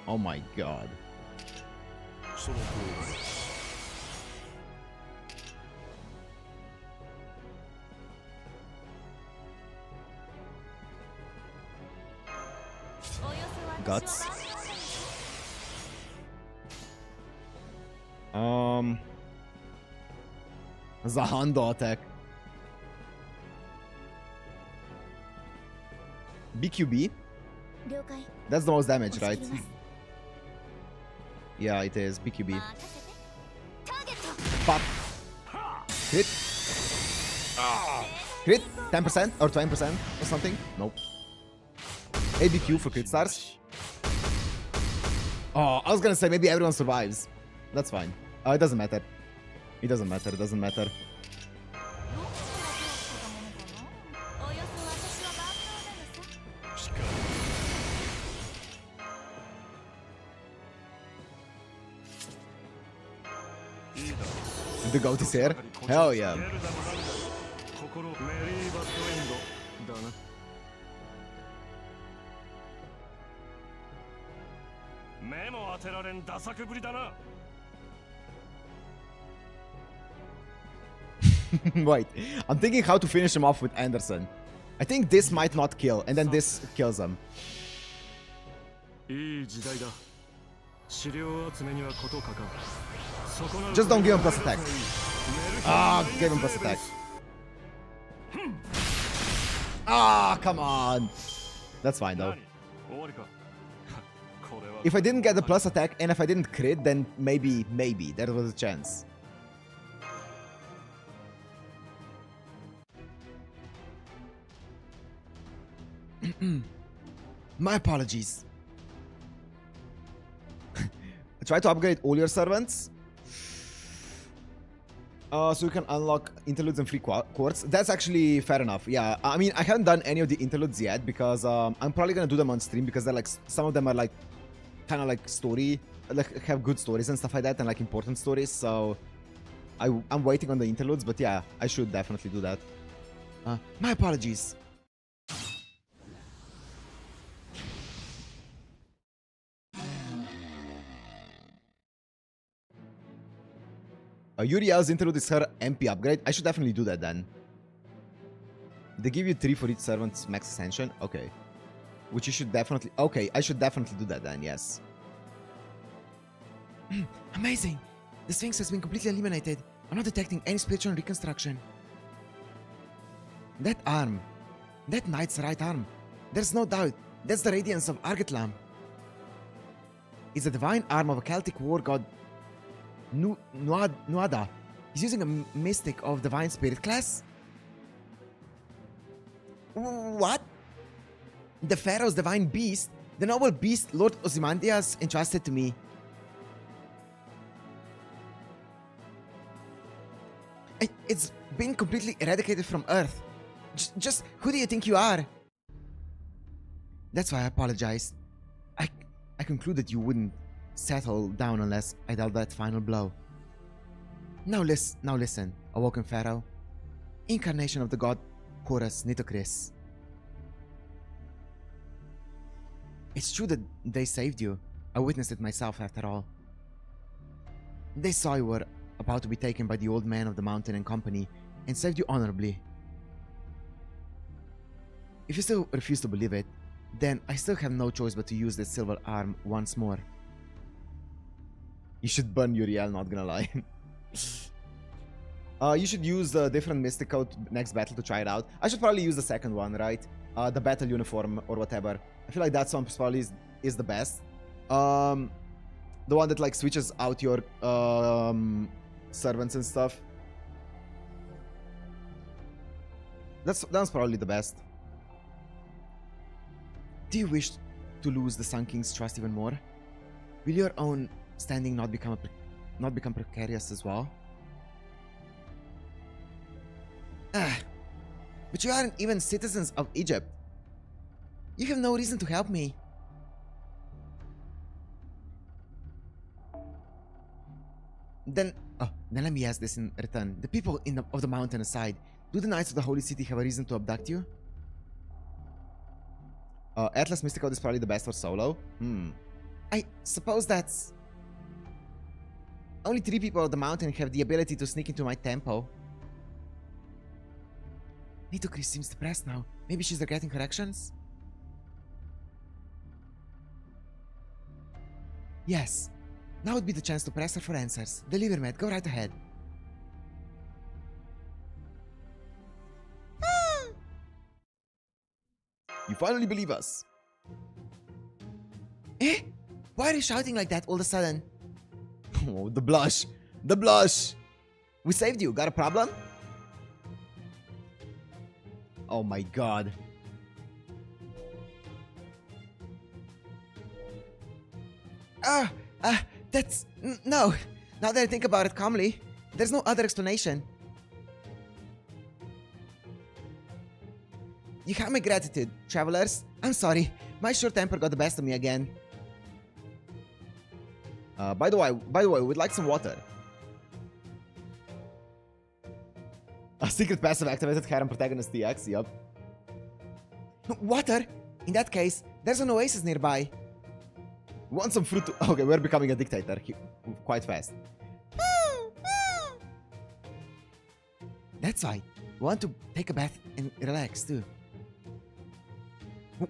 Oh my god. Guts. Zahando attack. BQB? That's the most damage, right? Yeah, it is. BQB. Pop. Hit. Hit. 10% or 20% or something? Nope. ABQ for crit stars. Oh, I was gonna say maybe everyone survives. That's fine. It doesn't matter. It doesn't matter. It doesn't matter. The goat is here? Hell yeah. Wait, I'm thinking how to finish him off with Anderson. I think this might not kill, and then this kills him. Just don't give him plus attack. Ah, give him plus attack. Ah, come on. That's fine though. If I didn't get the plus attack and if I didn't crit, then maybe there was a chance. My apologies. Try to upgrade all your servants. So you can unlock interludes and free quartz. That's actually fair enough. Yeah, I mean, I haven't done any of the interludes yet because I'm probably gonna do them on stream because they're like, some of them are like kind of like story, like have good stories and stuff like that, and like important stories. So I'm waiting on the interludes, but yeah, I should definitely do that. My apologies. Uriel's interlude is her MP upgrade. I should definitely do that then. They give you 3 for each servant's max ascension. Okay. Which you should definitely... Okay, I should definitely do that then, yes. Amazing! The Sphinx has been completely eliminated. I'm not detecting any spiritual reconstruction. That arm. That knight's right arm. There's no doubt. That's the radiance of Argetlam. It's the divine arm of a Celtic war god Nuada. He's using a mystic of divine spirit class. What? The Pharaoh's divine beast, the noble beast Lord Ozymandias entrusted to me. It's been completely eradicated from Earth. Just who do you think you are? That's why I apologized. I concluded you wouldn't settle down unless I dealt that final blow. Now listen, awoken Pharaoh. Incarnation of the god Horus Nitocris. It's true that they saved you. I witnessed it myself after all. They saw you were about to be taken by the old man of the mountain and company and saved you honorably. If you still refuse to believe it, then I still have no choice but to use this silver arm once more. You should burn Uriel, not gonna lie. You should use the different mystic code next battle to try it out. I should probably use the second one, right? The battle uniform or whatever. I feel like that one probably is the best. The one that like switches out your servants and stuff. That's probably the best. Do you wish to lose the Sun King's trust even more? Will your own standing not become precarious as well? But you aren't even citizens of Egypt. You have no reason to help me. Then let me ask this in return. The people of the mountain aside, do the Knights of the Holy City have a reason to abduct you? Atlas Mystical is probably the best for solo. I suppose that's... Only 3 people of the mountain have the ability to sneak into my temple. Nitocris seems depressed now. Maybe she's regretting her actions? Yes. Now would be the chance to press her for answers. Deliver, Matt. Go right ahead. You finally believe us. Eh? Why are you shouting like that all of a sudden? Oh, the blush. The blush. We saved you. Got a problem? Oh my god. Ah, no. Now that I think about it calmly, there's no other explanation. You have my gratitude, travelers. I'm sorry. My short temper got the best of me again. By the way, we'd like some water. A secret passive activated Harem Protagonist DX, yup. Water? In that case, there's an oasis nearby. Want some fruit to... Okay, we're becoming a dictator quite fast. That's right. Want to take a bath and relax too.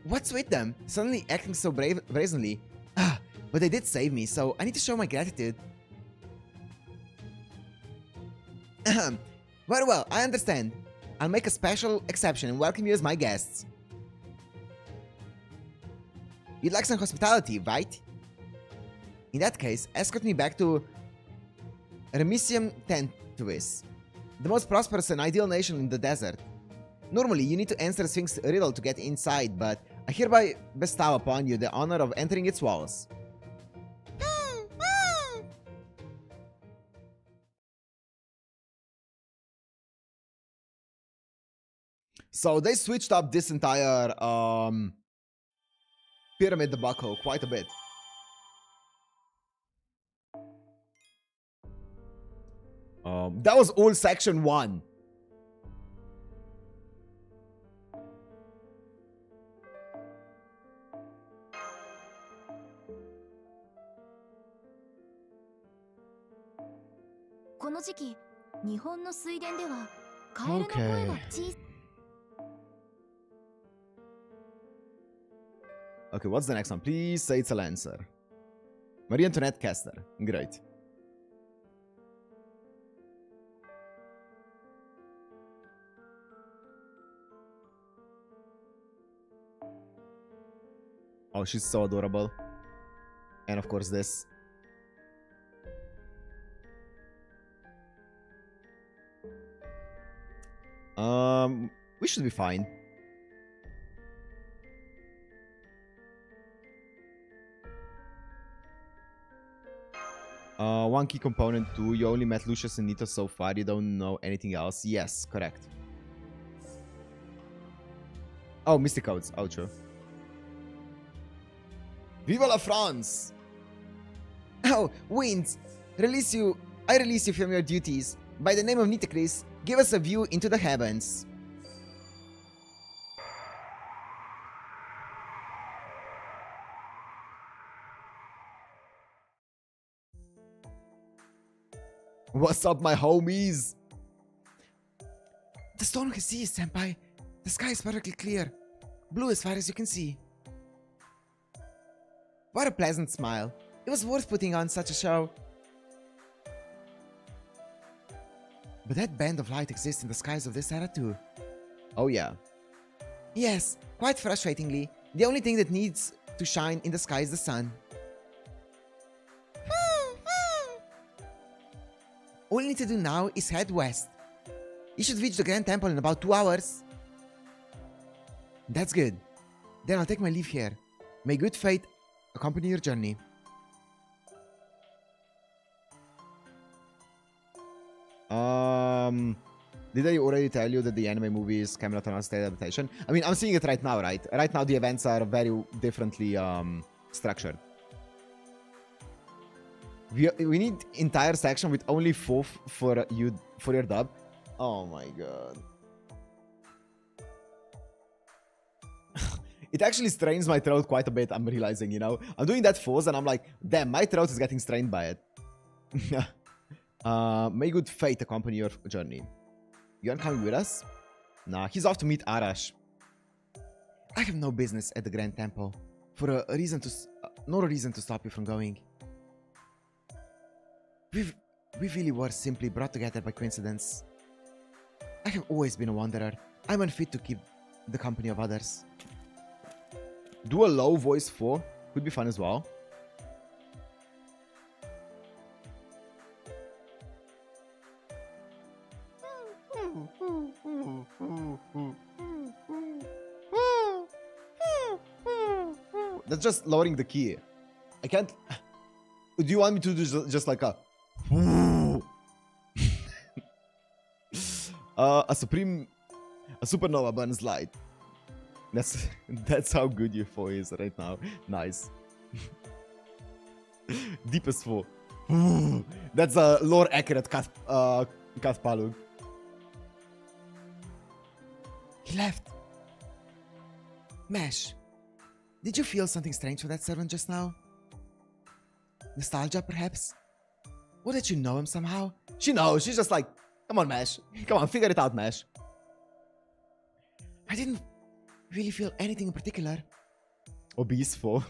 What's with them? Suddenly acting so brazenly. But they did save me, so I need to show my gratitude. Very well, I understand. I'll make a special exception and welcome you as my guests. You'd like some hospitality, right? In that case, escort me back to Remisium Tentuis, the most prosperous and ideal nation in the desert. Normally, you need to answer Sphinx riddle to get inside, but I hereby bestow upon you the honor of entering its walls. So they switched up this entire pyramid debacle quite a bit. That was all section 1. Okay, what's the next one? Please say it's a Lancer. Marie Antoinette Kester. Great. Oh, she's so adorable. And of course this. We should be fine. One key component too. You only met Lucius and Nito so far. You don't know anything else. Yes, correct. Oh, Mystic Codes. Oh, true. Viva la France! Oh, Winds! I release you from your duties. By the name of Nitocris, give us a view into the heavens. What's up, my homies? The storm has ceased, Senpai. The sky is perfectly clear. Blue as far as you can see. What a pleasant smile. It was worth putting on such a show. But that band of light exists in the skies of this era too. Oh yeah. Yes, quite frustratingly. The only thing that needs to shine in the sky is the sun. All you need to do now is head west. You should reach the Grand Temple in about 2 hours. That's good. Then I'll take my leave here. May good fate accompany your journey. Did I already tell you that the anime movie is Camelot on a state adaptation? I mean, I'm seeing it right now, right? Right now the events are very differently structured. We need entire section with only 4 for your dub. Oh my god. It actually strains my throat quite a bit, I'm realizing, you know? I'm doing that pause and I'm like, damn, my throat is getting strained by it. May good fate accompany your journey. You aren't coming with us? Nah, he's off to meet Arash. I have no business at the Grand Temple. For a reason to... no reason to stop you from going. We really were simply brought together by coincidence. I have always been a wanderer. I'm unfit to keep the company of others. Do a low voice 4 could be fun as well. That's just lowering the key. I can't... Do you want me to do just like a... a supernova burns light. That's how good your foe is right now. Nice. Deepest foe. That's a lore accurate cat palug. He left. Mesh, did you feel something strange for that servant just now? Nostalgia, perhaps? Or did you know him somehow? She knows. She's just like, come on, Mesh. Come on, figure it out, Mesh. I didn't really feel anything in particular. Obese foe.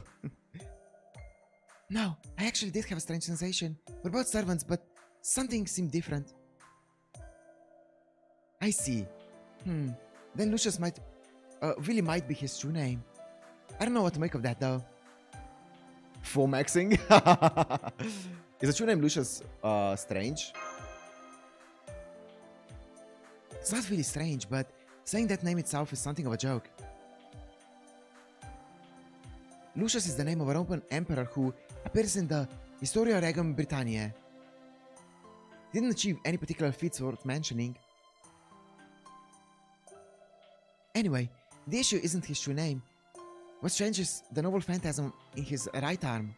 No, I actually did have a strange sensation. We're both servants, but something seemed different. I see. Then Lucius really might be his true name. I don't know what to make of that, though. Foe maxing? Is the true name Lucius strange? It's not really strange, but saying that name itself is something of a joke. Lucius is the name of a Roman emperor who appears in the Historia Regum Britanniae. Didn't achieve any particular feats worth mentioning. Anyway, the issue isn't his true name. What strange is the noble phantasm in his right arm.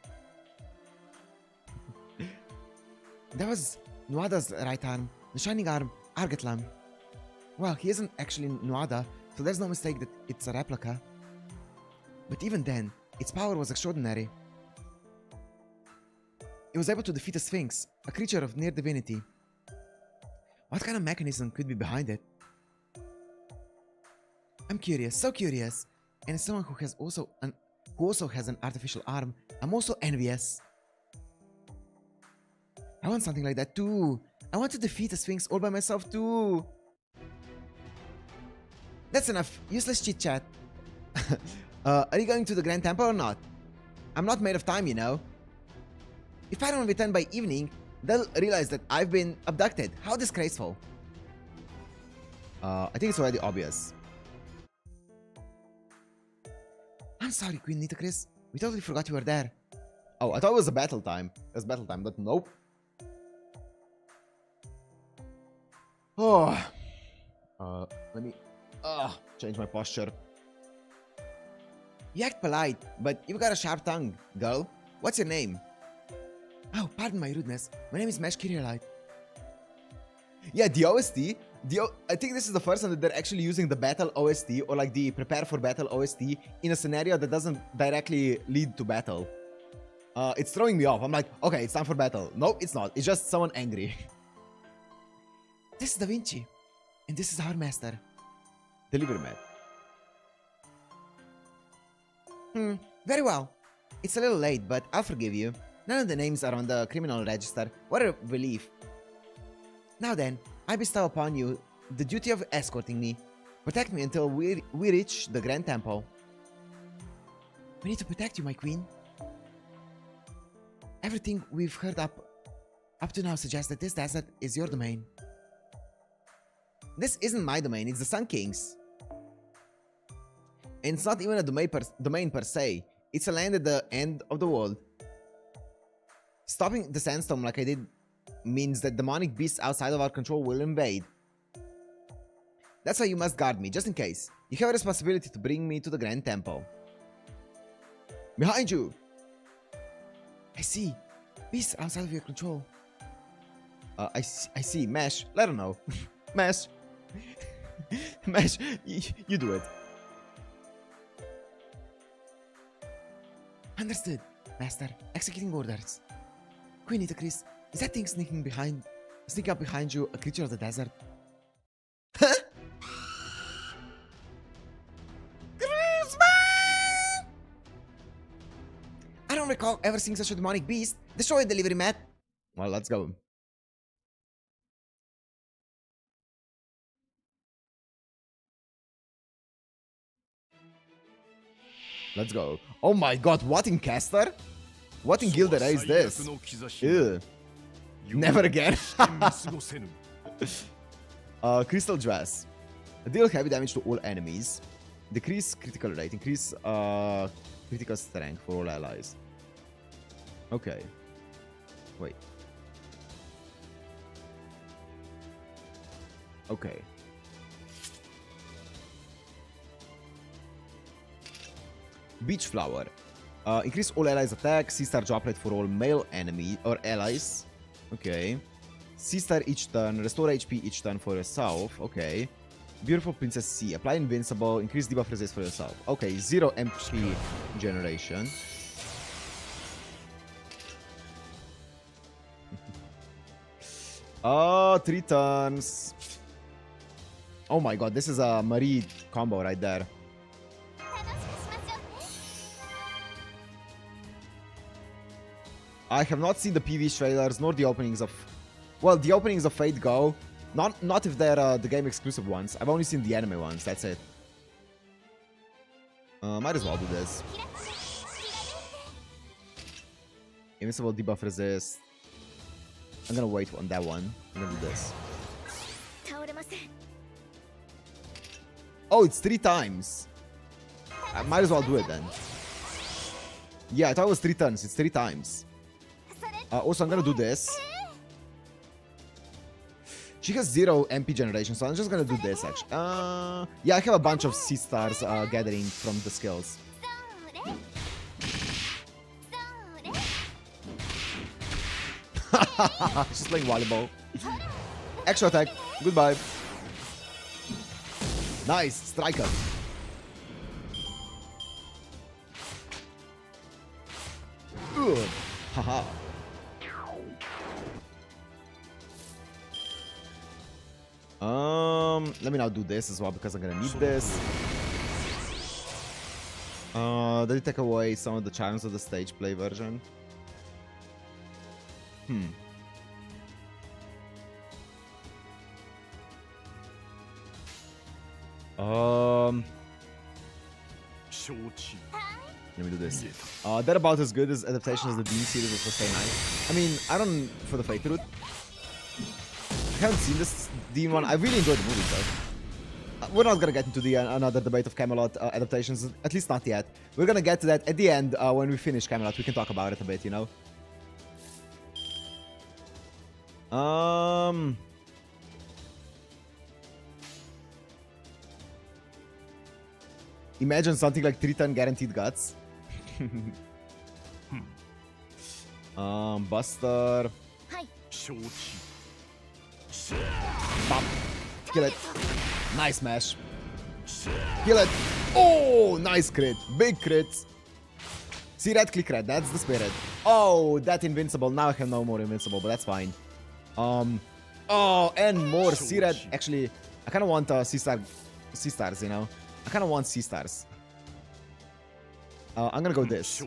That was Nuada's right arm, the shining arm, Argatlan. Well, he isn't actually Nuada, so there's no mistake that it's a replica. But even then, its power was extraordinary. It was able to defeat a Sphinx, a creature of near divinity. What kind of mechanism could be behind it? I'm curious, so curious. And as someone who also has an artificial arm, I'm also envious. I want something like that too. I want to defeat a Sphinx all by myself too. That's enough. Useless chit chat. Are you going to the Grand Temple or not? I'm not made of time, you know. If I don't return by evening, they'll realize that I've been abducted. How disgraceful. I think it's already obvious. I'm sorry, Queen Nitocris. We totally forgot you were there. Oh, I thought it was a battle time. It was battle time, but nope. Oh. Let me change my posture. You act polite, but you've got a sharp tongue, girl. What's your name? Oh, pardon my rudeness. My name is Mesh Kyrielite. Yeah, the OST. I think this is the first time that they're actually using the battle OST or like the prepare for battle OST in a scenario that doesn't directly lead to battle. It's throwing me off. I'm like, okay, it's time for battle. No, it's not. It's just someone angry. This is Da Vinci. And this is our master. Delivery man. Very well. It's a little late, but I'll forgive you. None of the names are on the criminal register. What a relief. Now then, I bestow upon you the duty of escorting me. Protect me until we reach the Grand Temple. We need to protect you, my queen. Everything we've heard up to now suggests that this desert is your domain. This isn't my domain, it's the Sun King's. And it's not even a domain per se. It's a land at the end of the world. Stopping the sandstorm like I did means that demonic beasts outside of our control will invade. That's why you must guard me, just in case. You have a responsibility to bring me to the Grand Temple. Behind you! I see. Beasts outside of your control. I see. Mesh, let her know. Mesh. Mesh, you do it. Understood, Master. Executing orders. Queen Nitocris, is that thing sneaking up behind you a creature of the desert? Huh? I don't recall ever seeing such a demonic beast. Destroy it, delivery mat. Well, let's go. Let's go. Oh my god, what in Caster? What in Gildera is this? Ew. Never again. Crystal Dress. Deal heavy damage to all enemies. Decrease critical rate. Increase critical strength for all allies. Okay. Wait. Okay. Beach Flower. Increase all allies attack. C-star drop rate for all male enemy or allies. Okay. C-star each turn. Restore HP each turn for yourself. Okay. Beautiful Princess C. Apply invincible. Increase debuff resist for yourself. Okay. 0 MP generation. Oh, 3 turns. Oh my god, this is a Marie combo right there. I have not seen the PV trailers nor the openings of... Well, the openings of Fate Go. Not if they're the game exclusive ones. I've only seen the anime ones, that's it. Might as well do this. Invincible debuff resist. I'm gonna wait on that one. I'm gonna do this. Oh, it's 3 times. I might as well do it then. Yeah, I thought it was 3 turns. It's 3 times. Also, I'm gonna do this. She has 0 MP generation, so I'm just gonna do this actually. Yeah, I have a bunch of C stars gathering from the skills. She's playing volleyball. Extra attack. Goodbye. Nice. Striker. Good. Haha. Let me now do this as well because I'm gonna need this. Did it take away some of the charms of the stage play version? Let me do this. They're about as good as adaptations as the Dean series, which was so nice. I mean, I don't for the Fate route. I haven't seen this Dean one. I really enjoyed the movie though. We're not gonna get into the another debate of Camelot adaptations, at least not yet. We're gonna get to that at the end when we finish Camelot. We can talk about it a bit, you know. Imagine something like 3-turn guaranteed guts. Buster. Bop. Kill it. Nice smash. Kill it. Oh, nice crit. Big crits. See red, click red. That's the spirit. Oh, that invincible. Now I have no more invincible, but that's fine. Oh, and more C red. Actually, I kind of want C stars, you know. I kind of want C stars. I'm gonna go this.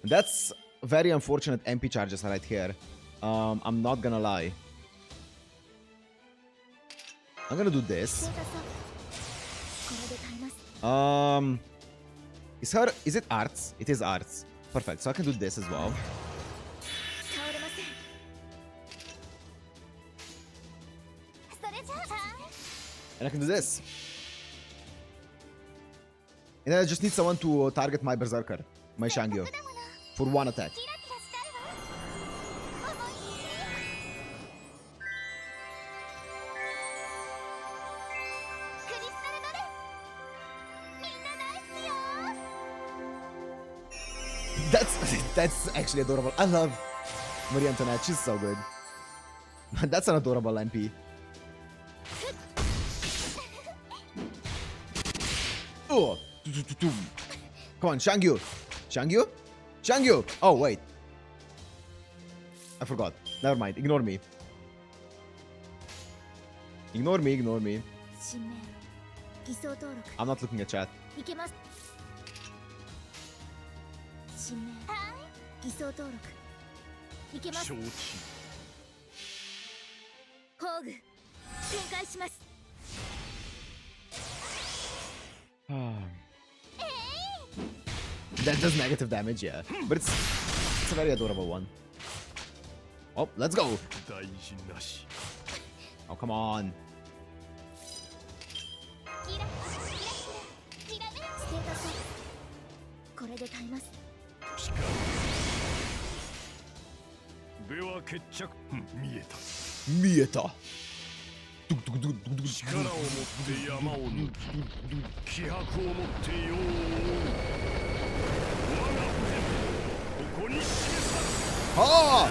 That's very unfortunate MP charges right here. I'm not gonna lie. I'm gonna do this. Is it arts? It is arts. Perfect. So I can do this as well. And I can do this. And then I just need someone to target my Berserker, my Shangyo, for 1 attack. That's actually adorable. I love Marie Antoinette. She's so good. That's an adorable NP. Oh. Come on, Shangyu. Shangyu? Shangyu! Oh, wait. I forgot. Never mind. Ignore me. Ignore me, ignore me. I'm not looking at chat. That does negative damage, yeah. But it's a very adorable one. Oh, let's go. Oh, come on. Mieta. Oh!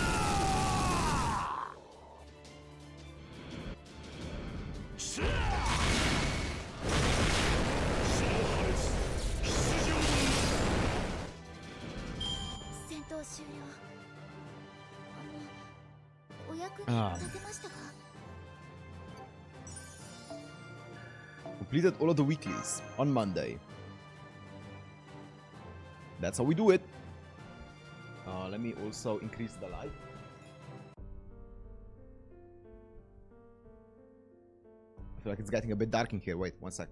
Completed all of the weeklies on Monday. That's how we do it. Let me also increase the light. I feel like it's getting a bit dark in here. Wait, one sec.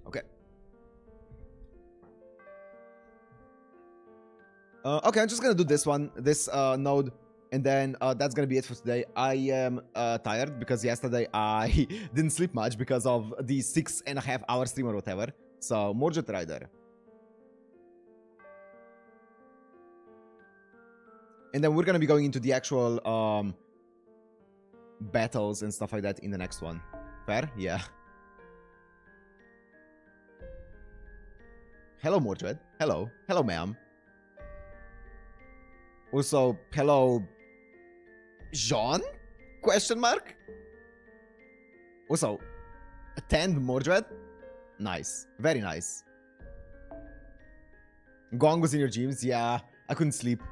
Okay. Okay, I'm just gonna do this one, this node, and then that's gonna be it for today. I am tired because yesterday I didn't sleep much because of the 6.5 hour stream or whatever. So, Morjet Rider. And then we're gonna be going into the actual battles and stuff like that in the next one. Fair? Yeah. Hello, Mordred. Hello. Hello, ma'am. Also, hello, Jean? Question mark? Also, attend Mordred? Nice. Very nice. Gong was in your dreams? Yeah, I couldn't sleep.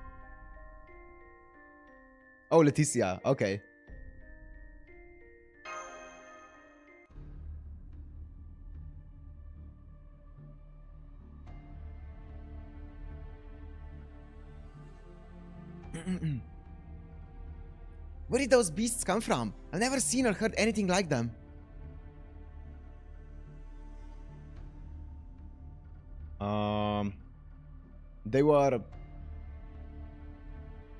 Oh, Leticia. Okay. Where did those beasts come from? I've never seen or heard anything like them. They were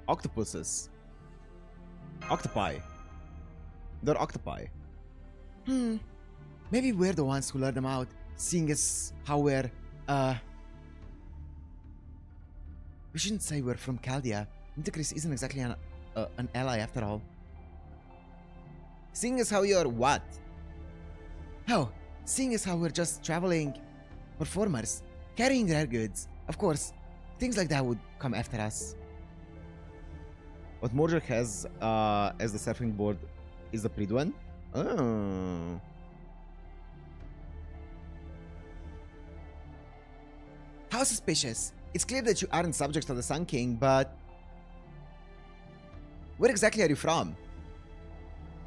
octopuses. Octopi. They're octopi. Maybe we're the ones who lured them out, seeing as how we're, we shouldn't say we're from Chaldea. Nitocris isn't exactly an ally after all. Seeing as how you're what? Oh, seeing as how we're just traveling performers, carrying rare goods. Of course, things like that would come after us. What Mordred has as the surfing board is the Pridwen. Oh. How suspicious. It's clear that you aren't subjects of the Sun King, but where exactly are you from?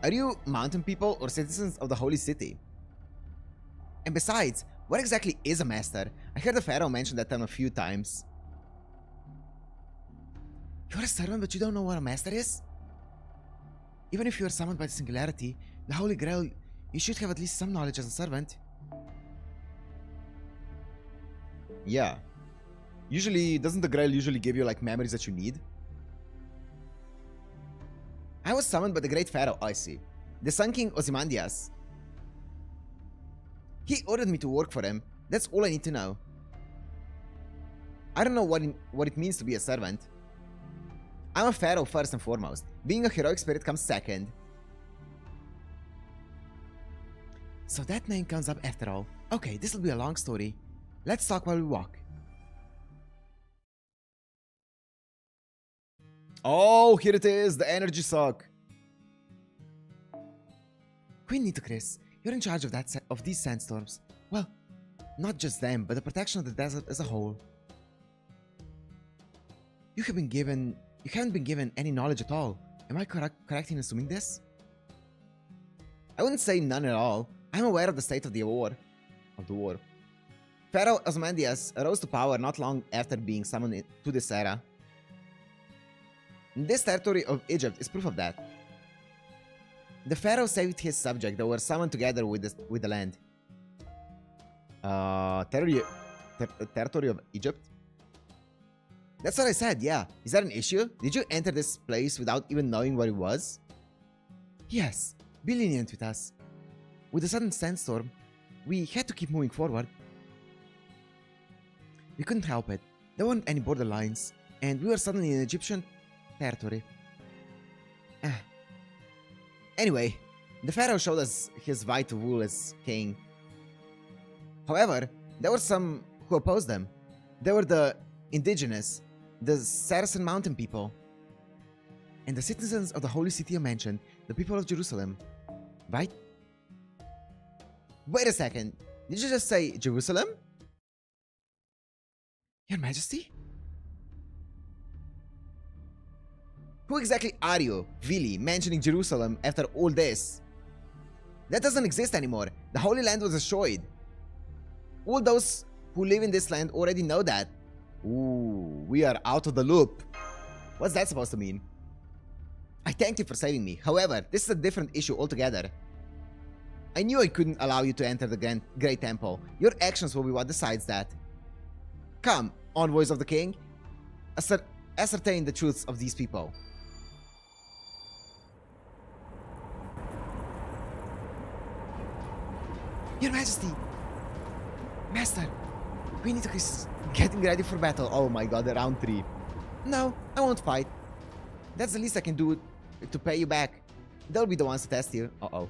Are you mountain people or citizens of the Holy City? And besides, what exactly is a master? I heard the Pharaoh mention that term a few times. You're a servant, but you don't know what a master is? Even if you are summoned by the Singularity, the Holy Grail, you should have at least some knowledge as a servant. Yeah. Usually, doesn't the Grail usually give you like memories that you need? I was summoned by the Great Pharaoh, I see. The Sun King Ozymandias. He ordered me to work for him. That's all I need to know. I don't know what it means to be a servant. I'm a pharaoh first and foremost. Being a heroic spirit comes second. So that name comes up after all. Okay, this will be a long story. Let's talk while we walk. Oh, here it is, the energy sock. Queen Nitocris, you're in charge of these sandstorms. Well, not just them, but the protection of the desert as a whole. You haven't been given any knowledge at all. Am I correct in assuming this? I wouldn't say none at all. I'm aware of the state of the war. Pharaoh Ozymandias rose to power not long after being summoned to this era. This territory of Egypt is proof of that. The pharaoh saved his subjects that were summoned together with the land. Territory of Egypt? That's what I said, yeah. Is that an issue? Did you enter this place without even knowing what it was? Yes. Be lenient with us. With the sudden sandstorm, we had to keep moving forward. We couldn't help it. There weren't any border lines, and we were suddenly in Egyptian territory. Anyway, the pharaoh showed us his right to rule as king. However, there were some who opposed them. They were the indigenous, the Saracen mountain people, and the citizens of the holy city I mentioned, the people of Jerusalem. Right? Wait a second. Did you just say Jerusalem? Your Majesty? Who exactly are you, really, mentioning Jerusalem after all this? That doesn't exist anymore. The Holy Land was destroyed. All those who live in this land already know that. Ooh, we are out of the loop. What's that supposed to mean? I thank you for saving me. However, this is a different issue altogether. I knew I couldn't allow you to enter the Great Temple. Your actions will be what decides that. Come, envoys of the king. Ascertain the truths of these people. Your Majesty! Master! Queen is getting ready for battle. Oh my god, round 3. No, I won't fight. That's the least I can do to pay you back. They'll be the ones to test you. Uh-oh.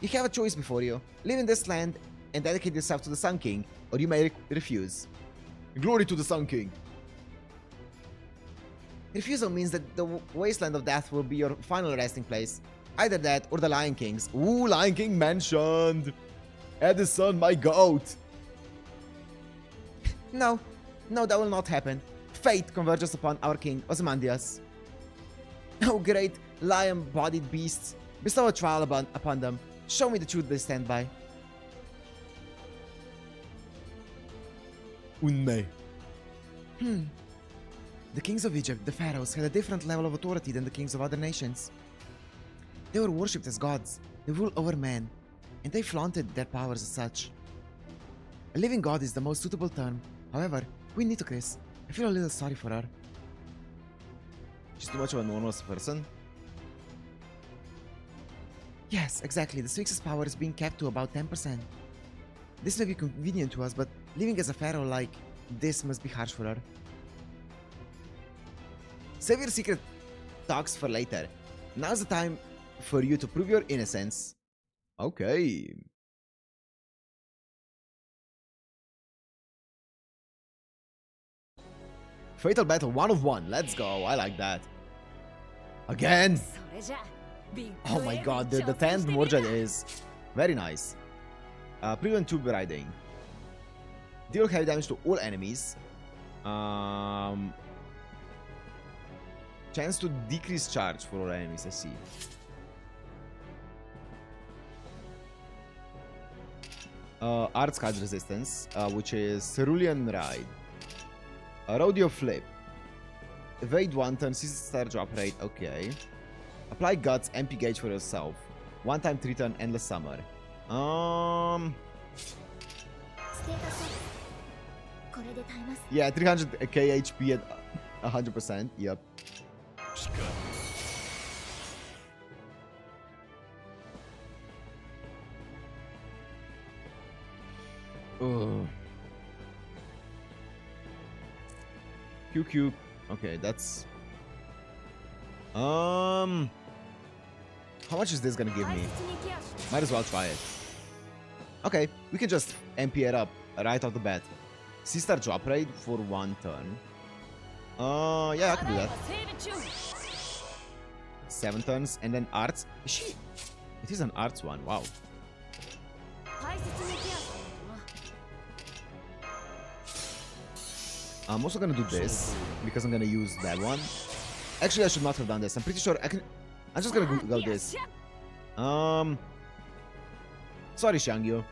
You have a choice before you. Live in this land and dedicate yourself to the Sun King, or you may refuse. Glory to the Sun King! Refusal means that the Wasteland of Death will be your final resting place. Either that or the Lion King's. Ooh, Lion King mentioned! Edison, my goat! No, that will not happen. Fate converges upon our king, Ozymandias. Oh, great lion-bodied beasts. Bestow a trial upon them. Show me the truth they stand by. Unme. The kings of Egypt, the pharaohs, had a different level of authority than the kings of other nations. They were worshipped as gods. They ruled over men, and they flaunted their powers as such. A living god is the most suitable term. However, Queen Nitocris, I feel a little sorry for her. She's too much of a normal person? Yes, exactly. The Sphinx's power is being kept to about 10%. This may be convenient to us, but living as a pharaoh like this must be harsh for her. Save your secret talks for later. Now's the time for you to prove your innocence. Okay. Fatal battle 1 of 1. Let's go. I like that. Again. Oh my god, the 10th Morjad is very nice. Prevent tube riding. Deal heavy damage to all enemies. Chance to decrease charge for all enemies, I see. Arts card resistance, which is Cerulean Ride. Rodeo Flip. Evade 1 turn, 6-star drop rate, okay. Apply Guts, MP gauge for yourself. 1 time 3 turn, Endless Summer. Yeah, 300k HP at 100%, yep. QQ. Okay, that's... How much is this gonna give me? Might as well try it. Okay, we can just MP it up right off the bat. C-star drop rate for 1 turn. Yeah, I can do that. 7 turns, and then arts. Is she? It is an arts one, wow. I'm also gonna do this, because I'm gonna use that one. Actually, I should not have done this. I'm pretty sure I can... I'm just gonna go this. Sorry, Shangyu.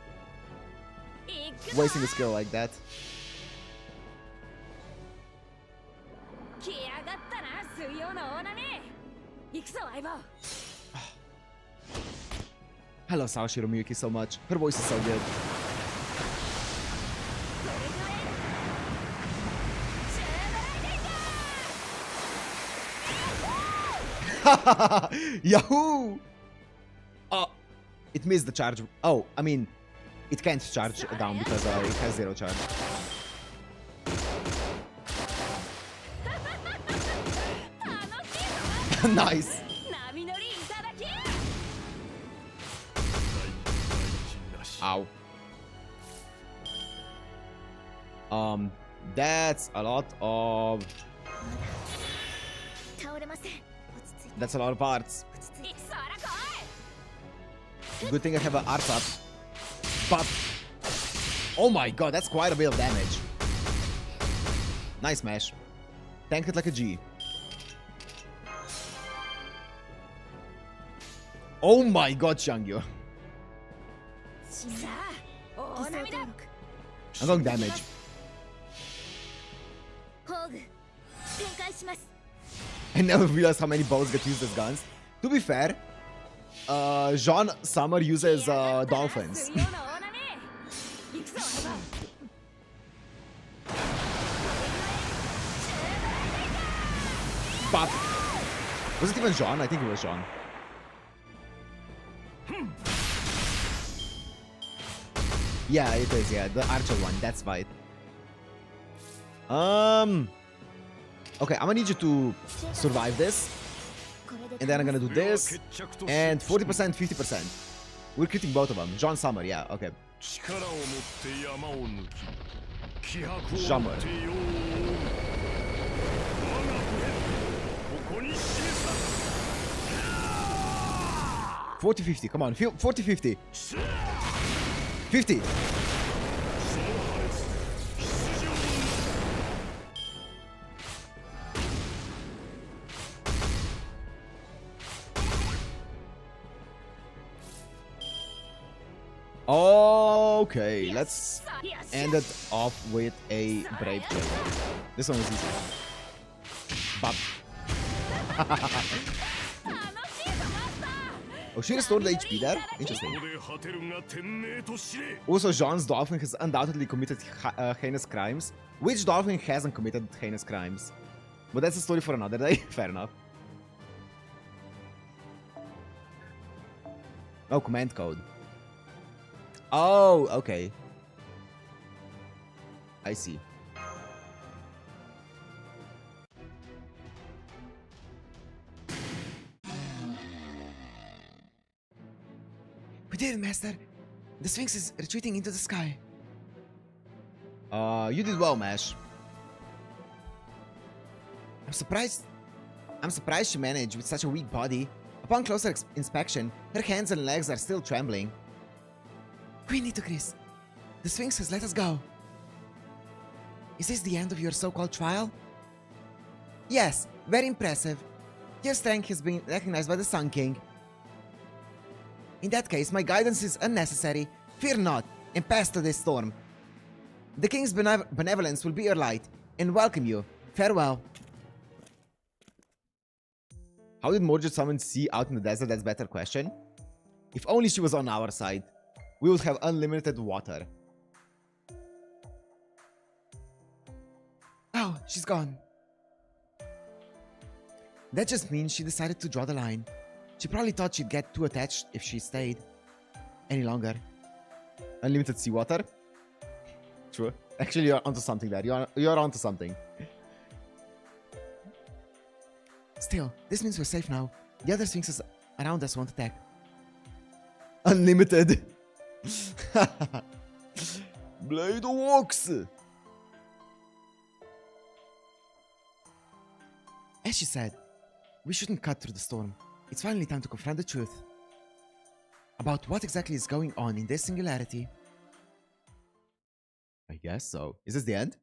Wasting a skill like that. I love Sawashiro Miyuki so much. Her voice is so good. Yahoo! Oh, it missed the charge. Oh, I mean, it can't charge down because it has 0 charge. Nice. Ow. That's a lot of... That's a lot of parts. Good thing I have an arts up. But... Oh my god, that's quite a bit of damage. Nice smash. Tank it like a G. Oh my god, Shangyo. I'm going damage. I never realized how many bows get used as guns. To be fair, Jean Summer uses dolphins. But was it even Jean? I think it was Jean. Yeah, it is, yeah. The archer one, that's right. Okay, I'm gonna need you to survive this. And then I'm gonna do this. And 40%, 50%. We're critting both of them. John Summer, yeah, okay. Summer. 40-50, come on, 40-50. 50. Okay, let's end it off with a brave check. This one was easy. Bop. Oh, she restored the HP there? Interesting. Also, Jean's dolphin has undoubtedly committed heinous crimes. Which dolphin hasn't committed heinous crimes? But that's a story for another day. Fair enough. Oh, command code. Oh, okay. I see. We did it, Master. The Sphinx is retreating into the sky. You did well, Mash. I'm surprised she managed with such a weak body. Upon closer inspection, her hands and legs are still trembling. We need to, Chris. The Sphinx has let us go. Is this the end of your so-called trial? Yes, very impressive. Your strength has been recognized by the Sun King. In that case, my guidance is unnecessary. Fear not, and pass through this storm. The King's benevolence will be your light, and welcome you. Farewell. How did Mordred summon sea out in the desert? That's a better question. If only she was on our side. We would have unlimited water. Oh, she's gone. That just means she decided to draw the line. She probably thought she'd get too attached if she stayed any longer. Unlimited seawater? True. Actually, you're onto something there. You're onto something. Still, this means we're safe now. The other sphinxes around us won't attack. Unlimited. Blade walks. As she said, we shouldn't cut through the storm. It's finally time to confront the truth about what exactly is going on in this singularity. I guess so. Is this the end?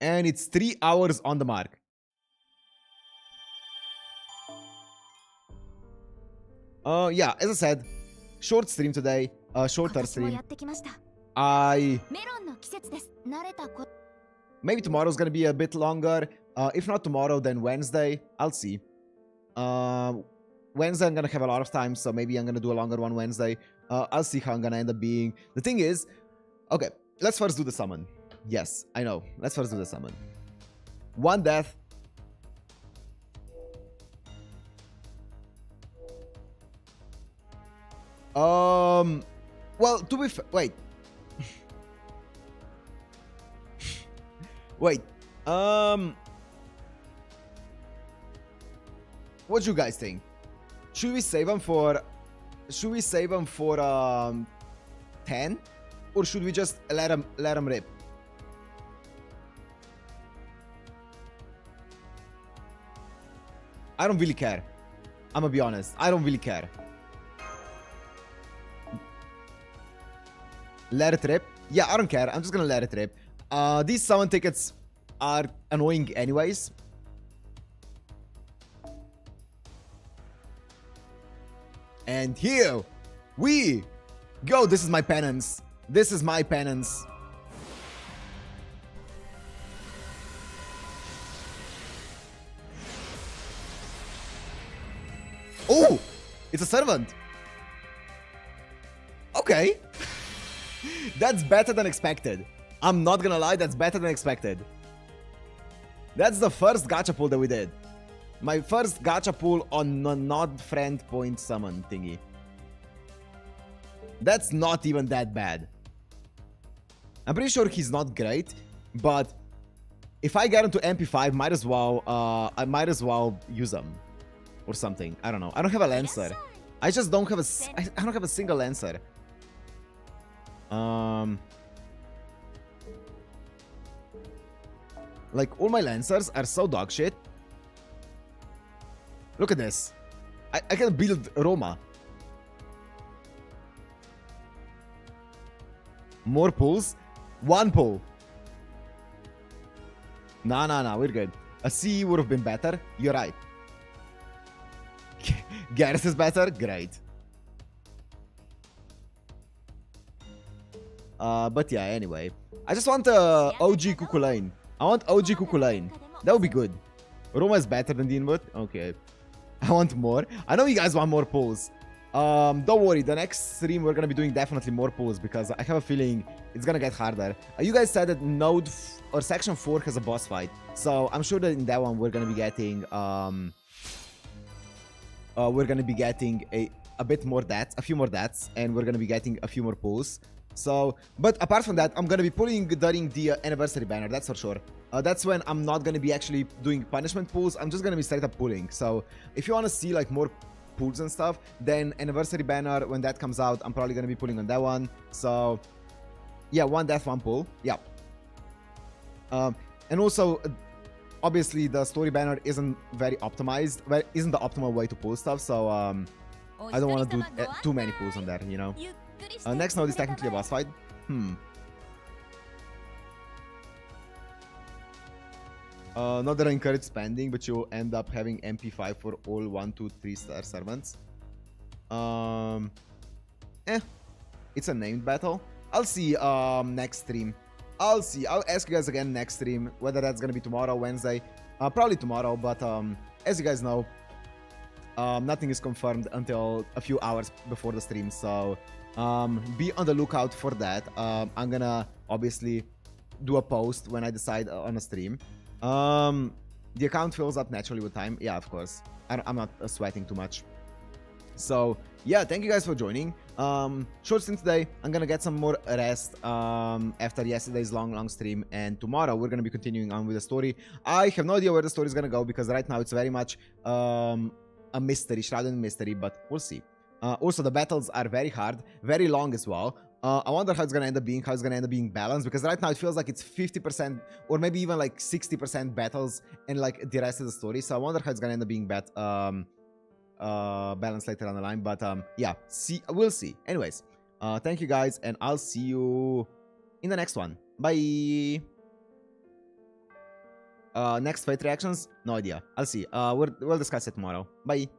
And it's 3 hours on the mark. Yeah, as I said, short stream today. Shorter stream. Maybe tomorrow's gonna be a bit longer. If not tomorrow, then Wednesday. I'll see. Wednesday I'm gonna have a lot of time, so maybe I'm gonna do a longer one Wednesday. I'll see how I'm gonna end up being. The thing is, okay, let's first do the summon. Yes, I know. Let's first do the summon. One death. Well, to be wait. Wait. What do you guys think? Should we save them for 10? Or should we just let them rip? I don't really care. I'm gonna be honest. I don't really care. Let it rip? Yeah, I don't care. I'm just gonna let it rip. These summon tickets are annoying anyways. And here we go. This is my penance. This is my penance. Oh, it's a servant. Okay. That's better than expected. I'm not gonna lie, that's better than expected. That's the first gacha pull that we did. My first gacha pull on a not friend point summon thingy. That's not even that bad. I'm pretty sure he's not great, but if I get into MP5, I might as well use him or something. I don't know. I don't have a Lancer. I just don't have I don't have a single Lancer. Like, all my Lancers are so dog shit. Look at this. I can build Roma. More pulls? One pull. Nah, we're good. A C would have been better. You're right. Garrus is better? Great. But yeah, anyway. I just want OG Kukulain. I want OG Kukulain. That would be good. Roma is better than the input? Okay. I want more. I know you guys want more pulls. Don't worry. The next stream we're gonna be doing definitely more pulls because I have a feeling it's gonna get harder. You guys said that Node or Section 4 has a boss fight. So I'm sure that in that one we're gonna be getting a bit more deaths, a few more deaths, and we're gonna be getting a few more pulls. So, but apart from that, I'm gonna be pulling during the anniversary banner, that's for sure. That's when I'm not gonna be actually doing punishment pulls, I'm just gonna be straight up pulling. So, if you wanna see like more pulls and stuff, then anniversary banner, when that comes out, I'm probably gonna be pulling on that one. So, yeah, one death, one pull, yeah. And also, obviously, the story banner isn't very optimized, isn't the optimal way to pull stuff, so I don't want to do too many pulls on there, you know. Next node is technically a boss fight. Not that I encourage spending, but you'll end up having MP5 for all 1, 2, 3 star servants. It's a named battle. I'll see next stream. I'll see. I'll ask you guys again next stream, whether that's gonna be tomorrow, Wednesday. Probably tomorrow, but as you guys know, nothing is confirmed until a few hours before the stream, so be on the lookout for that. I'm gonna obviously do a post when I decide on a stream. The account fills up naturally with time. Yeah, of course. I'm not sweating too much. So yeah, thank you guys for joining. Short stream today. I'm gonna get some more rest after yesterday's long stream, and tomorrow we're gonna be continuing on with the story. I have no idea where the story is gonna go because right now it's very much a mystery, shrouded in mystery, but we'll see. Also, the battles are very hard, very long as well. I wonder how it's gonna end up being, balanced, because right now it feels like it's 50% or maybe even like 60% battles and like the rest of the story. So I wonder how it's gonna end up being balanced later on the line. But yeah, we'll see. Anyways, thank you guys, and I'll see you in the next one. Bye. Next fight reactions? No idea. I'll see. We'll discuss it tomorrow. Bye.